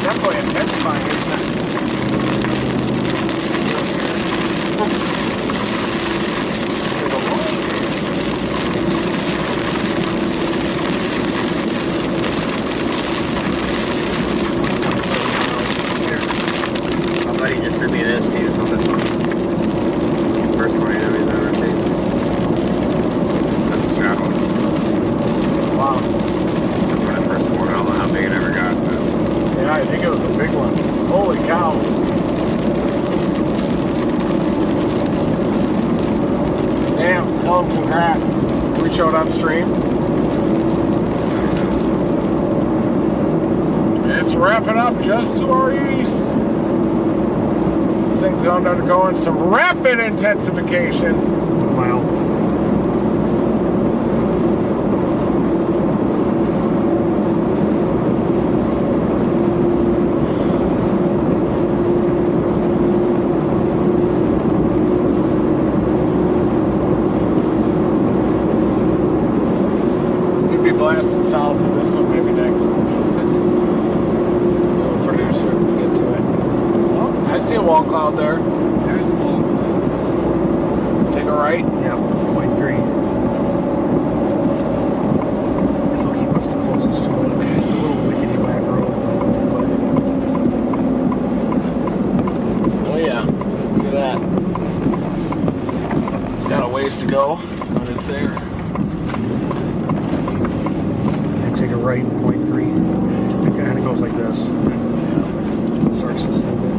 Definitely intensifying, isn't it? showed on stream. It's wrapping up just to our east. This thing's undergoing some rapid intensification. Wow. Blasting south of this one maybe next. That's a little producer. We'll get to it. Oh, I see a wall cloud there. There's the wall. Take a right. Yeah, 0.3. This will keep us the closest to it. It's a little wickety whack road. Oh yeah, look at that. It's got a ways to go, but it's there. Take a right, 0.3. It kind of goes like this. Starts to send it.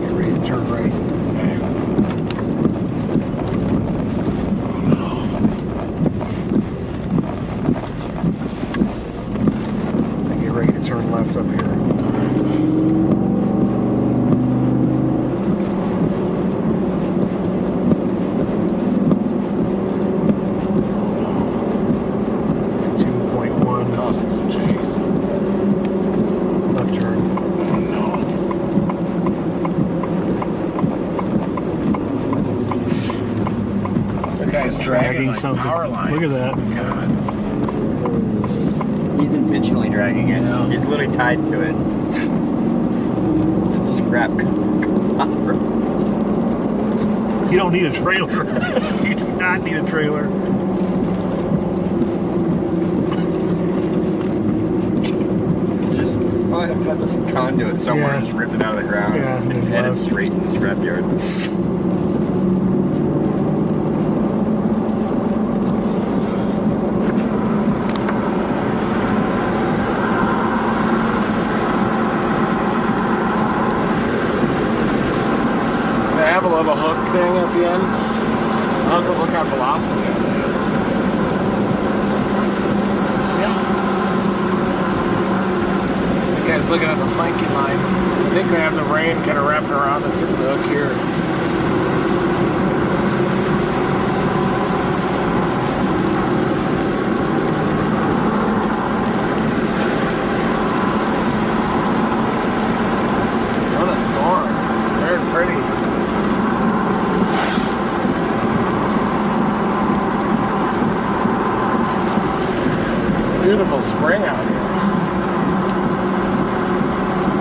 Get ready to turn right. Turn left up here. Cost us a chase. Left turn. Oh no. That guy's dragging like something. power lines. Look at that. God. He's intentionally dragging it. Yeah. He's literally tied to it. It's scrap copper. You don't need a trailer. You do not need a trailer. Just probably have to have some conduit somewhere Yeah. and just rip it out of the ground Yeah, and head it straight to the scrapyard. They have a little hook thing at the end. How does it look on velocity? Yeah. The guy's looking at the flanking line. I think they have the rain kind of wrapping around the tip of the hook here. What a storm. It's very pretty. Beautiful spring out here.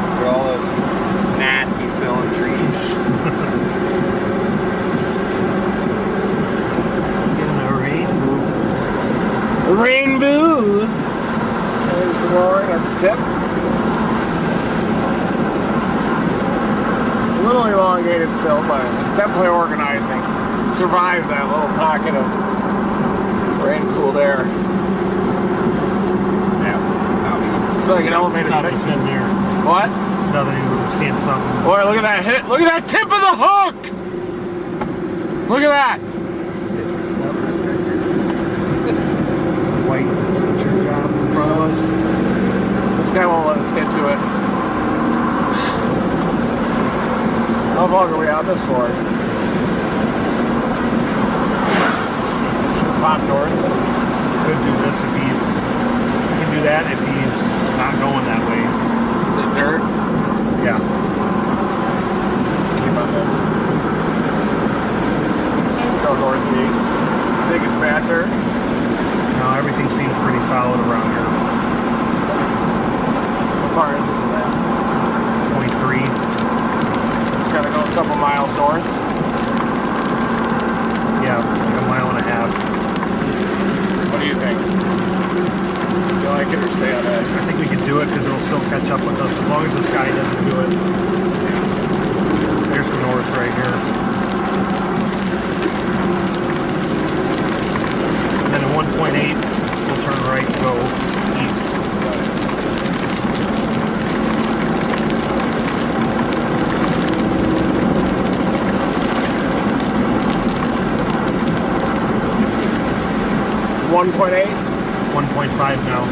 Look at all those nasty smelling trees. Getting a rainbow. Rainbow! There's the roaring at the tip. It's a little elongated still, but it's definitely organizing. It survived that little pocket of rain-cooled air. It's like an elevated Thought mix. it's in there. What? Thought they were seeing something. Boy, look at that hit. Look at that tip of the hook! Look at that. White feature job in front of us. This guy won't let us get to it. How long are we out this for? Should pop north. Could do this if he's. We can do that if he's not going that way. Is it dirt? Yeah. Keep on this. Go northeast. I think it's bad dirt. No, everything seems pretty solid around here. How far is it to that? 0.3. It's gotta go a couple miles north. Yeah, like a mile and a half. What do you think? Do you like it or stay on I this? think we can do it because it'll still catch up with us as long as this guy doesn't do it. There's the north right here. 1.8? 1.5 now.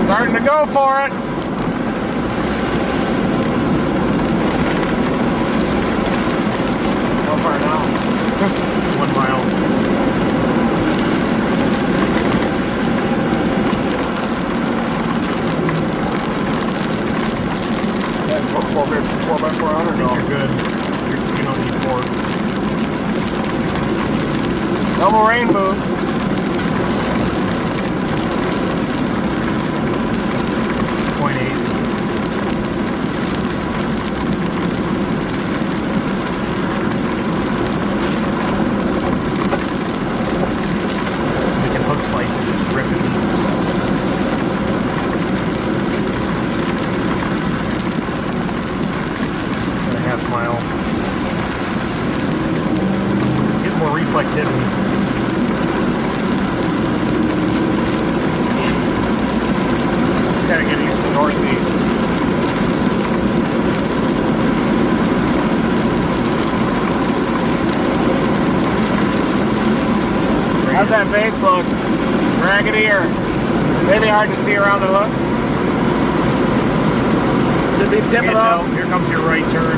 Starting to go for it. How far now? 1 mile. Yeah, what 4x400? No. You're good. You don't need 4. Double rainbow. How's that base look? Raggedy or maybe hard to see around the hook? Should be tipping off. Here comes your right turn.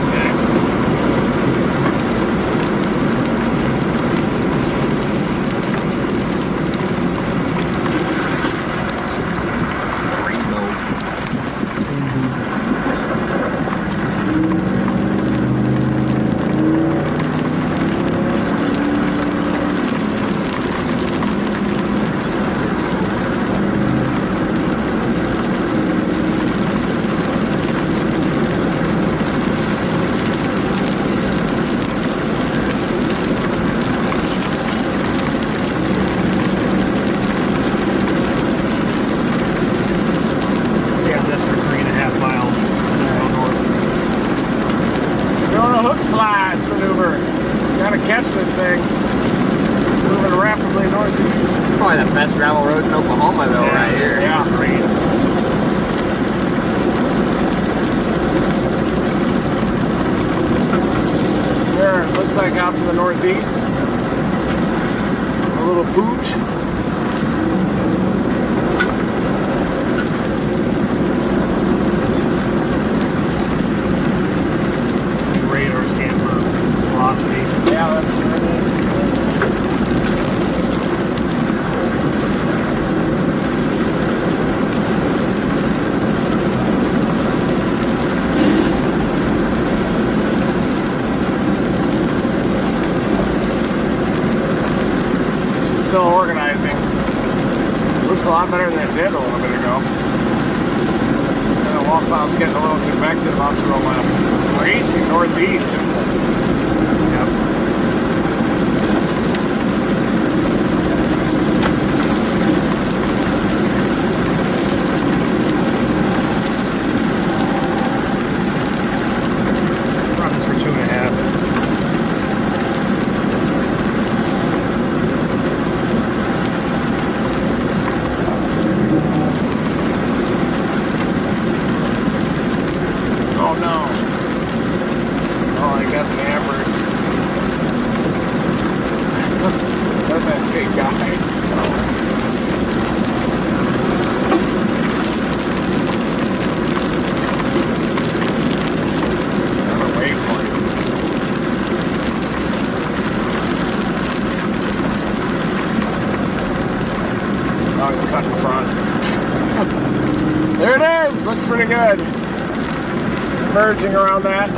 Catch this thing. Moving rapidly northeast. Probably the best gravel roads in Oklahoma, though, right here. Yeah. Great. There, it looks like out to the northeast. A little pooch. Radar scan for velocity. Yeah, that's what it is. She's still organizing. Looks a lot better than it did a little bit ago. And the wall cloud's getting a little convective off to the left. Racing northeast. Yep. Run this for 2.5. Oh no. Oh, I got the ambers. That's that same guy. I'm gonna wait for you. Oh, it's cut in front. There it is! Looks pretty good. Merging around that.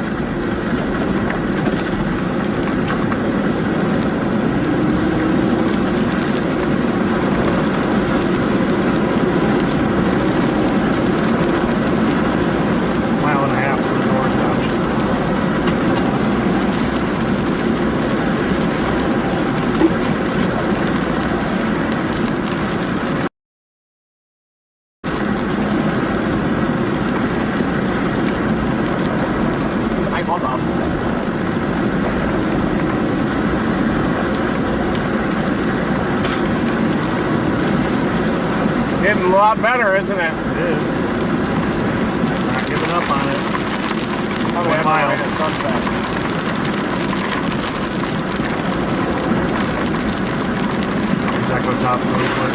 Mile and a half from the north a lot better, isn't it? It is. Not giving up on it. Probably 1 have mile. right at sunset. Does that go top really quick?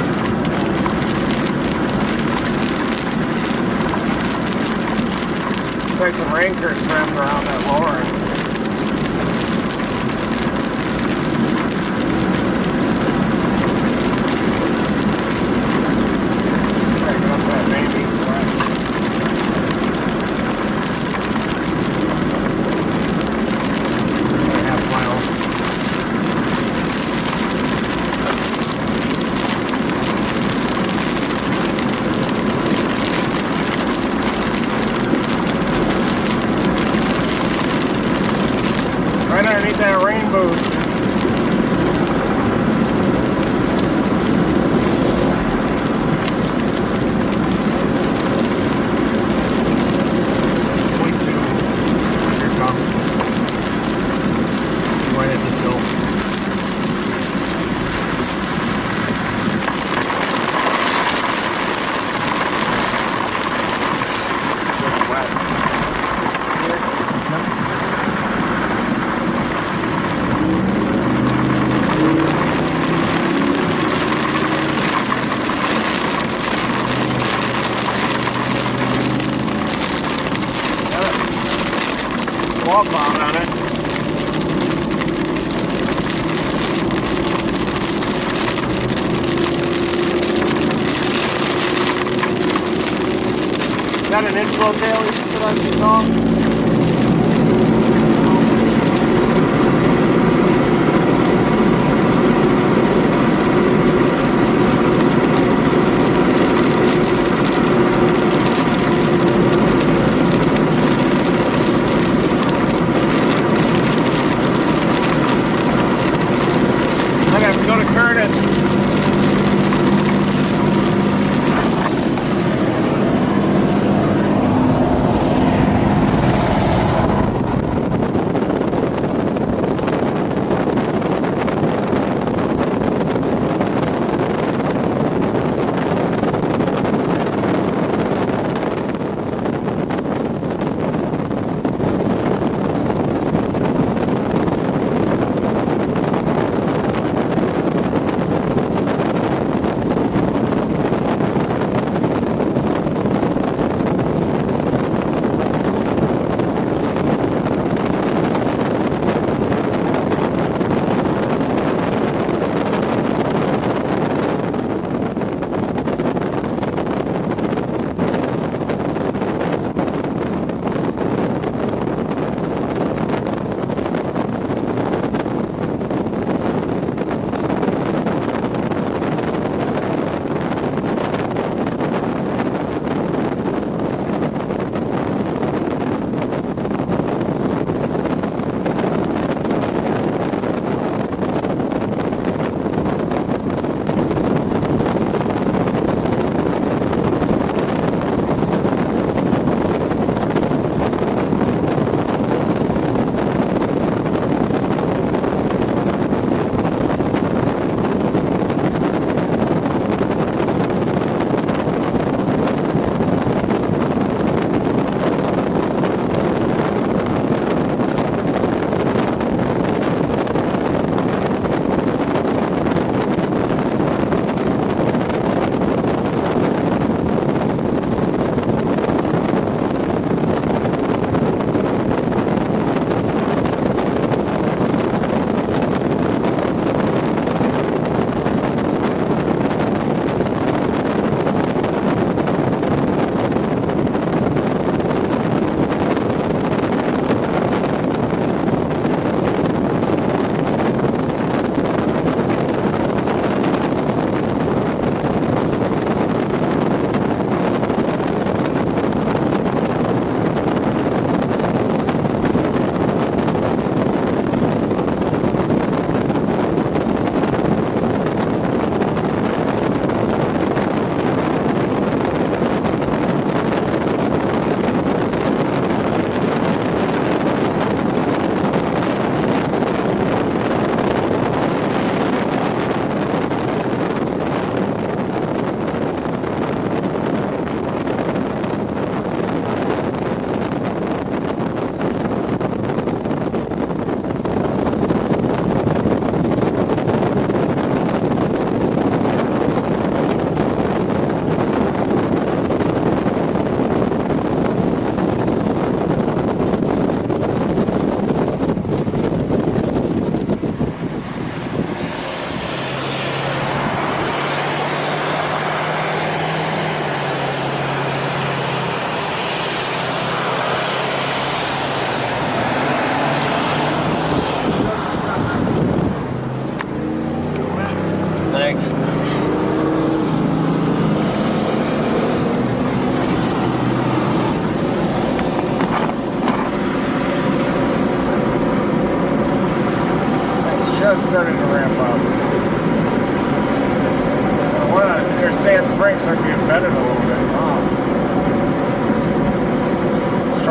Looks like some rain curtains wrapped around that lower end. Breaking up that baby sweat. Half mile. Right underneath that rain boost. Wall cloud on it. Is that an inflow tail that I just saw? Go to Curtis.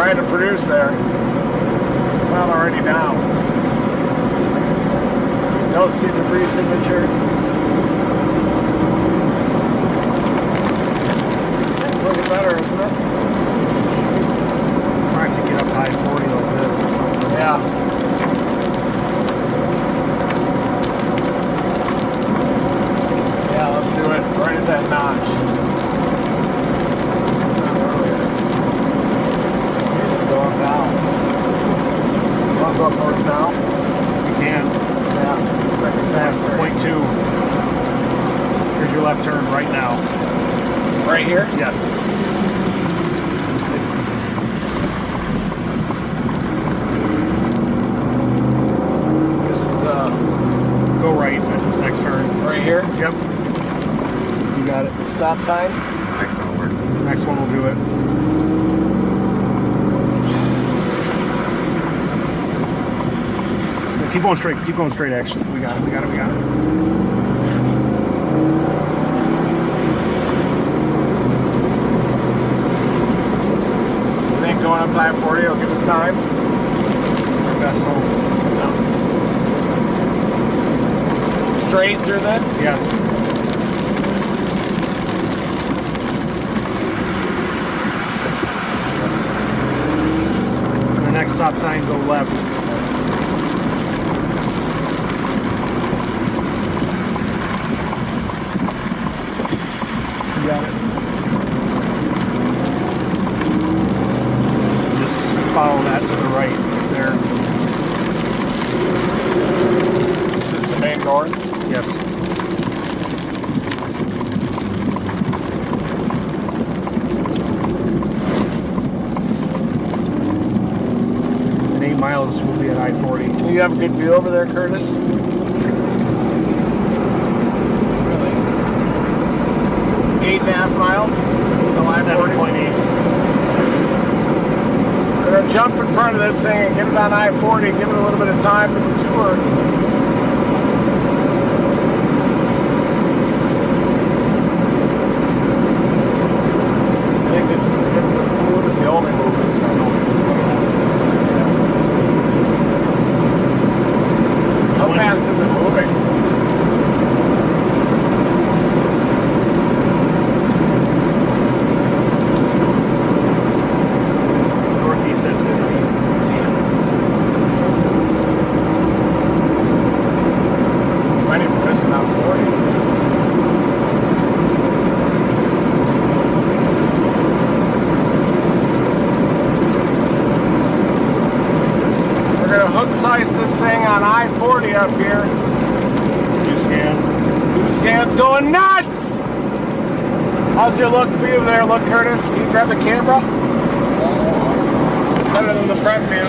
trying to produce there. It's not already down. Don't see debris signature. It's looking better, isn't it? I have to get up to high 40 like this or something. Yeah. Yeah, let's do it right at that notch. Going down. Want to go up north now? You can. Yeah, might be faster. Point 2. Here's your left turn right now. Right here? Yes. This is Go right at this next turn. right here. Yep. You got it. Stop sign. Next one will work. Next one will do it. Keep going straight. Keep going straight, actually. We got it. We got it. We got it. You think going up to I-40 will give us time? Best home. Straight through this? Yes. And the next stop sign, go left. You got it. Just follow that to the right there. Is this the main north? Yes. In 8 miles, we'll be at I-40. Do you have a good view over there, Curtis? Really? 8.5 miles? So I-40? 7.8. We're going to jump in front of this thing and get it on I-40, give it a little bit of time to mature. I think this is a good move. It's the only move that's going to How fast is it moving? Northeast at 50. Might even miss about 40. We're gonna hook slice this thing on I-40 up here. You scan. New scan's going nuts! How's your look view there? Look, Curtis. Can you grab the camera? Better than the front view.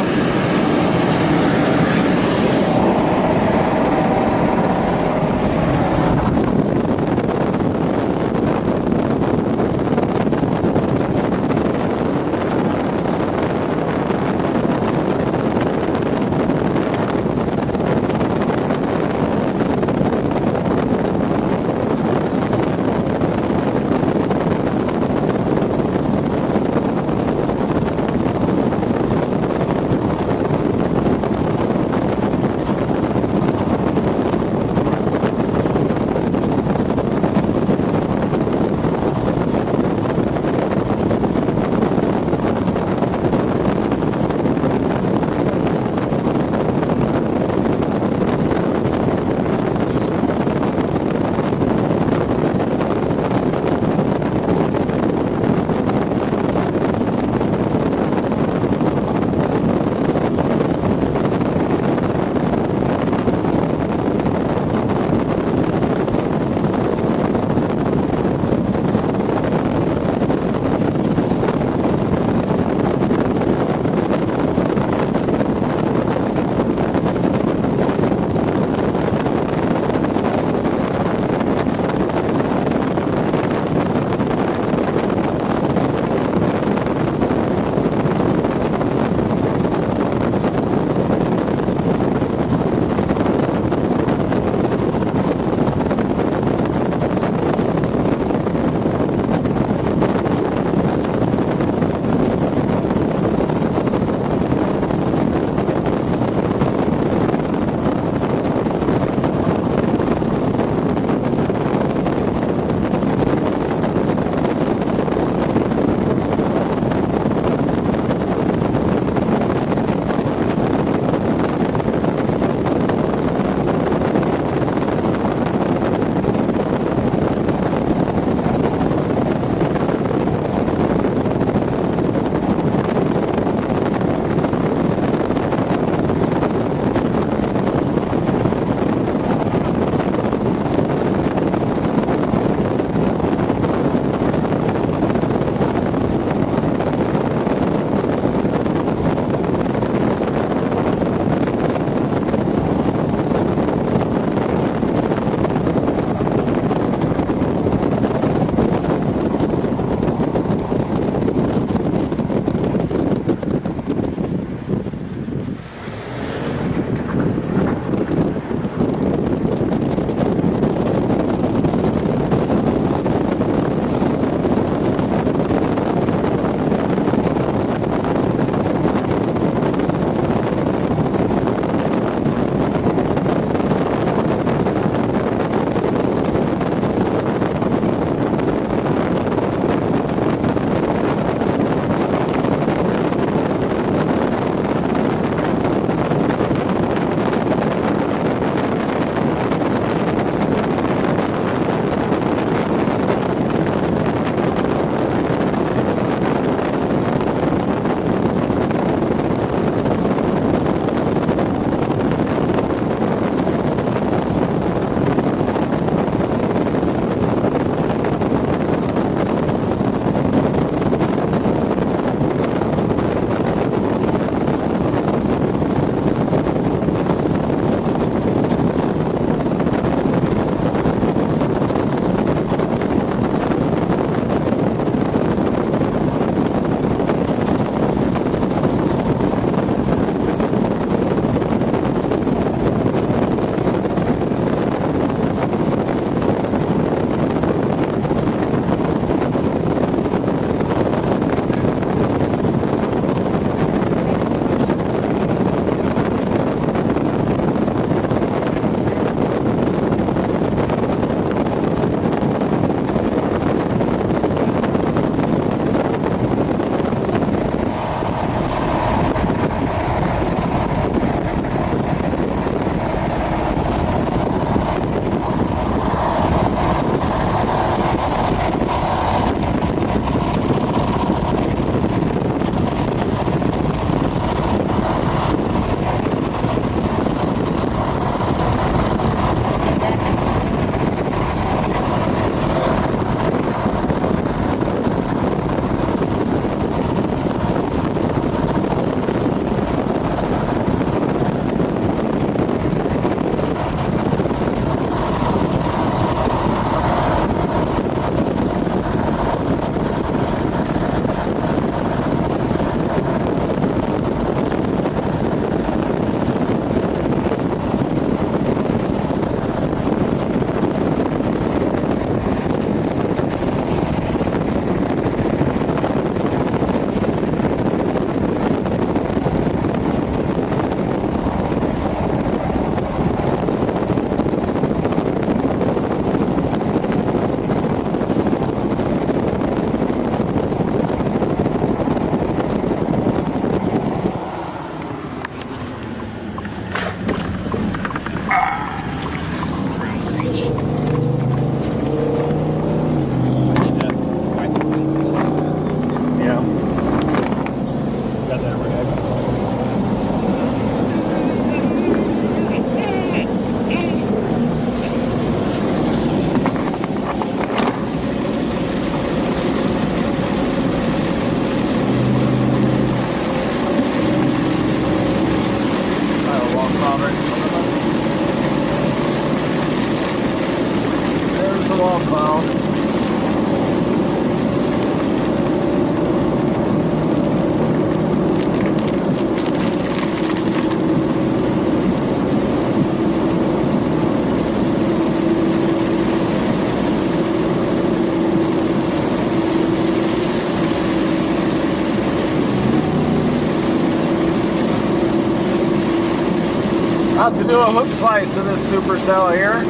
About to do a hook slice of this supercell here. I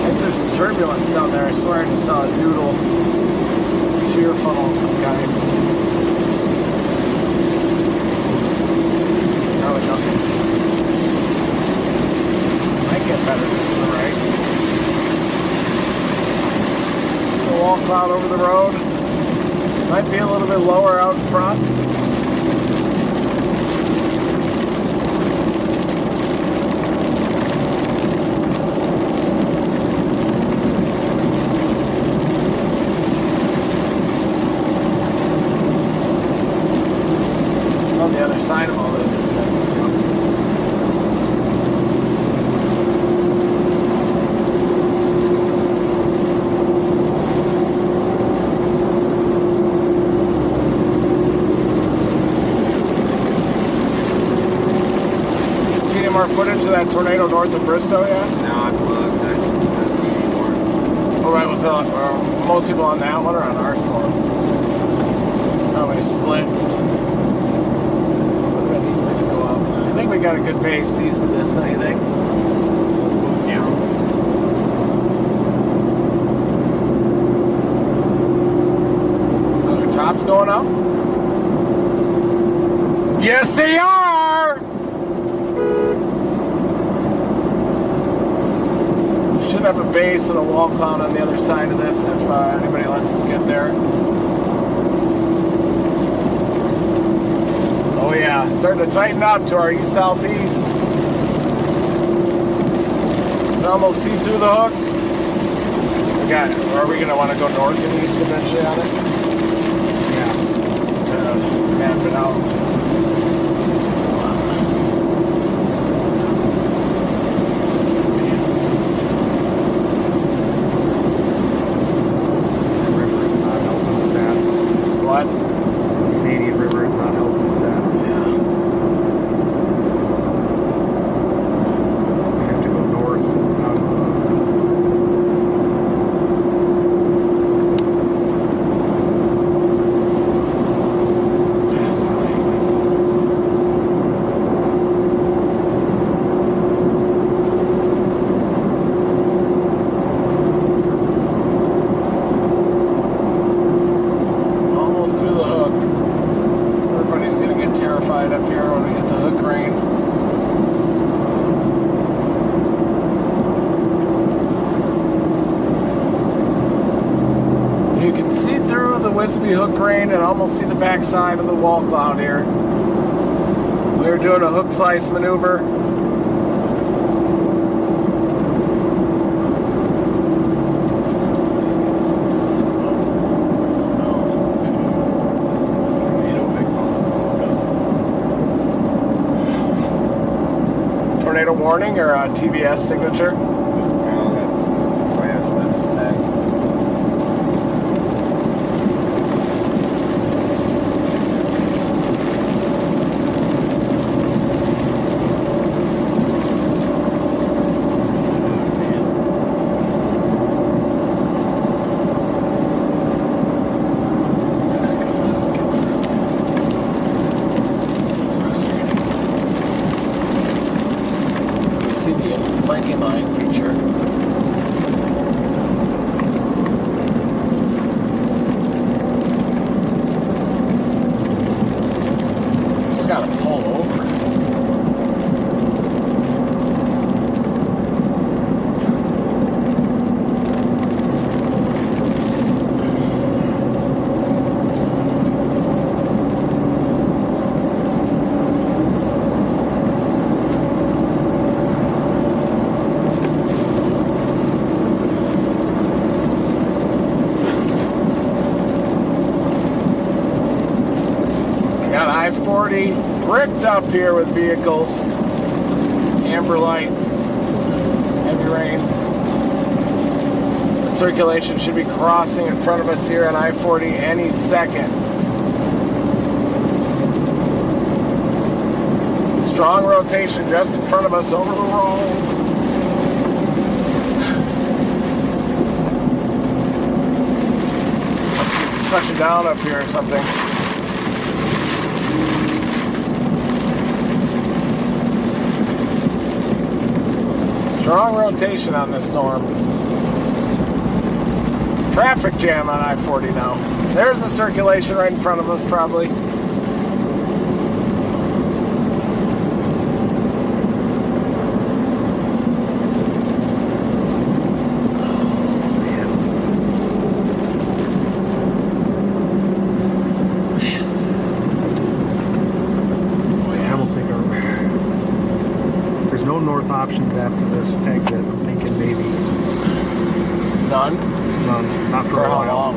think there's some turbulence down there. I swear I just saw a doodle. Shear funnel of some kind. Probably nothing. Might get better just to the right. The wall cloud over the road. Might be a little bit lower out in front. On the other side of all this is more footage of that tornado north of Bristow yet? No, I've looked. I don't see any more. All right, was most people on that one or on our storm? Probably split. What do I need to go up? I think we got a good base east of this, don't you think? Yeah. Are the tops going up? Yes, they are! Have a base and a wall cloud on the other side of this if anybody lets us get there. Oh yeah, starting to tighten up to our east-southeast. Can almost see through the hook. Are we going to want to go north and east eventually on it? Yeah. Map it out. Canadian River is not helping with that. Yeah. We have to go north. Wispy hook crane and almost see the backside of the wall cloud here. We're doing a hook slice maneuver. Tornado warning or a TBS signature? I-40 bricked up here with vehicles, amber lights, heavy rain. The circulation should be crossing in front of us here on I-40 any second. Strong rotation just in front of us over the road. Touching down up here or something. Strong rotation on this storm. Traffic jam on I-40 now. There's the circulation right in front of us, probably. There's no north options after this exit. I'm thinking maybe None? none. Not for a how while. long?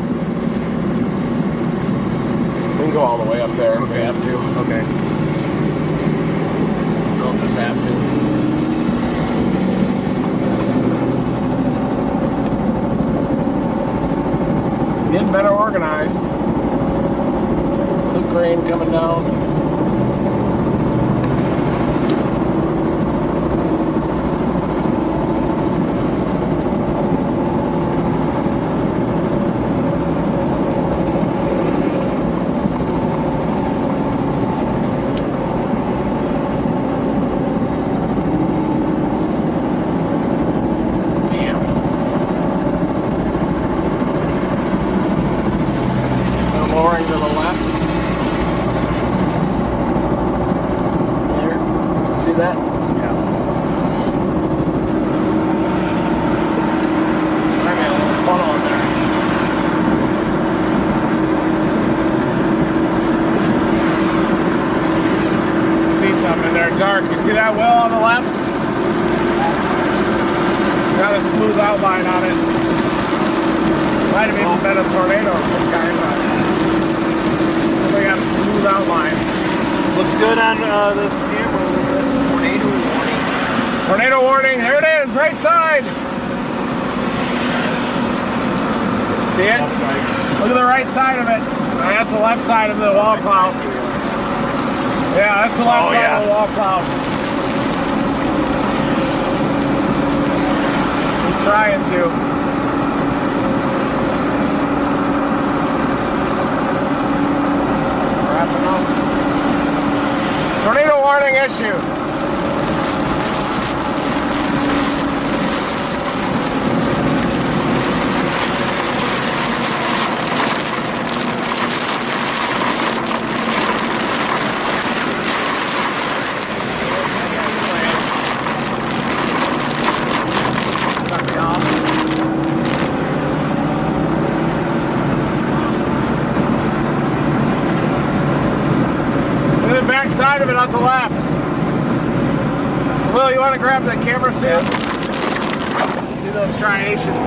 We can go all the way up there if we have to. Okay. We'll just have to. It's getting better organized. Look, rain coming down. Lowering to the left. There. See that? Yeah. I got a little funnel in there. See something in there, dark. You see that wheel on the left? Got a smooth outline on it. Might have even been a tornado of some kind, but we got a smooth outline. Looks good on this camera. Tornado warning. Tornado warning, here it is, right side. See it? Left side. Look at the right side of it. That's the left side of the wall cloud. Yeah, that's the left side of the wall cloud. I'm trying to. Wrapping up. Tornado warning issue. Side of it on the left. Will, you want to grab that camera stand? See those striations?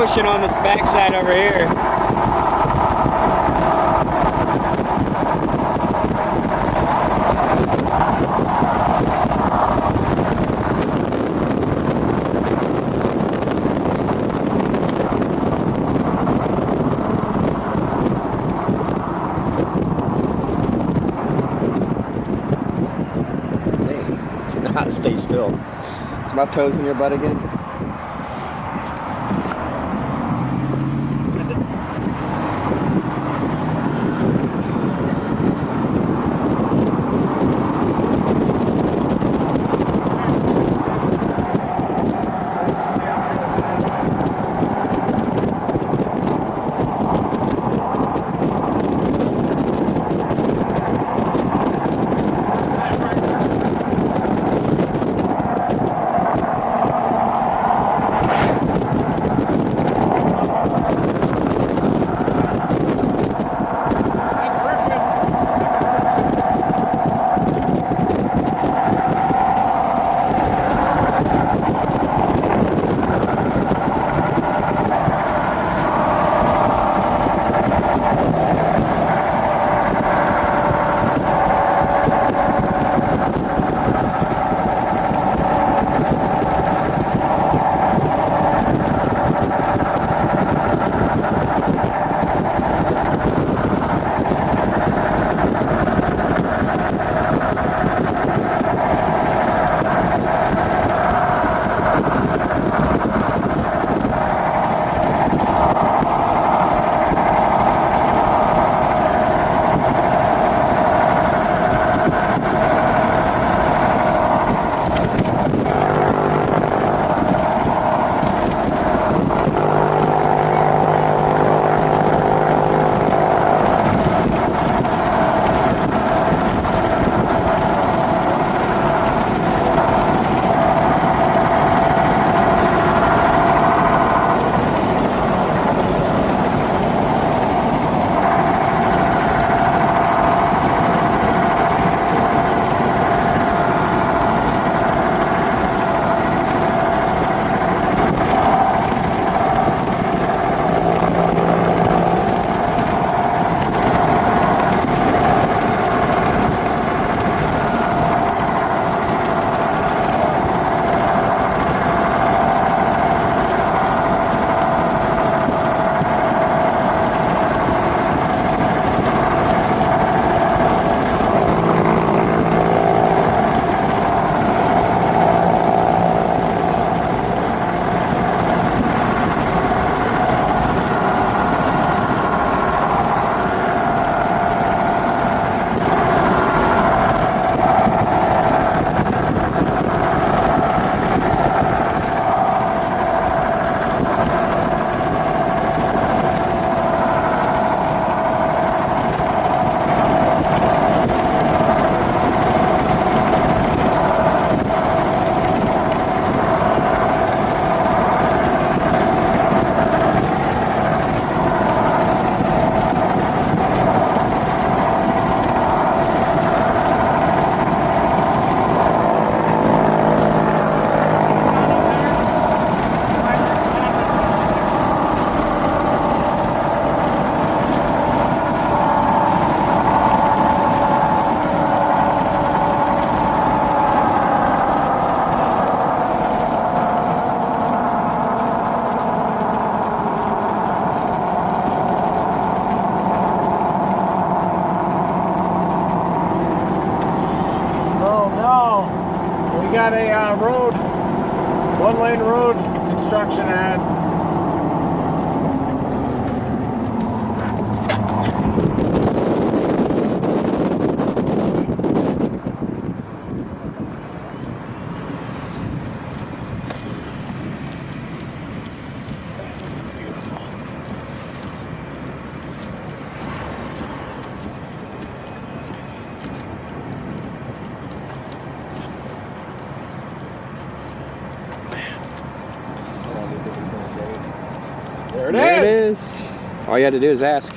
motion on this backside over here. Not stay still. Is my toes in your butt again? got a road, one-lane road construction ad. There it is. All you had to do is ask.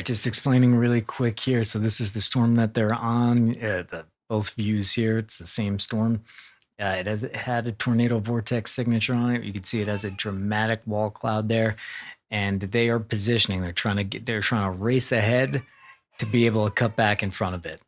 just explaining really quick here. So this is the storm that they're on. Both views here, it's the same storm. It had a tornado vortex signature on it. You can see it has a dramatic wall cloud there, and they are positioning. They're trying to race ahead to be able to cut back in front of it.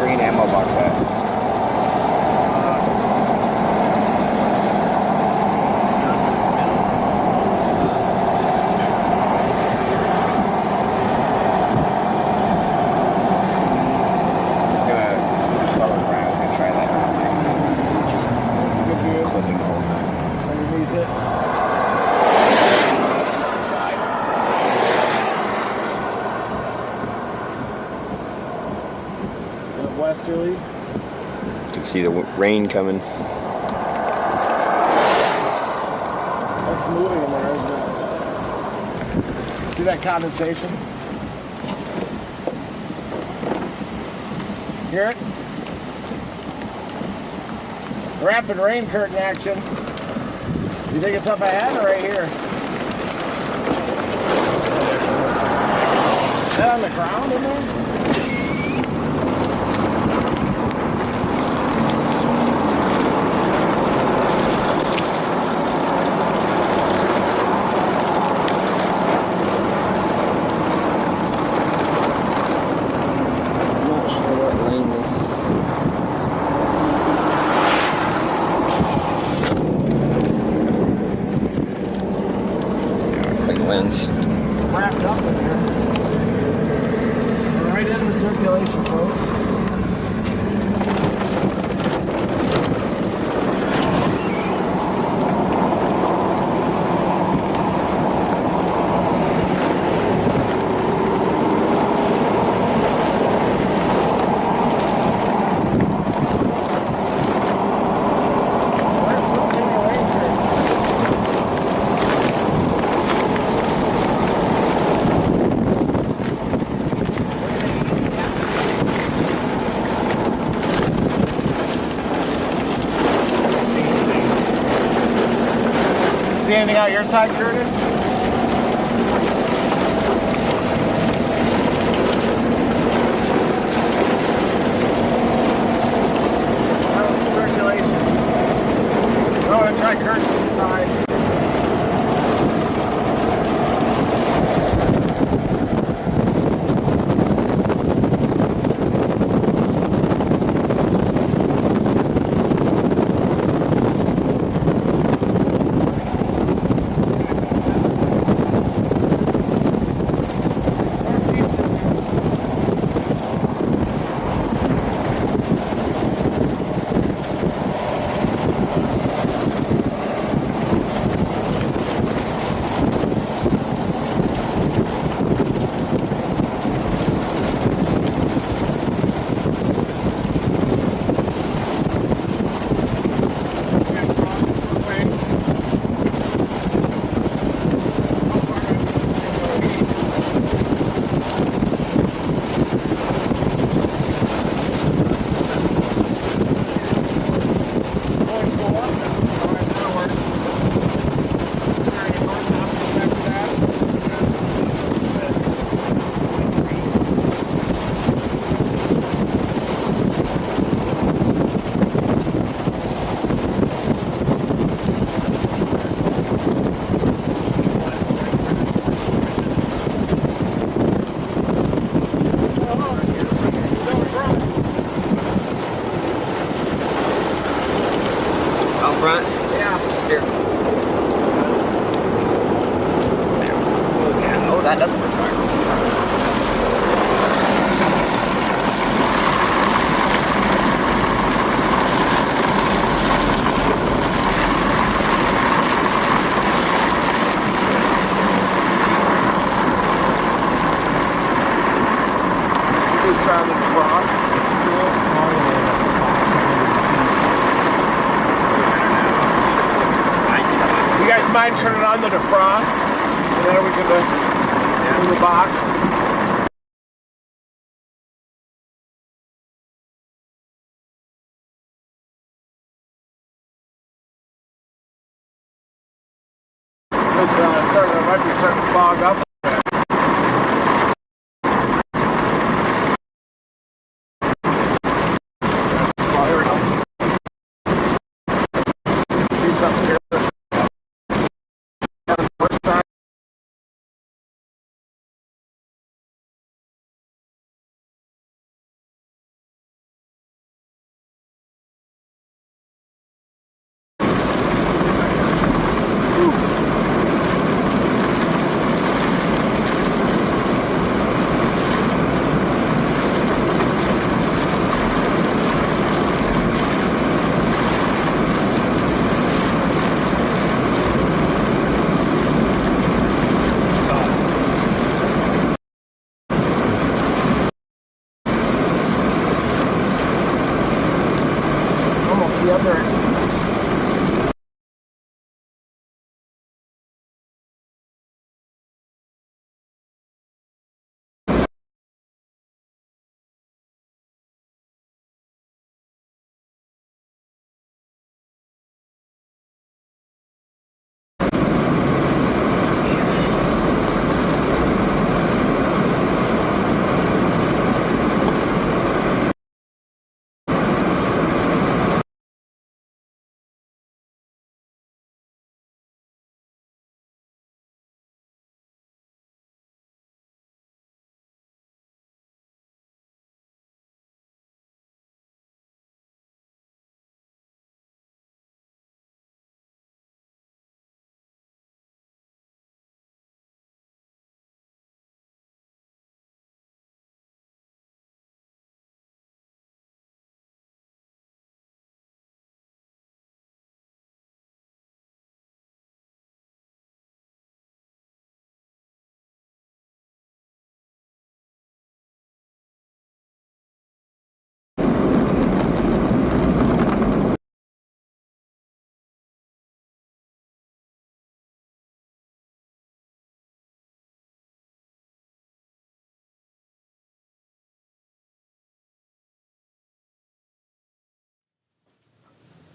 green ammo box at? Just gonna slow it around and try that. Just clicking the whole time. Underneath it. Westerlies. You can see the rain coming. That's moving in there, isn't it? See that condensation? Hear it? Rapid rain curtain action. You think it's up ahead or right here? Is that on the ground in there? Lens. Wrapped up in here. Right in the circulation, folks. See anything out your side, Curtis? Circulation. I'm going to try Curtis' side. Front? Yeah. Here. Okay. Oh, that doesn't work fine. Just found the frost. You guys mind turning on the defrost? And then we can in the box. Might be starting to fog up. See something here.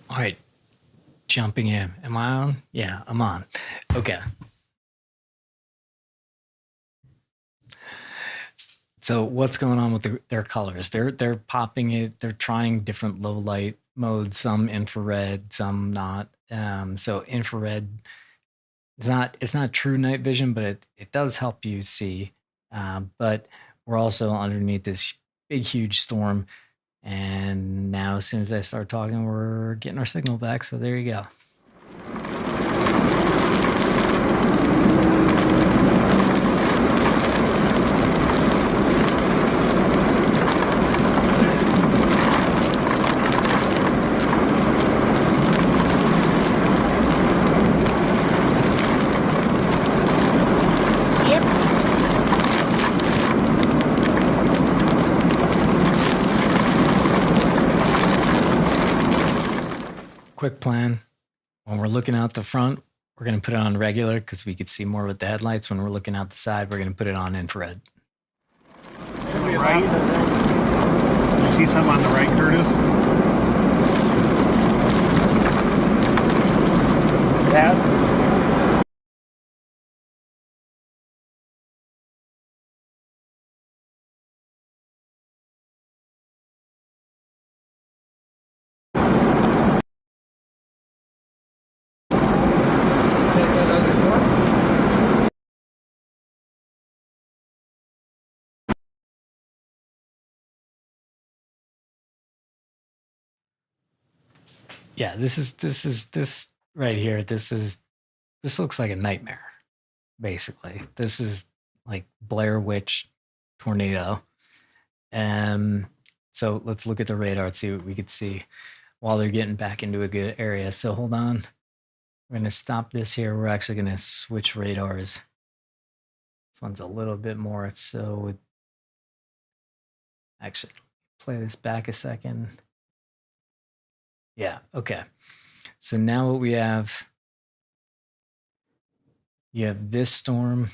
All right, jumping in. Am I on? Yeah, I'm on. Okay. So what's going on with their colors? They're popping it. They're trying different low light modes. Some infrared, some not. So infrared it's not true night vision, but it does help you see. But we're also underneath this big huge storm, and now as soon as I start talking, we're getting our signal back. So there you go. Quick plan. When we're looking out the front, we're going to put it on regular because we could see more with the headlights. When we're looking out the side, we're going to put it on infrared. Right. You see something on the right, Curtis? That? Yeah, this right here. This looks like a nightmare. Basically, this is like Blair Witch tornado. So let's look at the radar and see what we could see while they're getting back into a good area. So hold on. We're going to stop this here. We're actually going to switch radars. This one's a little bit more. So actually play this back a second. Yeah. Okay. So now what we have, you have this storm,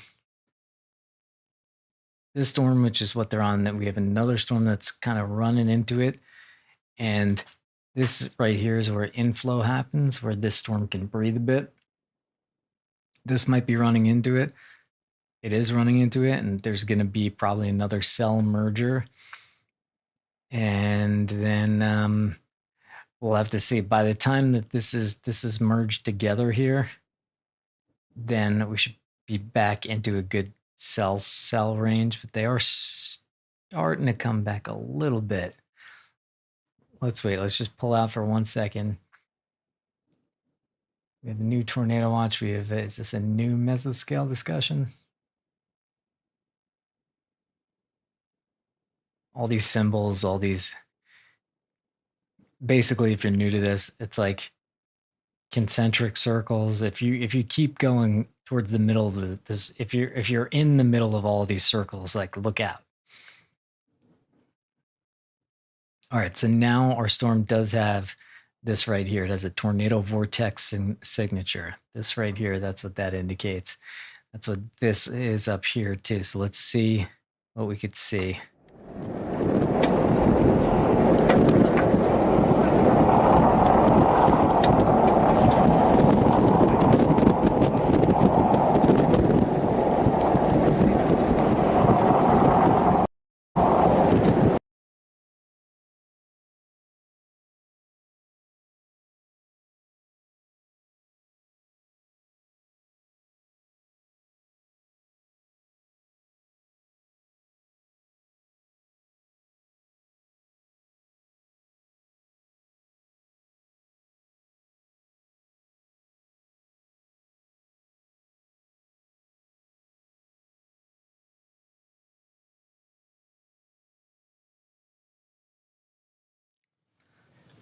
which is what they're on. Then we have another storm that's kind of running into it. And this right here is where inflow happens, where this storm can breathe a bit. This might be running into it. It is running into it, and there's going to be probably another cell merger. And then we'll have to see. By the time that this is merged together here, then we should be back into a good cell range. But they are starting to come back a little bit. Let's wait. Let's just pull out for 1 second. We have a new tornado watch. We have, is this a new mesoscale discussion? All these symbols, all these, basically, if you're new to this, it's like concentric circles. If you keep going towards the middle of this, if you're in the middle of all these circles, like look out. All right, so now our storm does have this right here. It has a tornado vortex signature. This right here, that's what that indicates. That's what this is up here too. So let's see what we could see.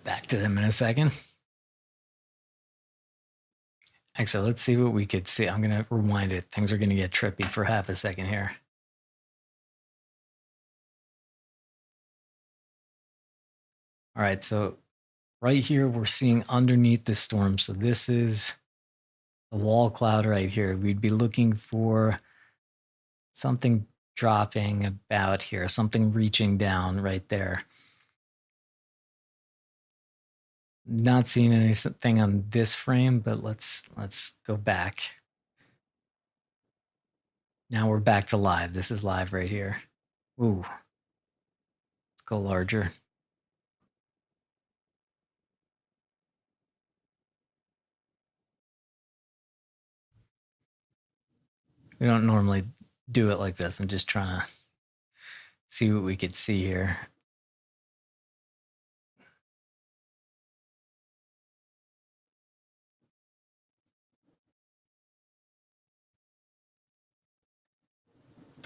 Back to them in a second. Actually, let's see what we could see. I'm going to rewind it. Things are going to get trippy for half a second here. All right, so right here, we're seeing underneath the storm. So this is the wall cloud right here. We'd be looking for something dropping about here, something reaching down right there. Not seeing anything on this frame, but let's go back. Now we're back to live. This is live right here. Ooh. Let's go larger. We don't normally do it like this. I'm just trying to see what we could see here.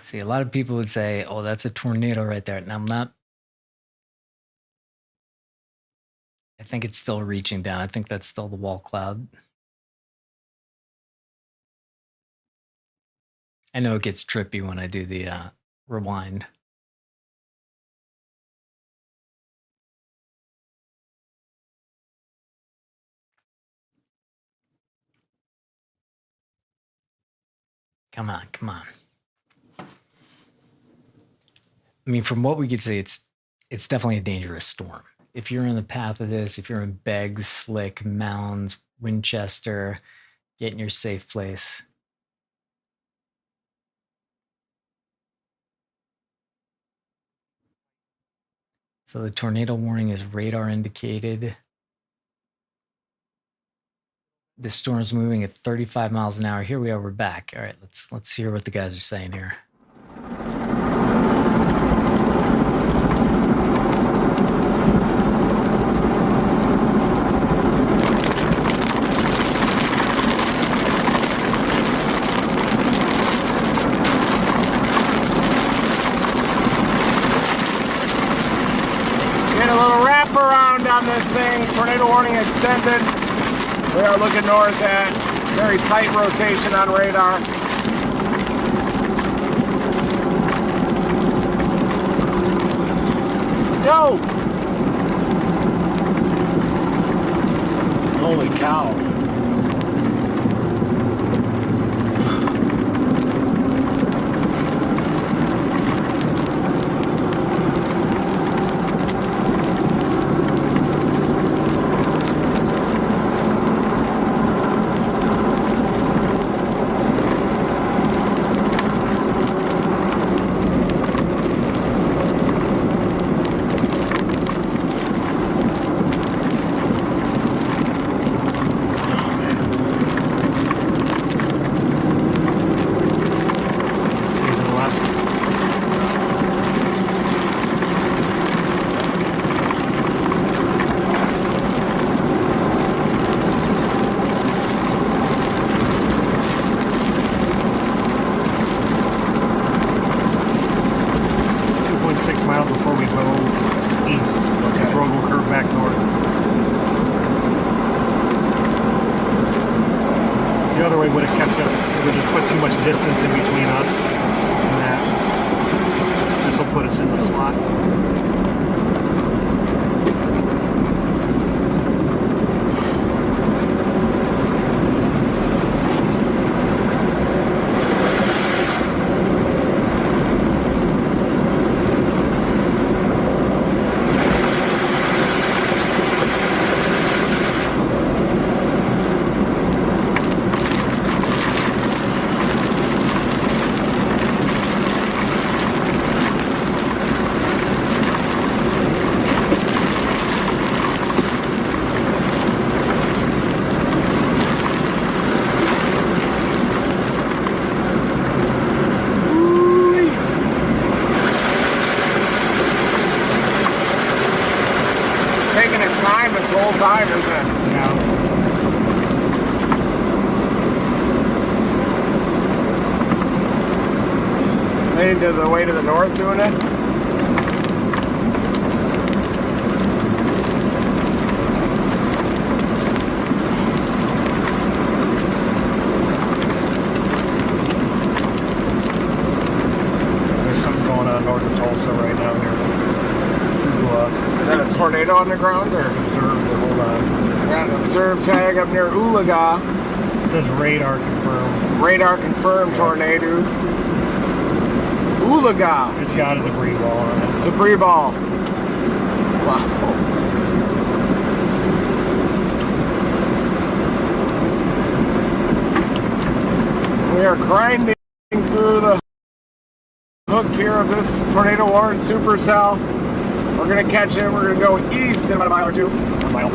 See, a lot of people would say, oh, that's a tornado right there. And I'm not. I think it's still reaching down. I think that's still the wall cloud. I know it gets trippy when I do the rewind. Come on, come on. I mean, from what we could see, it's definitely a dangerous storm. If you're in the path of this, if you're in Beggs, Slick, Mounds, Winchester, get in your safe place. So the tornado warning is radar indicated. The storm's moving at 35 miles an hour. Here we are, we're back. All right, let's hear what the guys are saying here. Get a little wraparound on this thing. Tornado warning extended. We are looking north at very tight rotation on radar. Yo! Holy cow. To the way to the north doing it. There's something going on north of Tulsa right now here. Is that a tornado on the ground? Or? Hold on. Got an observe tag up near Oolaga. It says radar confirmed. Radar confirmed tornado. Oolaga. It's got a debris ball on it. Debris ball. Wow. We are grinding through the hook here of this tornado warning supercell. We're going to catch it. We're going to go east in about a mile or two. A mile.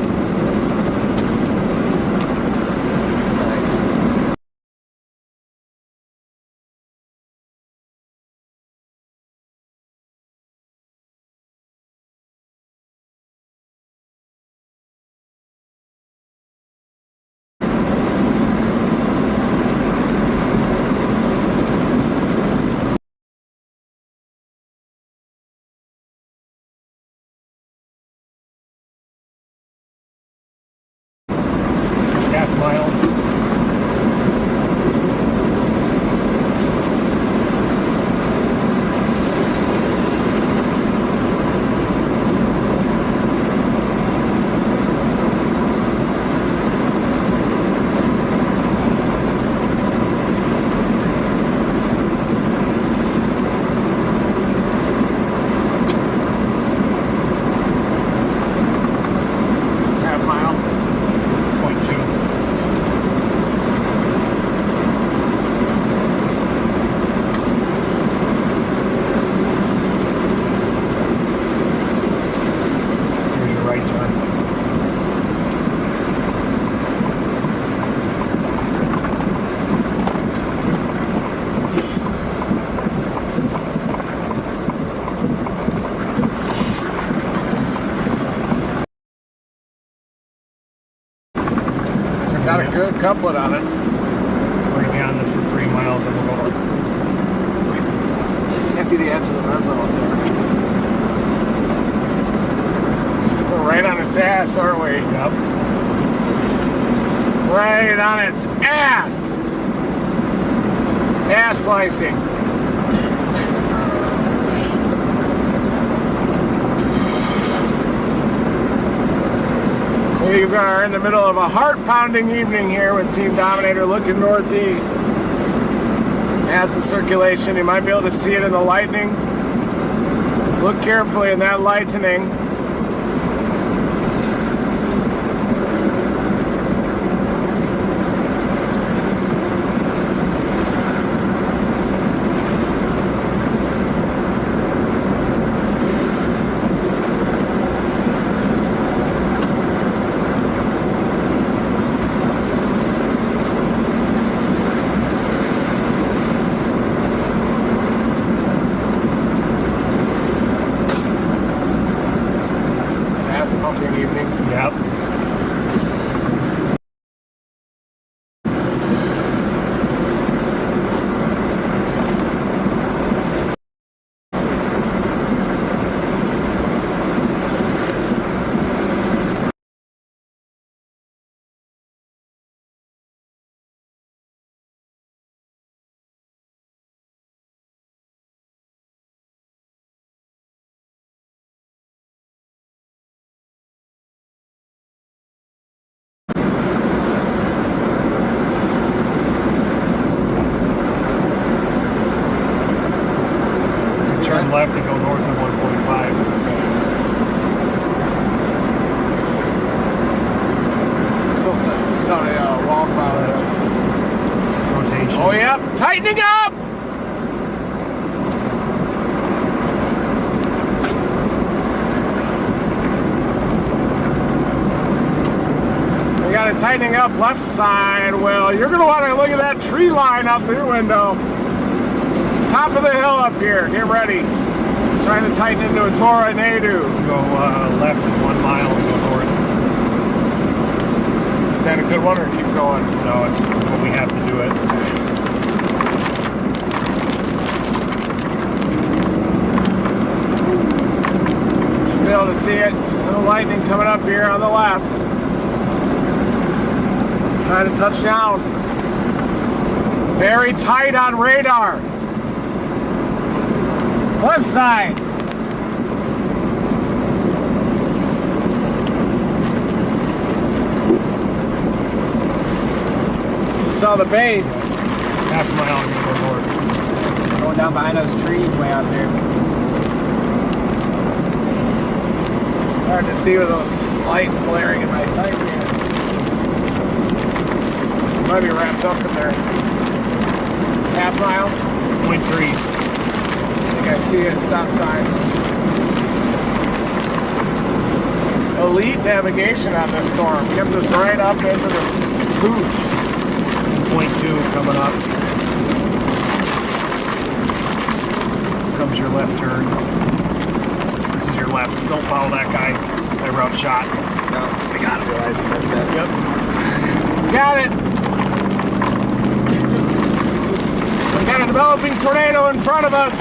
Half mile. Half mile. 0.2. Here's your right turn. Got a good couplet on it. We're going to be on this for 3 miles and we'll go north. Can't see the edge of the bezel up there. We're right on its ass, aren't we? Yep. Right on its ass. Ass slicing. We are in the middle of a heart-pounding evening here with Team Dominator looking northeast at the circulation. You might be able to see it in the lightning. Look carefully in that lightning. Ass-pumping evening. Yep. Turn left and go north of 145. Still it's got a wall cloud. Rotation. Oh, yep. Tightening up. We got it tightening up left side. Well, you're going to want to look at that tree line out through your window. Top of the hill up here. Get ready. It's trying to tighten into a tornado. Go left 1 mile and go north. Is that a good one or keep going? No, it's when we have to do it. Should be able to see it. Little lightning coming up here on the left. Trying to touch down. Very tight on radar. Left side. Saw the base. Half a mile and go north. Going down behind those trees way out there. Hard to see with those lights blaring in my sight here. Might be wrapped up in there. 1.5 miles. 0.3. I think I see it, stop sign. Elite navigation on this storm. Kept us right up into the hoops. 0.2 coming up. Comes your left turn. This is your left. Don't follow that guy. That route shot. No, I got him. Realize you missed that. Yep. Got it. We got a developing tornado in front of us.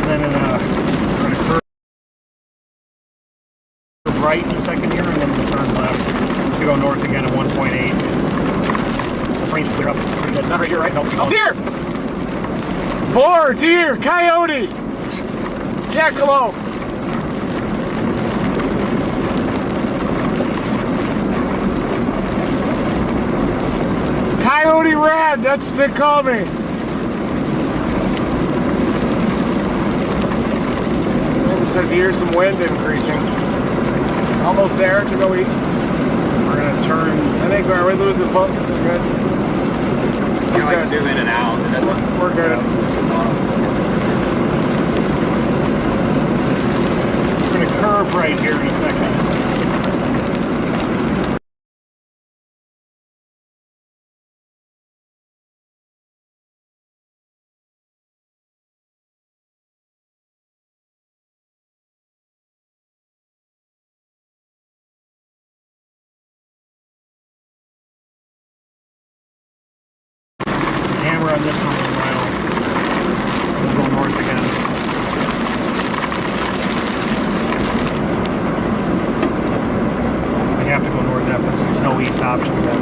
And then we're going to curve right in a second here, and then we'll turn left to go north again at 1.8. The range is clear up. Pretty good. Not right here, right? No, Oh, deer! Boar, deer, coyote, jackalope. Coyote red, that's what they call me. We start to hear some wind increasing. Almost there to go east. We're going to turn. I think we're losing focus. We're good. You like zoom in and out. It doesn't. We're good. We're going to curve right here in a second. Camera on this one as well. We'll go north again. We have to go north after this. There's no east option then.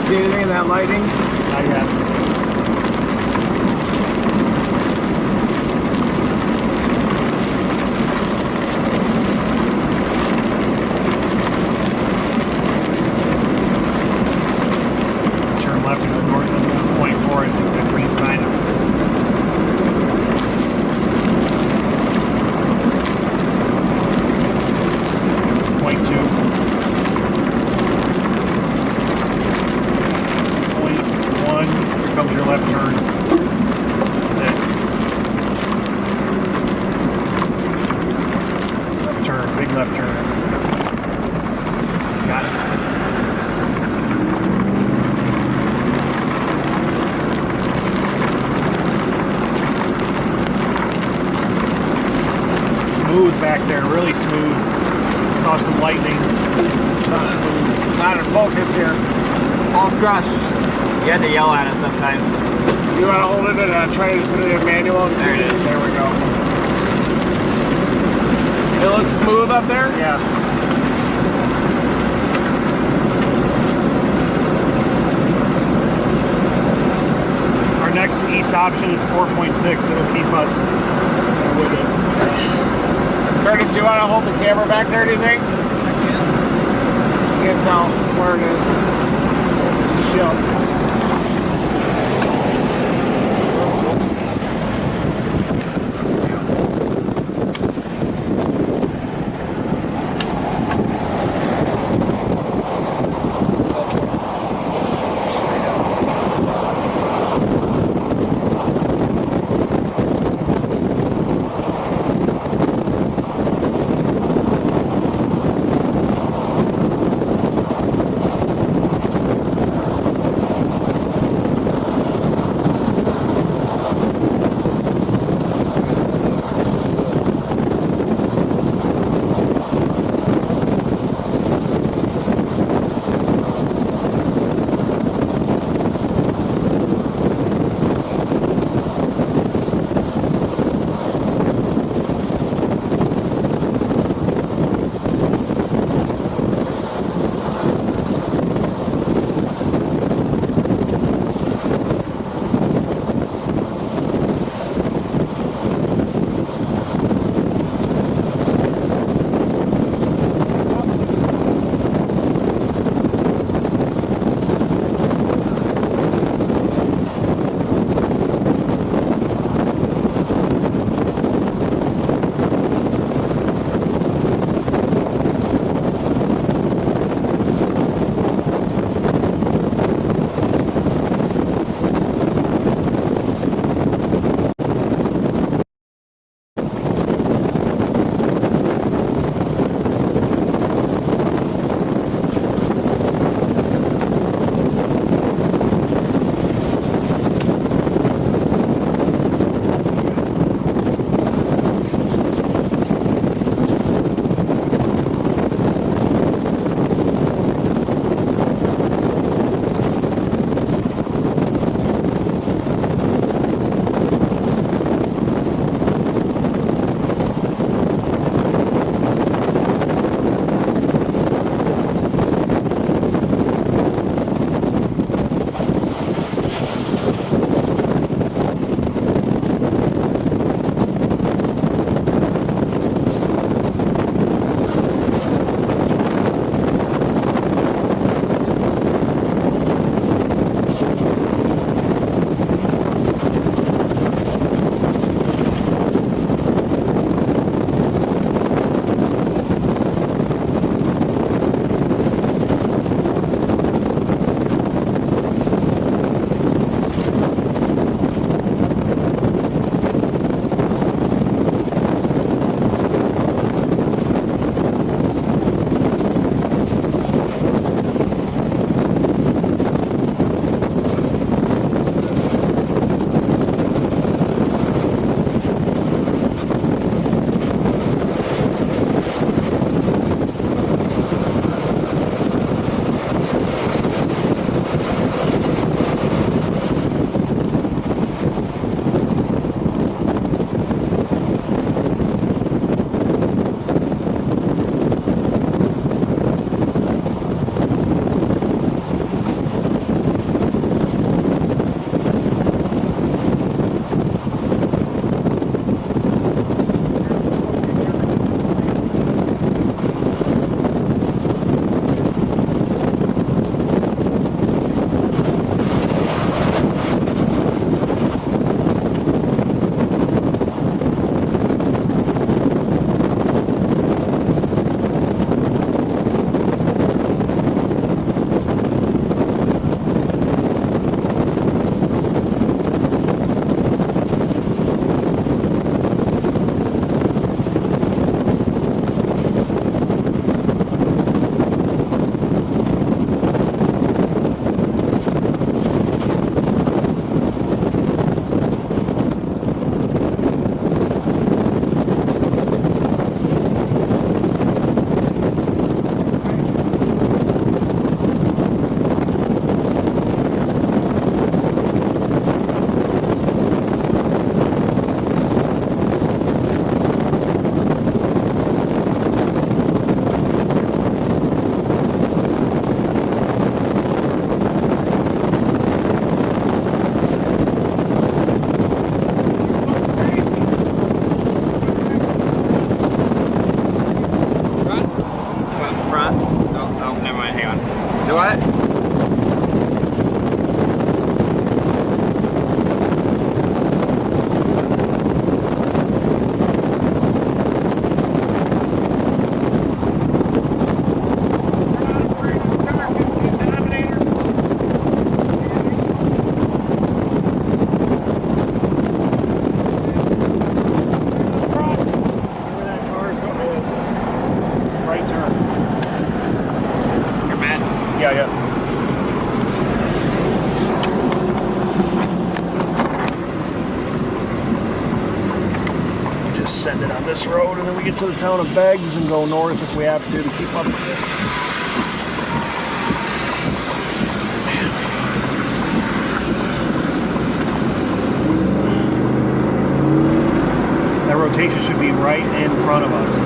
See anything in that lighting? Not yet. Turn left and go north and 1.4 and that green sign. 0.2. 0.1. Here comes your left turn. That's it. Left turn, big left turn. Got it. Smooth back there, really smooth. Saw some lightning. Not in focus here. Off crush. You had to yell at us sometimes. You want to hold it and try to put it in manual? There it is. There we go. It looks smooth up there? Yeah. Our next east option is 4.6. It'll keep us with it. Curtis, you want to hold the camera back there, do you think? Can't tell where it is. Show. just send it on this road, and then we get to the town of Beggs and go north if we have to keep up with it. That rotation should be right in front of us.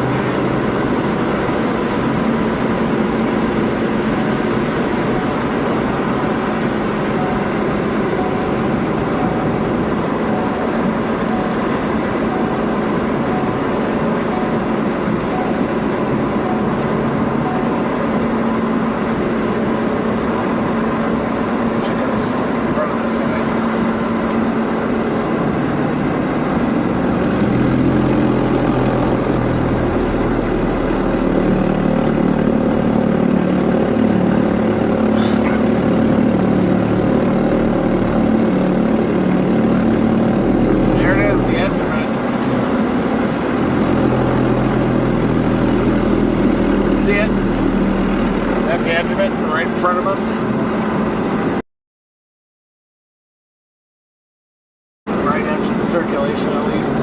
Circulation at least.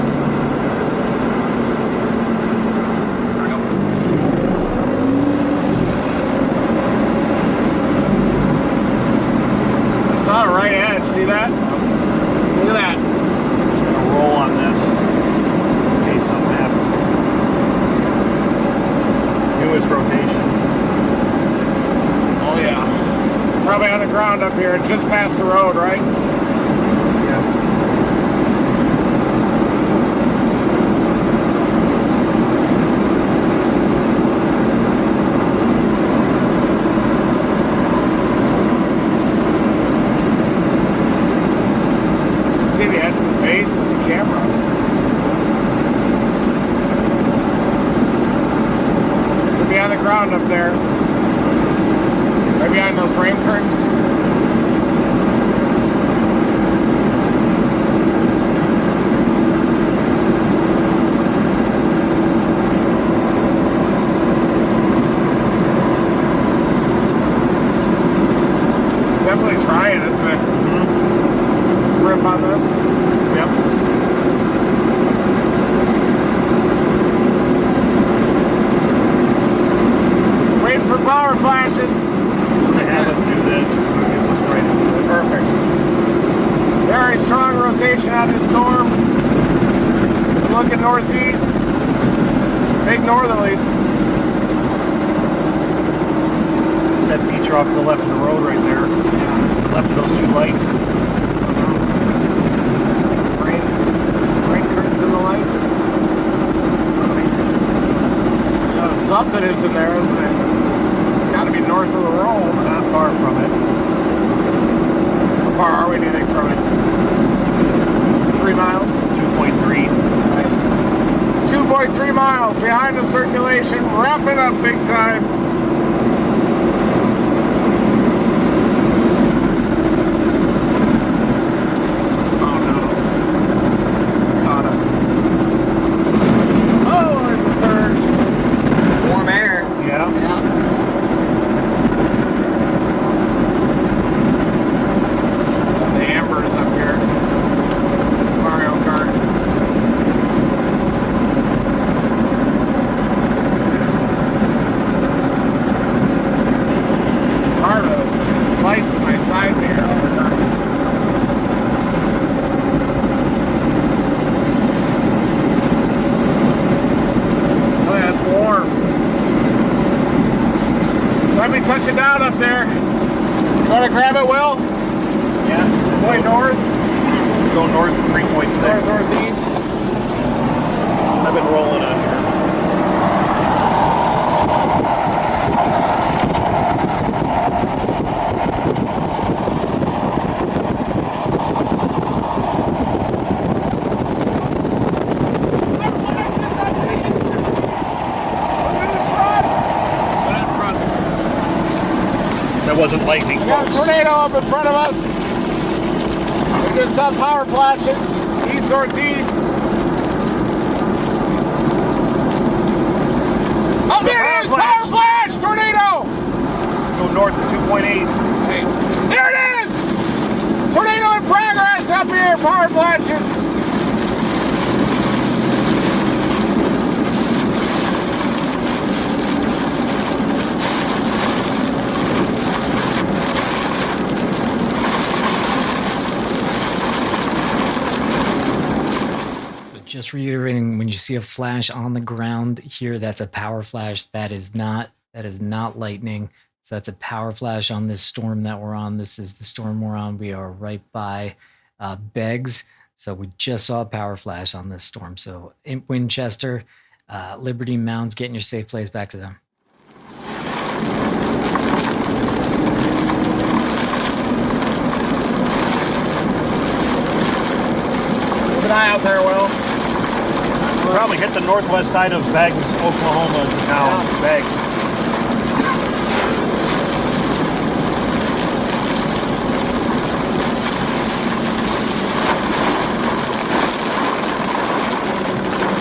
I saw a right edge, see that? Look at that. I'm just gonna roll on this in case something happens. Newest rotation. Oh yeah. Probably on the ground up here, just past the road, right? Up there, right behind those frame curtains. Definitely trying, isn't it? Mm-hmm. Rip on this. Yep. For power flashes. Yeah, let's do this. So it gets us right into it. Perfect. Very strong rotation out of the storm. Looking northeast. Big northerlies. It's that feature off to the left of the road right there. Yeah. Left of those two lights. Rain curtains and the lights. Something is in there, isn't it? Got to be north of the road. Not far from it. How far are we, do you think, from it? 3 miles? 2.3. Nice. 2.3 miles behind the circulation. Wrapping up big time. Oh no. Caught us. Oh, it's a surge. Warm air. Yeah. Yeah. Touch it down up there. You want to grab it, Will? Yeah. Going north? Go north 3.6. Northeast. I've been rolling on here. Wasn't lightning. We got a tornado up in front of us. We just saw power flashes, east northeast. Oh, there it is! Power flash! Tornado! Go north of 2.8. Hey. There it is! Tornado in progress up here, power flashes. Just reiterating, when you see a flash on the ground here, that's a power flash. That is not lightning. So that's a power flash on this storm that we're on. This is the storm we're on. We are right by Beggs. So we just saw a power flash on this storm. So in Winchester, Liberty, Mounds, getting your safe plays back to them. Keep an eye out there, Will. Probably hit the northwest side of Beggs, Oklahoma is the town. Yeah. Beggs.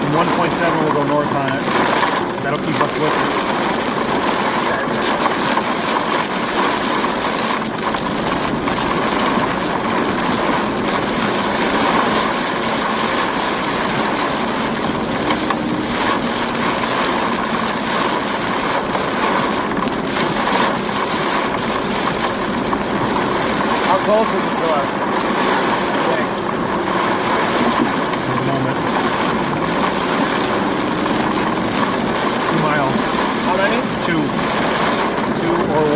And 1.7 will go north on it. That'll keep us with it. Close is it to us? At the moment. 2 miles. How many? 2 or 1.8.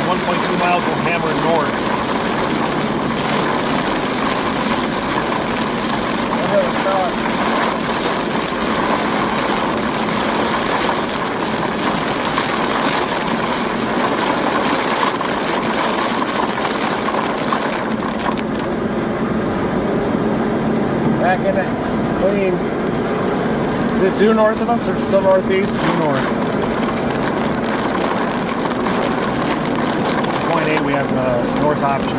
1.2 miles will hammer north. Back in it. Clean. Is it due north of us or still northeast? Due north. 0.8, we have the north option.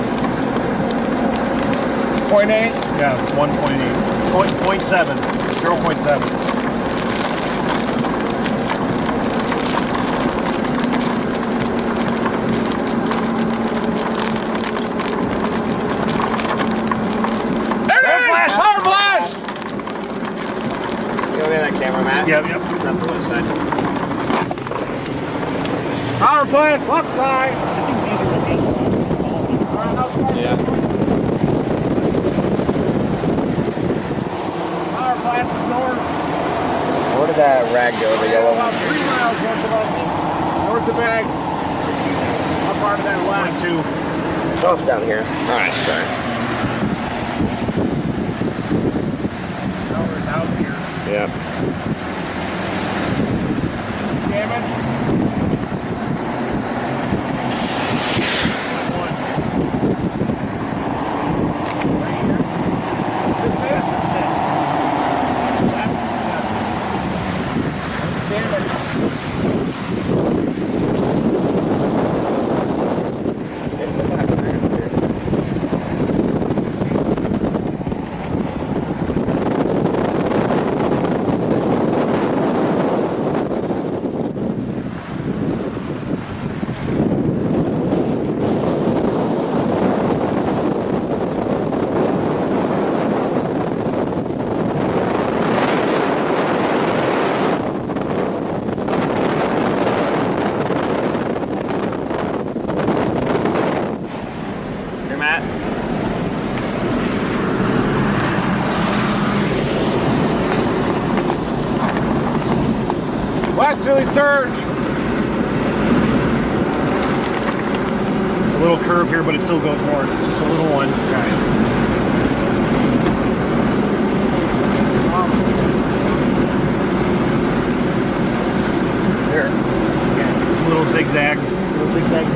0.8? Yeah, 1.8. 0.7. 0.7. Yep. Not the west side. Power plant, left side. Yeah. Power plant is north. Where did that rag go? The yellow About one? 3 miles north of us. North of Beggs. Up part of that left. 2. Oh, it's down here. Alright, sorry. Power's out here. Yeah. Damage. 1. Right here. This is it. Damage. In the back there. Westerly surge. It's a little curve here, but it still goes north. It's just a little one. There. Yeah, just a little zigzag. Little zigzag.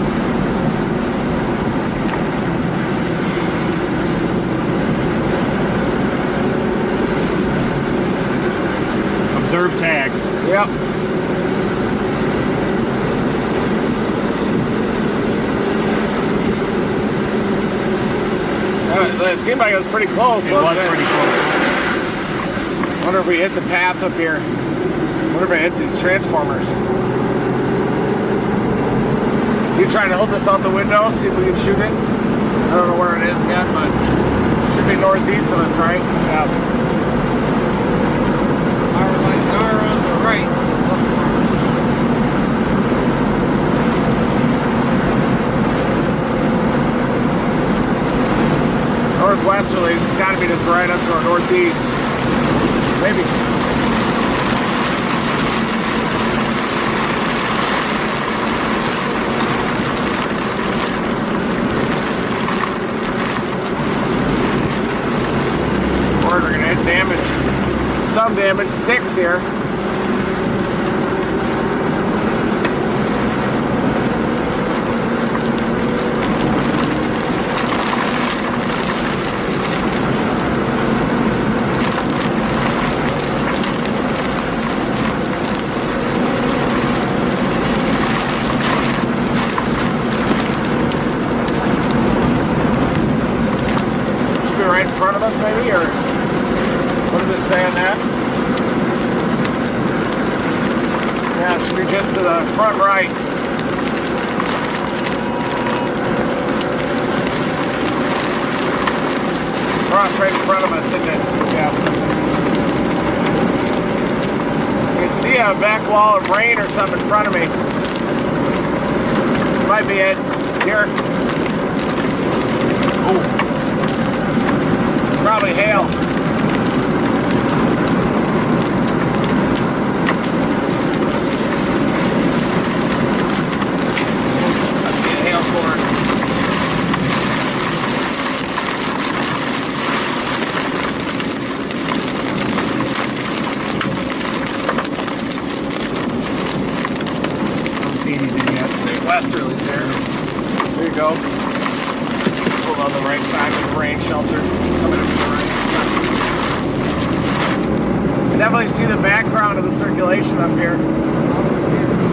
Observe tag. Yep. It seemed like it was pretty close. It was pretty close. Wonder if we hit the path up here. Wonder if I hit these transformers. You trying to help us out the window, see if we can shoot it? I don't know where it is yet, but it should be northeast of us, right? Yeah. Power lines are on the right. northwesterlies. It's got to be just right up to our northeast. Maybe. Or we're going to hit damage, some damage sticks here. Right in front of us, maybe, or what does it say on that? Yeah, it should be just to the front right. Cross right in front of us, isn't it? Yeah. You can see a back wall of rain or something in front of me. Might be it. Here. Ooh. Probably hail. Must be a hailstorm. Don't see anything yet. Big westerlies there. There you go. Pulled on the right side of the rain shelter. Coming up to the right. I definitely see the background of the circulation up here.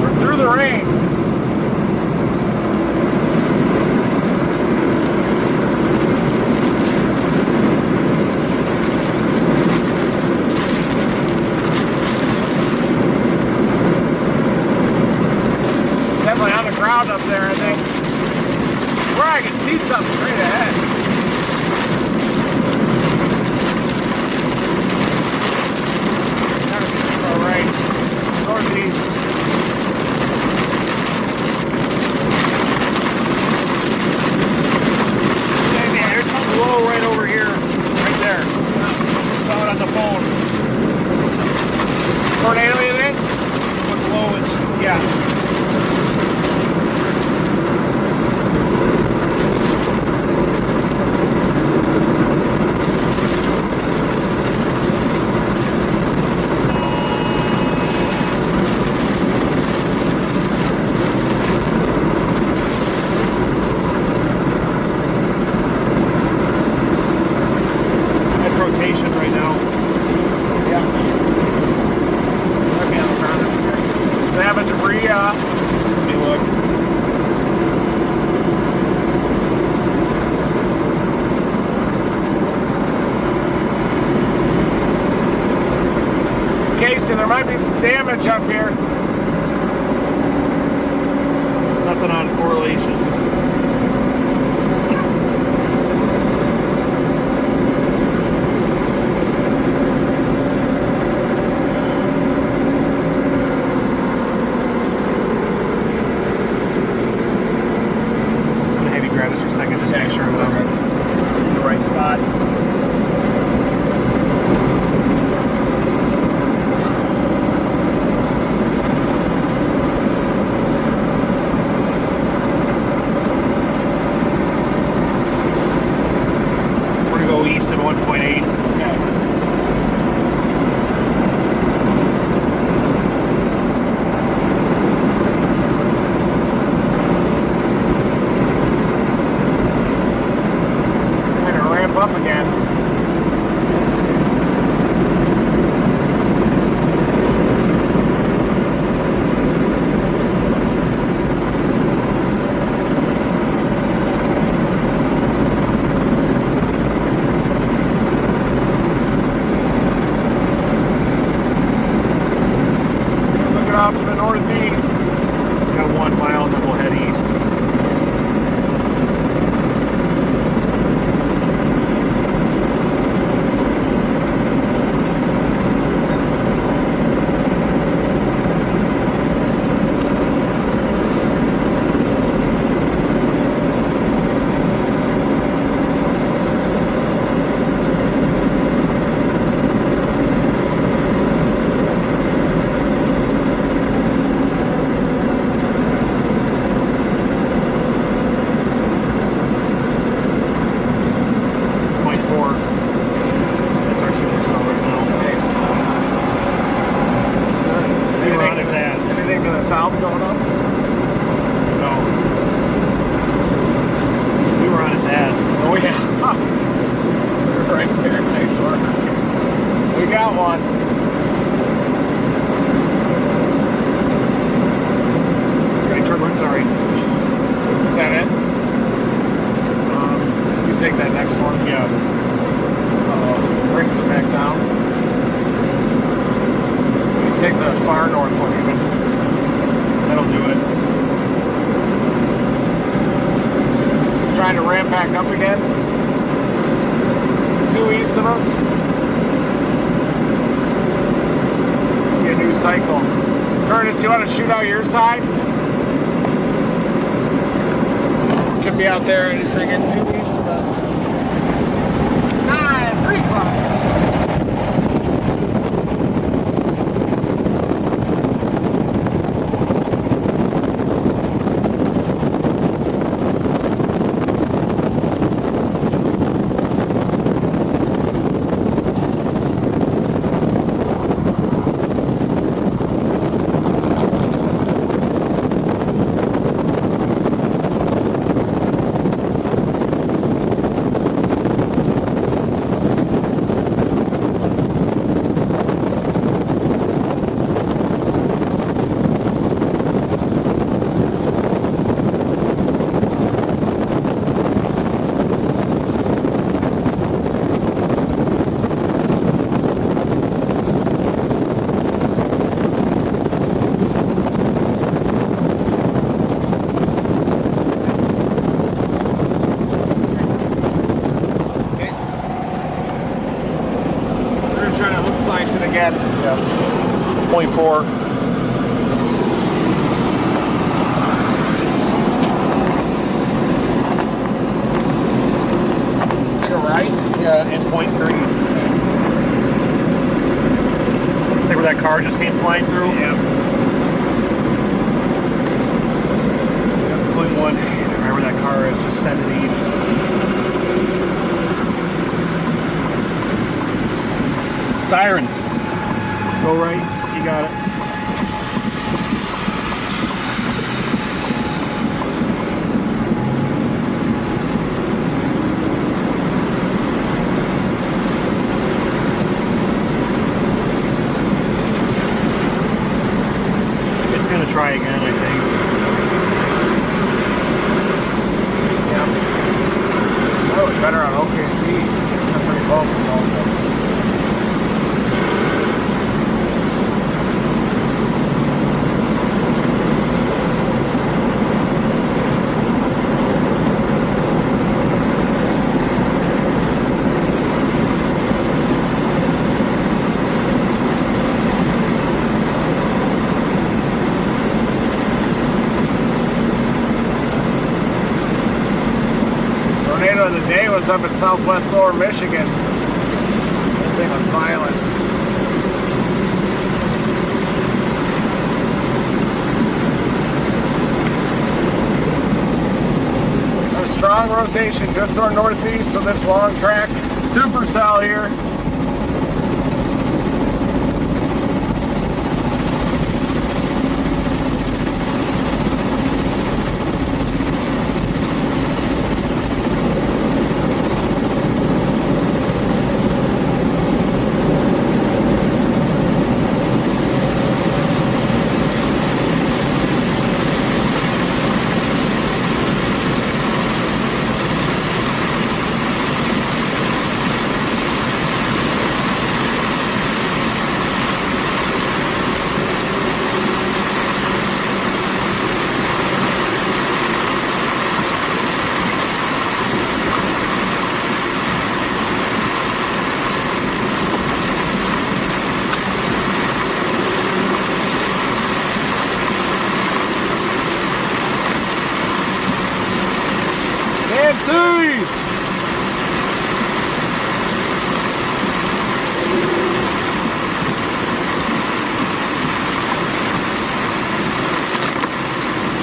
We're through the rain. Definitely on the ground up there, I think. Where I can see something straight ahead. Northeast. Yeah, there's something low right over here. Right there. Saw it on the phone. Tornado, you think? What's low is, yeah. There might be some damage up here. Nothing on correlation. I'm gonna have you grab this for a second, just make sure I'm in the right spot. East of 1.8. We're going to ramp up again. Off to the northeast. Got 1 mile and then we'll head east. take that next one. Yeah. Bring it back down. You take the far north one even. That'll do it. Trying to ramp back up again. 2 east of us. Be a new cycle. Curtis, you want to shoot out your side? Could be out there any second. 2 east of us. 935. Again. Yeah. 0.4. Take a right. Yeah, in 0.3. Think where that car just came flying through? Yeah. 0.1. Right where that car is, just sending east. Sirens. Go right. You got it. It's going to try again, I think. Yeah. That was better on OKC. It's pretty close to Tulsa. Tornado of the day was up in southwest lower Michigan. That thing was violent. A strong rotation just our northeast of this long track. Supercell here.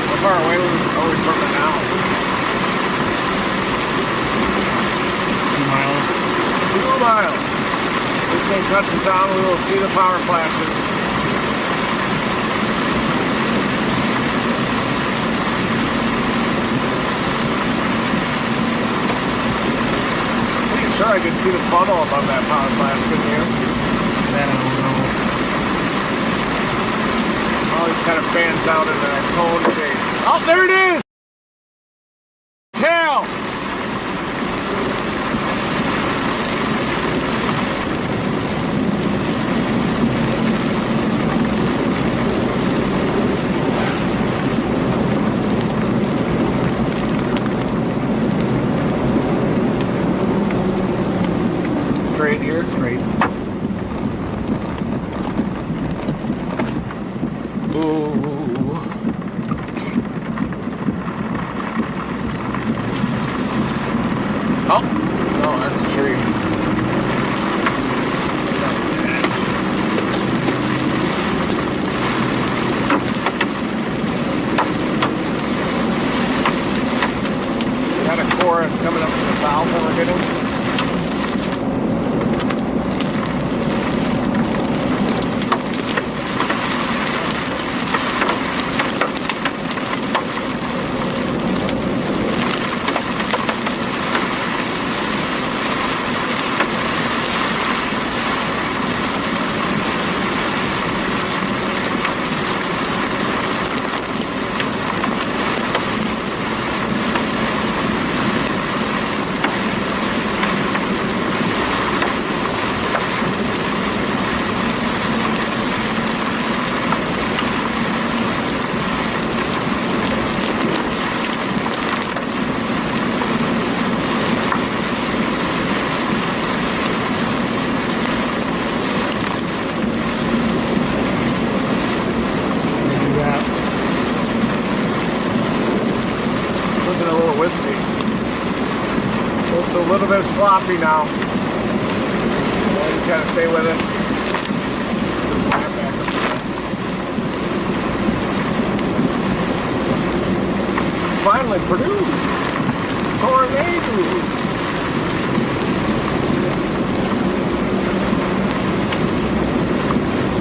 How far away are we from it now? 2 miles. This thing touches down, we will see the power flashes. Pretty sure I could see the funnel above that power flash, couldn't you? That I don't know. Always kind of fans out in a cone shape. Oh, there it is! Tail! here? Straight. Ooh. Oh, no, that's a tree. Got a chorus coming up from the south that we're getting. It's a little bit sloppy now. You just gotta stay with it. Finally produced tornado.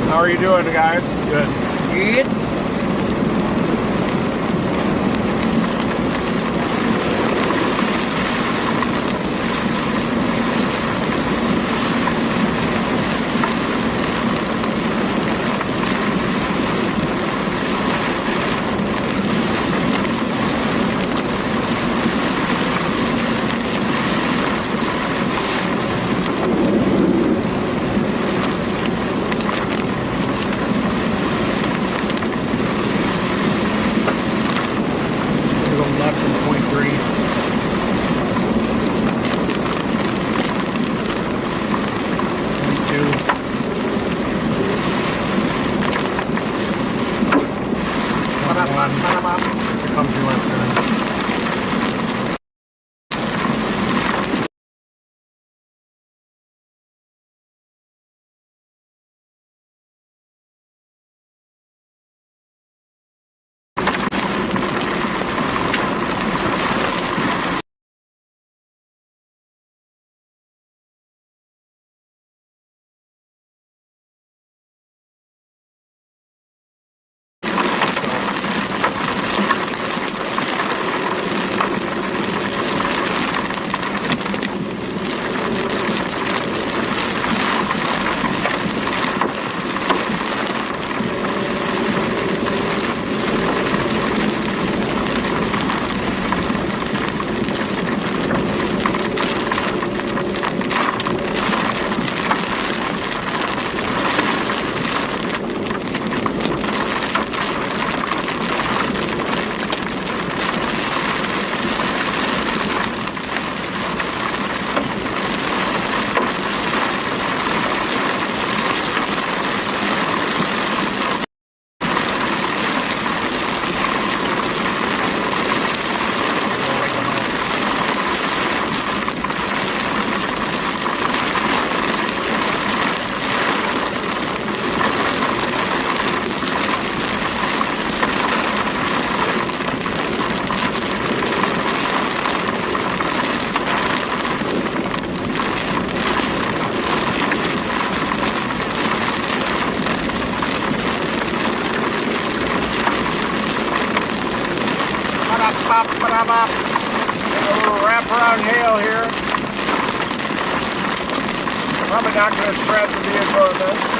How are you doing, guys? Good. Good. A little wraparound hail here. Probably not going to scratch the vehicle in this.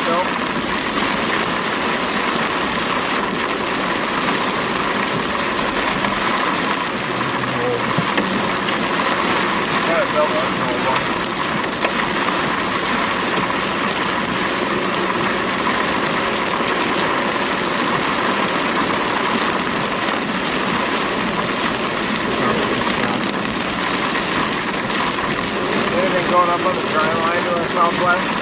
still. Yeah, it's built. That's an old one. Anything going up on the dry line to our southwest?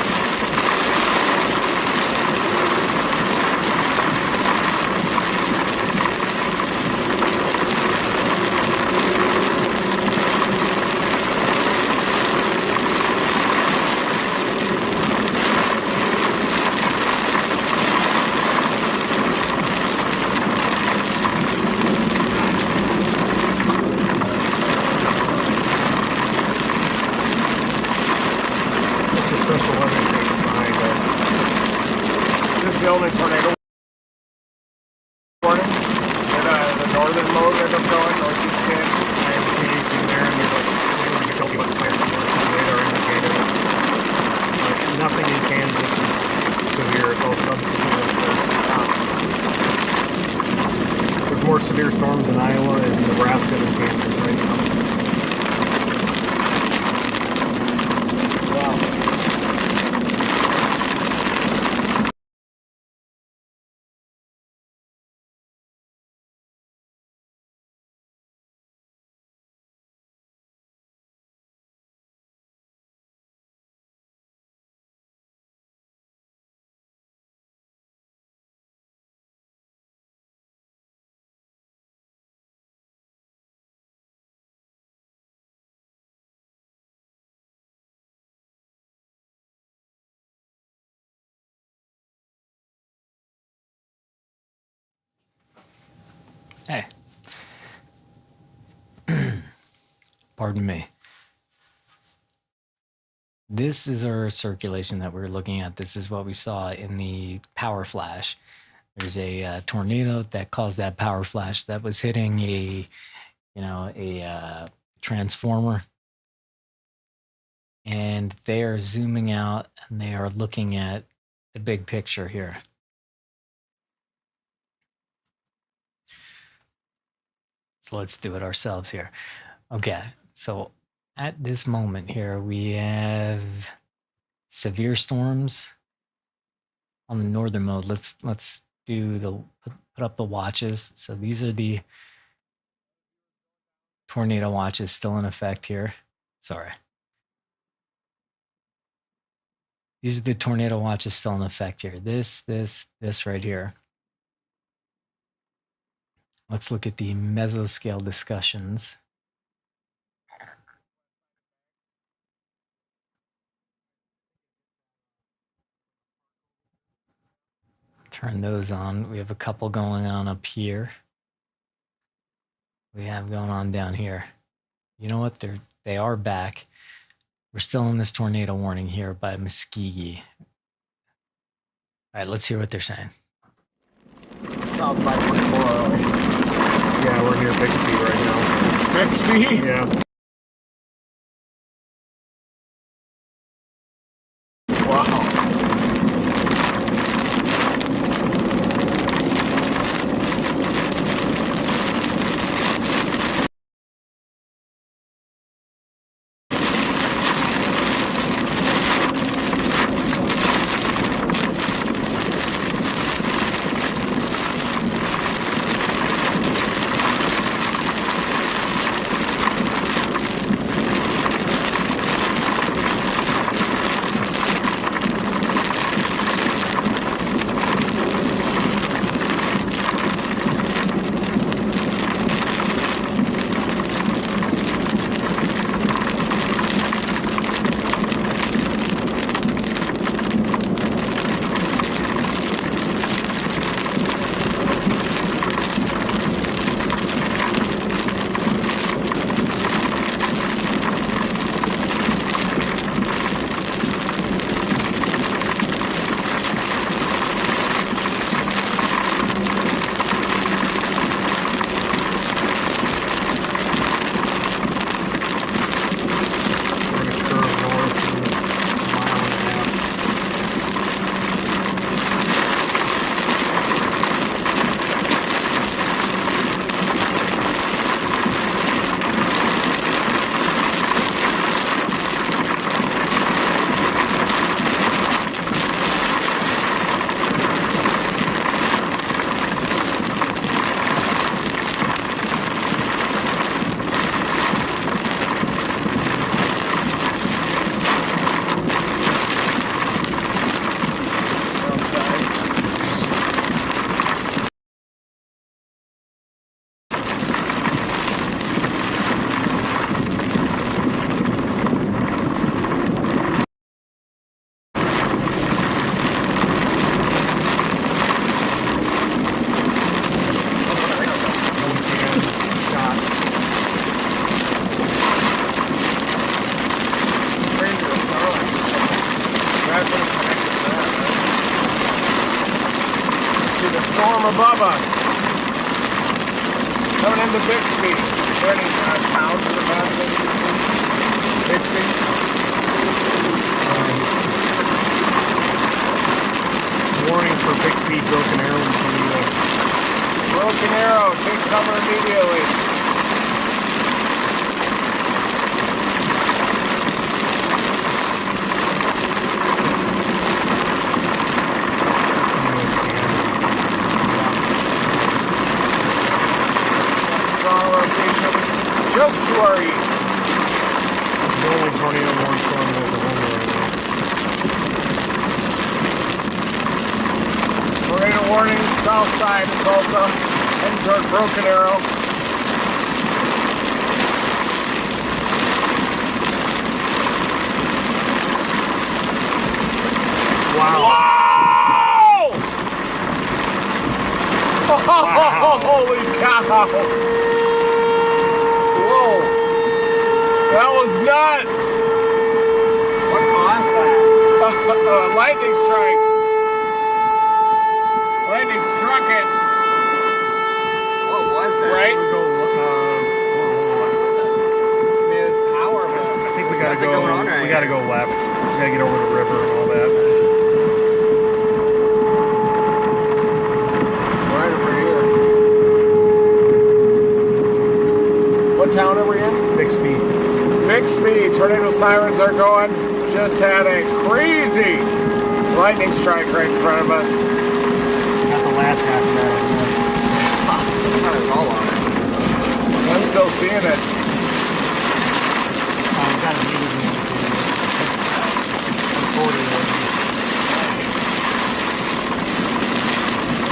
The only tornado warning in the northern mode that I'm going, northeast Kansas. I haven't seen anything there, and there's like, you can tell you what the plants are, radar indicator. Nothing in Kansas is severe, it's all sub-severe. There's more severe storms in Iowa and Nebraska than Kansas right now. Wow. Hey. Pardon me. This is our circulation that we're looking at. This is what we saw in the power flash. There's a tornado that caused that power flash that was hitting a transformer. And they are zooming out and they are looking at the big picture here. So let's do it ourselves here. Okay, so at this moment here, we have severe storms on the northern mode. Let's do the put up the watches. So these are the tornado watches still in effect here. Sorry. These are the tornado watches still in effect here. This right here. Let's look at the mesoscale discussions. Turn those on. We have a couple going on up here. We have going on down here. You know what? They are back. We're still in this tornado warning here by Muskogee. All right, let's hear what they're saying. South by 24. Yeah, we're near Bixby right now. Bixby? Yeah. Wow. storm above us. Coming into Bixby. Is there any towns in the map that you can see? Bixby? Warning for Bixby, Broken Arrow, and Toledo. Broken Arrow, take cover immediately. Strong rotation just to our east. The only tornado warning storm in Oklahoma right now. Tornado warning, south side of Tulsa, heading toward Broken Arrow. Wow. Whoa! Oh, holy cow! Whoa! That was nuts! What caused that? Lightning strike. Lightning struck it. What was that? Right? There's power, but I think we gotta nothing go. going on right We gotta go left. We gotta get over the river and all that. Right over here. What town are we in? Bixby. Bixby. Tornado sirens are going. Just had a crazy lightning strike right in front of us. Got the last half of that, I guess. I thought it was all on it. I'm still seeing it. We got a meeting in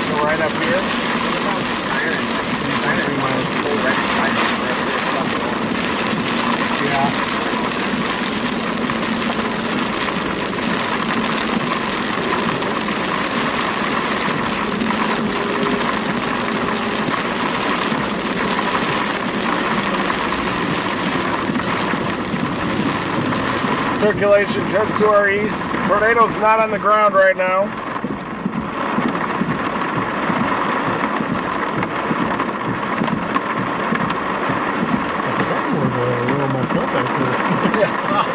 So right up here. Yeah. Circulation just to our east. Tornado's not on the ground right now. Something was a little messed up back there.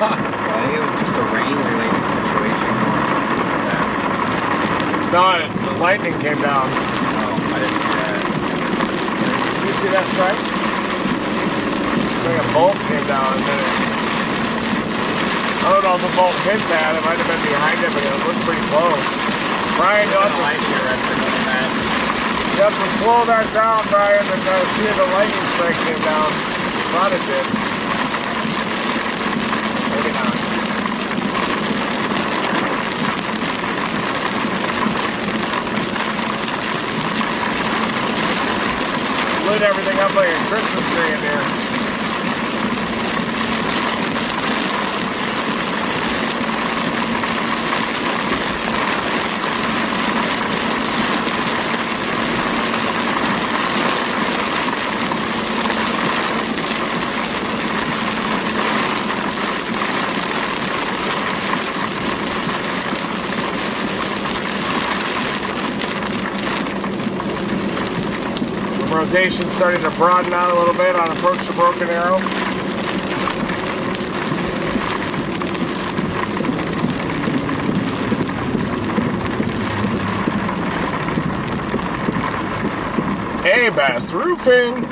I think it was just a rain-related situation. No, the lightning came down. Oh, I didn't see that. Did you see that strike? I think a bolt came down and then I don't know if the bolt hit that. It might have been behind it, but it looked pretty close. Brian, you'll have to slow that down, Brian, and see if the lightning strike came down. Thought it did. Maybe not. Lit everything up like a Christmas tree in here. Rotation starting to broaden out a little bit on approach to Broken Arrow. Hey, Best Roofing!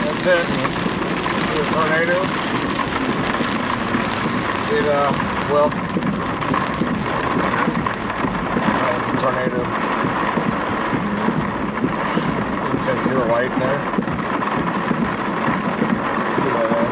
That's it. See the tornado. See the, well, that's a tornado. You can See the white there? See that there?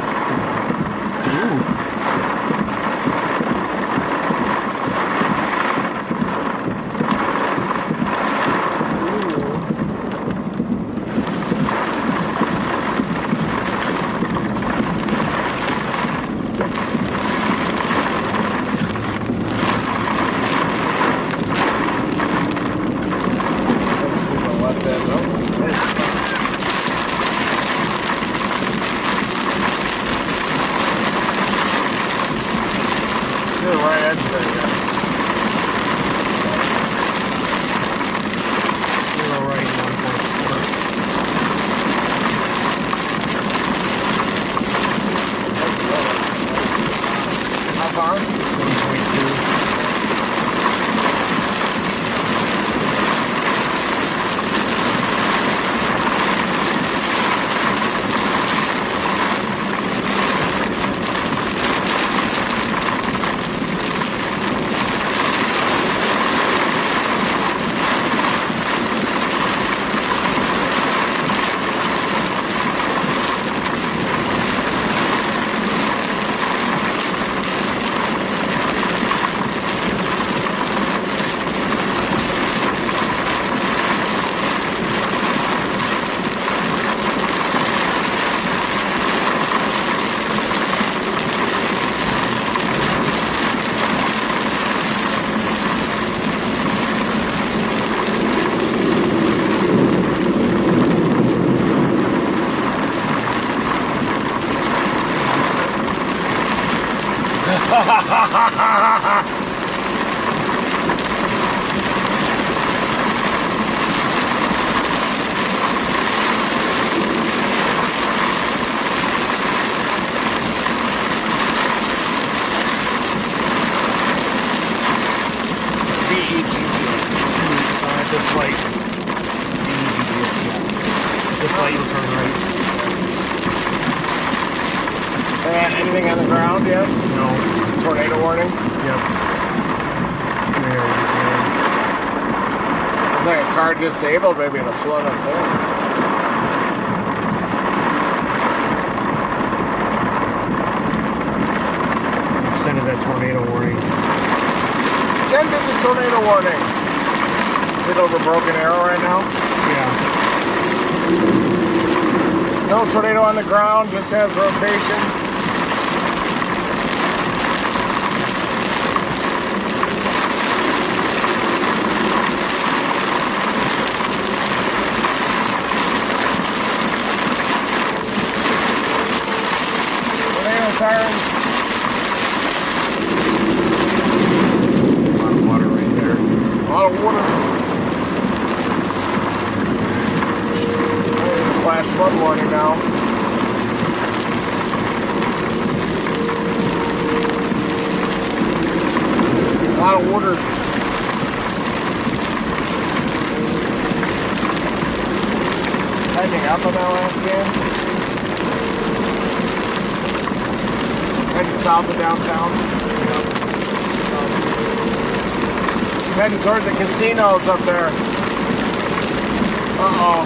Anything on the ground yet? No. Tornado warning? Yep. Looks like a car disabled, maybe in a flood up there. Extended that tornado warning. Extended the tornado warning. Is it over Broken Arrow right now? Yeah. No tornado on the ground, just has rotation. Sirens. A lot of water right there. A lot of water. Flash flood warning now. A lot of water. Tightening up on that last scan. Heading south of downtown. Heading toward the casinos up there. Uh-oh.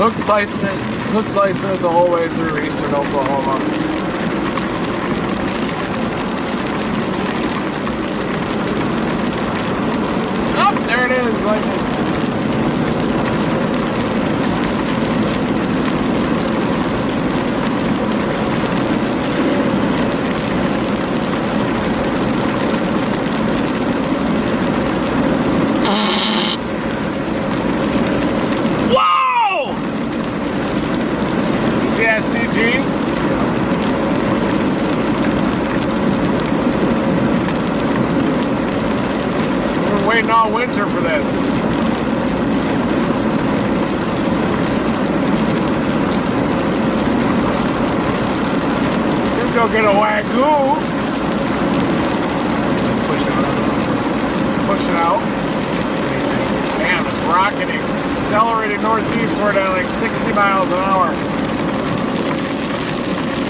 Hook slicing it the whole way through eastern Oklahoma. Oh, there it is, lightning. All winter for this. Let's go get a wagyu. Push it out. Damn, it's rocketing. Accelerating northeastward at like 60 miles an hour.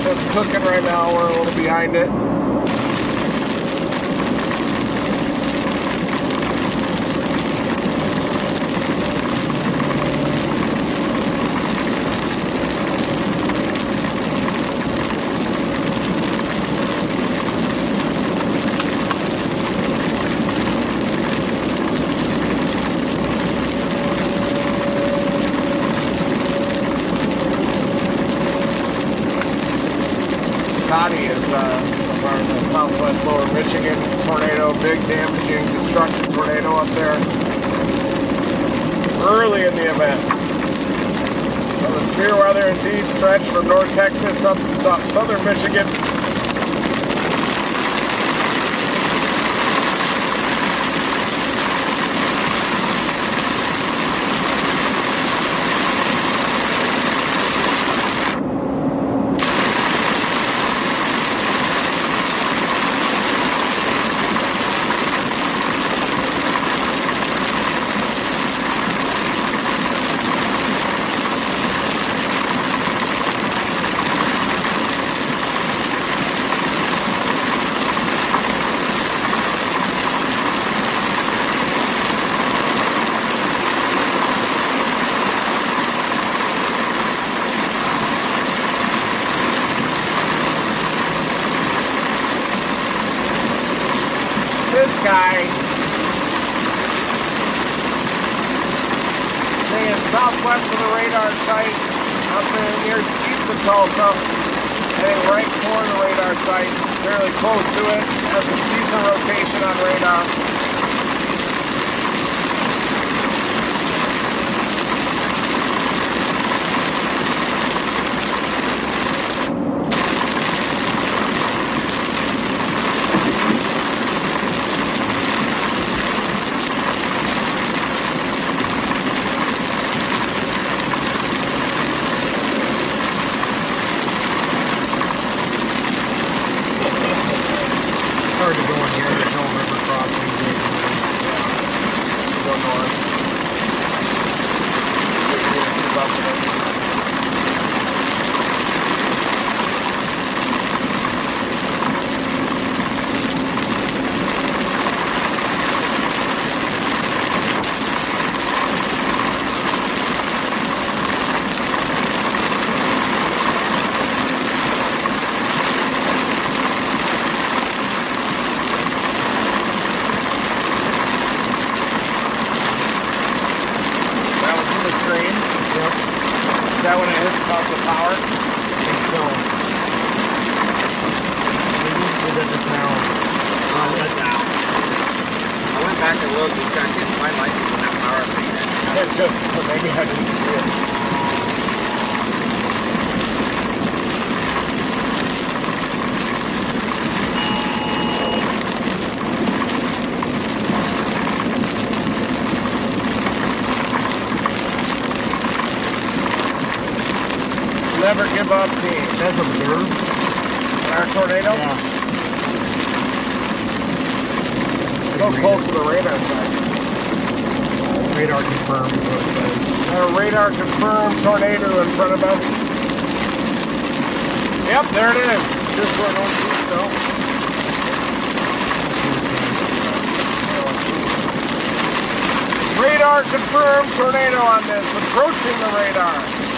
It's cooking right now. We're a little behind it. Southwest lower Michigan tornado, big damaging, destructive tornado up there early in the event. So the severe weather indeed stretched from North Texas up to southern Michigan. Guy staying southwest of the radar site up in near east of Tulsa, heading right toward the radar site, fairly close to it, has a decent rotation on radar. Hard to go in here. There's no river crossing. Go north. Is that when it hits about the power? I think so. Maybe that just now. Oh, that's out. I went back and looked and checked it. My light doesn't have power thing in it. It just, maybe I didn't see it. Never give up team. That's observed. Our tornado? Yeah. So close to the radar site. Radar confirmed is what it says. Radar confirmed tornado in front of us. Yep, there it is. Just where northeast though. Radar radar confirmed tornado on this, approaching the radar.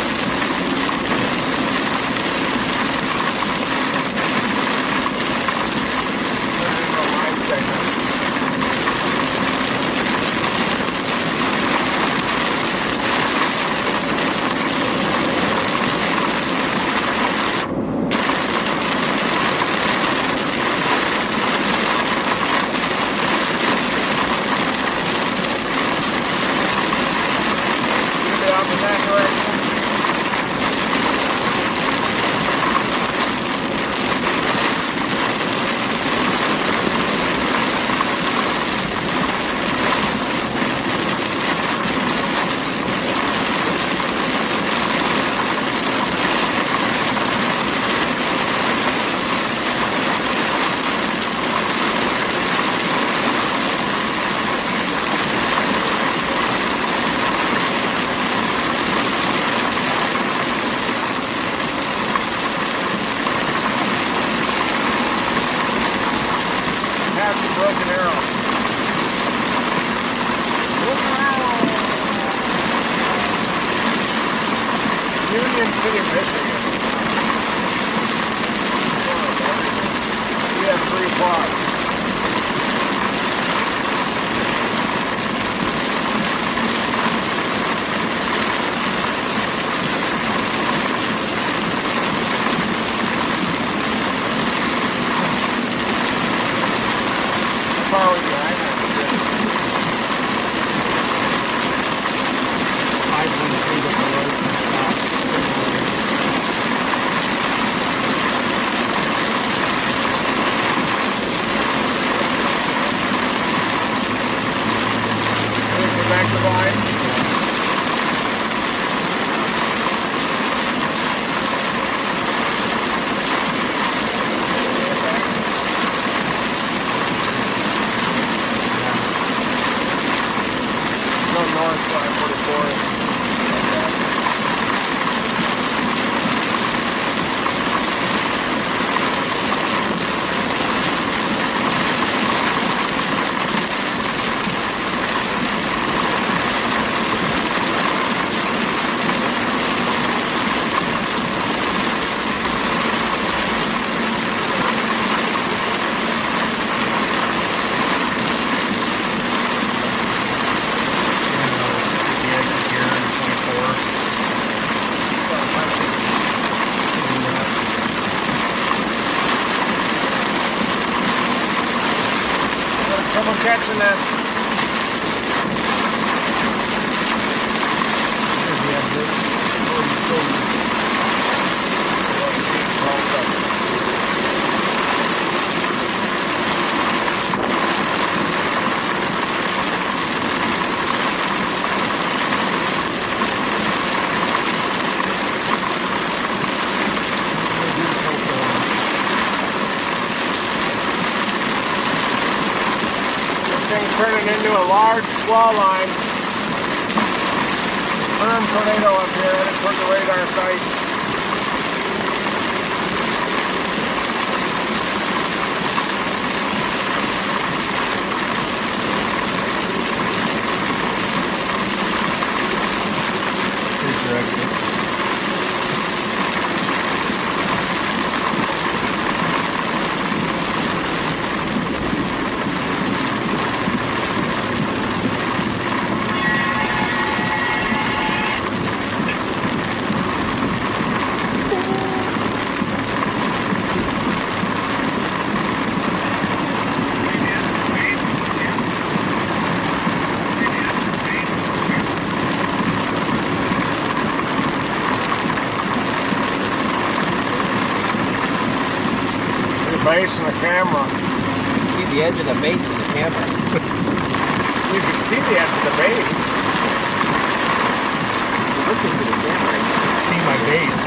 Catching that. Turning into a large swell line. Firm tornado up here headed toward the radar site. Base in the camera. See the edge of the base in the camera. You can see the edge of the base. Look into the camera. See my base.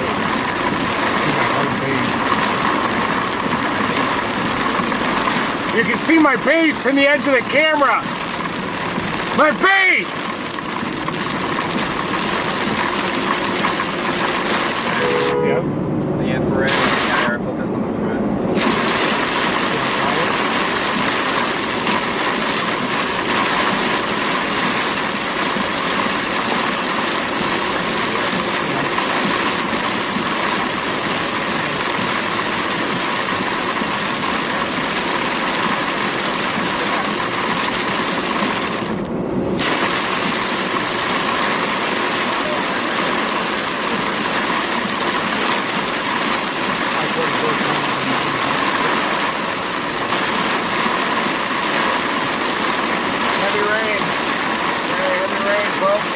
See my home base. You can see my base in the edge of the camera. My base! Yep. The infrared air filters on the front. heavy rain. Very heavy rain, folks.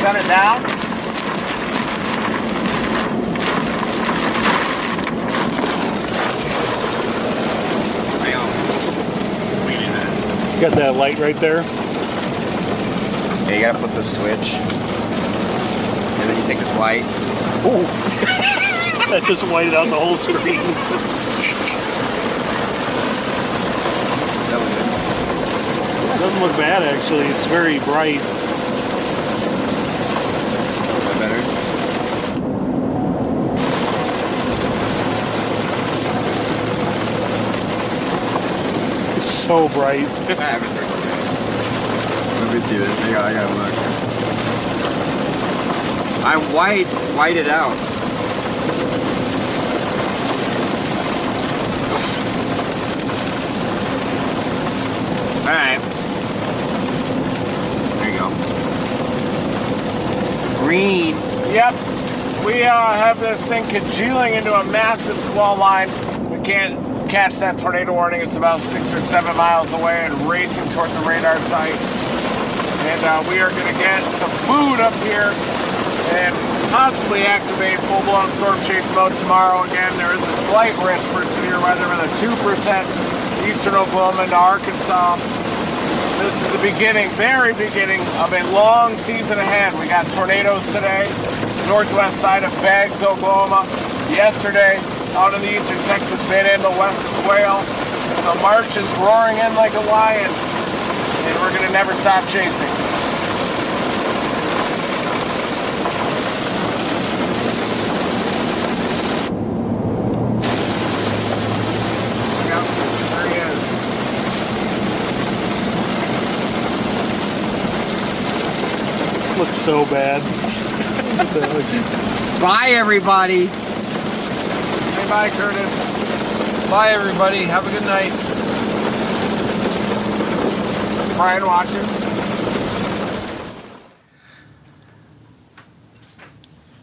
Shut it down. Got that light right there. Yeah, you gotta flip the switch. And then you take this light. Ooh. That just whited out the whole screen. That was good. It doesn't look bad actually. It's very bright. Is that better? It's so bright. I haven't heard of that. Let me see this. I gotta look. I white it out. Alright. There you go. Green. Yep. We have this thing congealing into a massive squall line. We can't catch that tornado warning. It's about 6 or 7 miles away and racing toward the radar site. And we are going to get some food up here and possibly activate full-blown storm chase mode tomorrow. Again, there is a slight risk for severe weather with a 2% eastern Oklahoma into Arkansas. This is the beginning, very beginning of a long season ahead. We got tornadoes today, northwest side of Baggs, Oklahoma. Yesterday, out in the eastern Texas Panhandle, west of Quail. The March is roaring in like a lion, and we're going to never stop chasing. There he is. Looks so bad. Bye, everybody. Say bye, Curtis. Bye, everybody. Have a good night. Brian watching.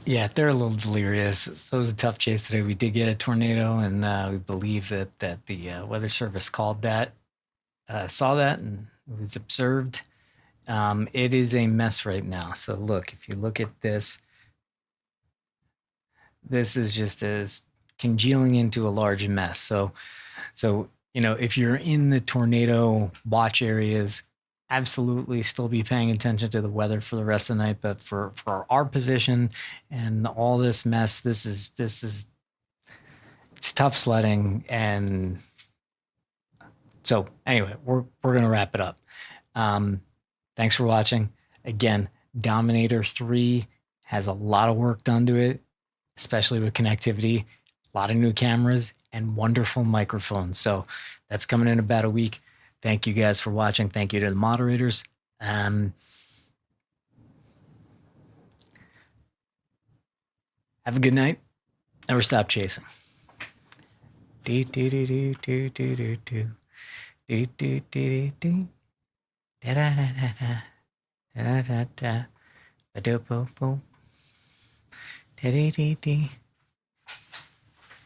Yeah, they're a little delirious. So it was a tough chase today. We did get a tornado, and we believe that the Weather Service called that, saw that, and it was observed. It is a mess right now. So look, if you look at this, this is just as congealing into a large mess. So if you're in the tornado watch areas, absolutely still be paying attention to the weather for the rest of the night. But for our position and all this mess, this is it's tough sledding. And so anyway, we're gonna wrap it up. Thanks for watching. Again, Dominator 3 has a lot of work done to it, especially with connectivity, a lot of new cameras, and wonderful microphones. So that's coming in about a week. Thank you guys for watching. Thank you to the moderators. Have a good night. Never stop chasing. Do do do do do do do do do do do do. Da da da da da da da da da da da da da da da.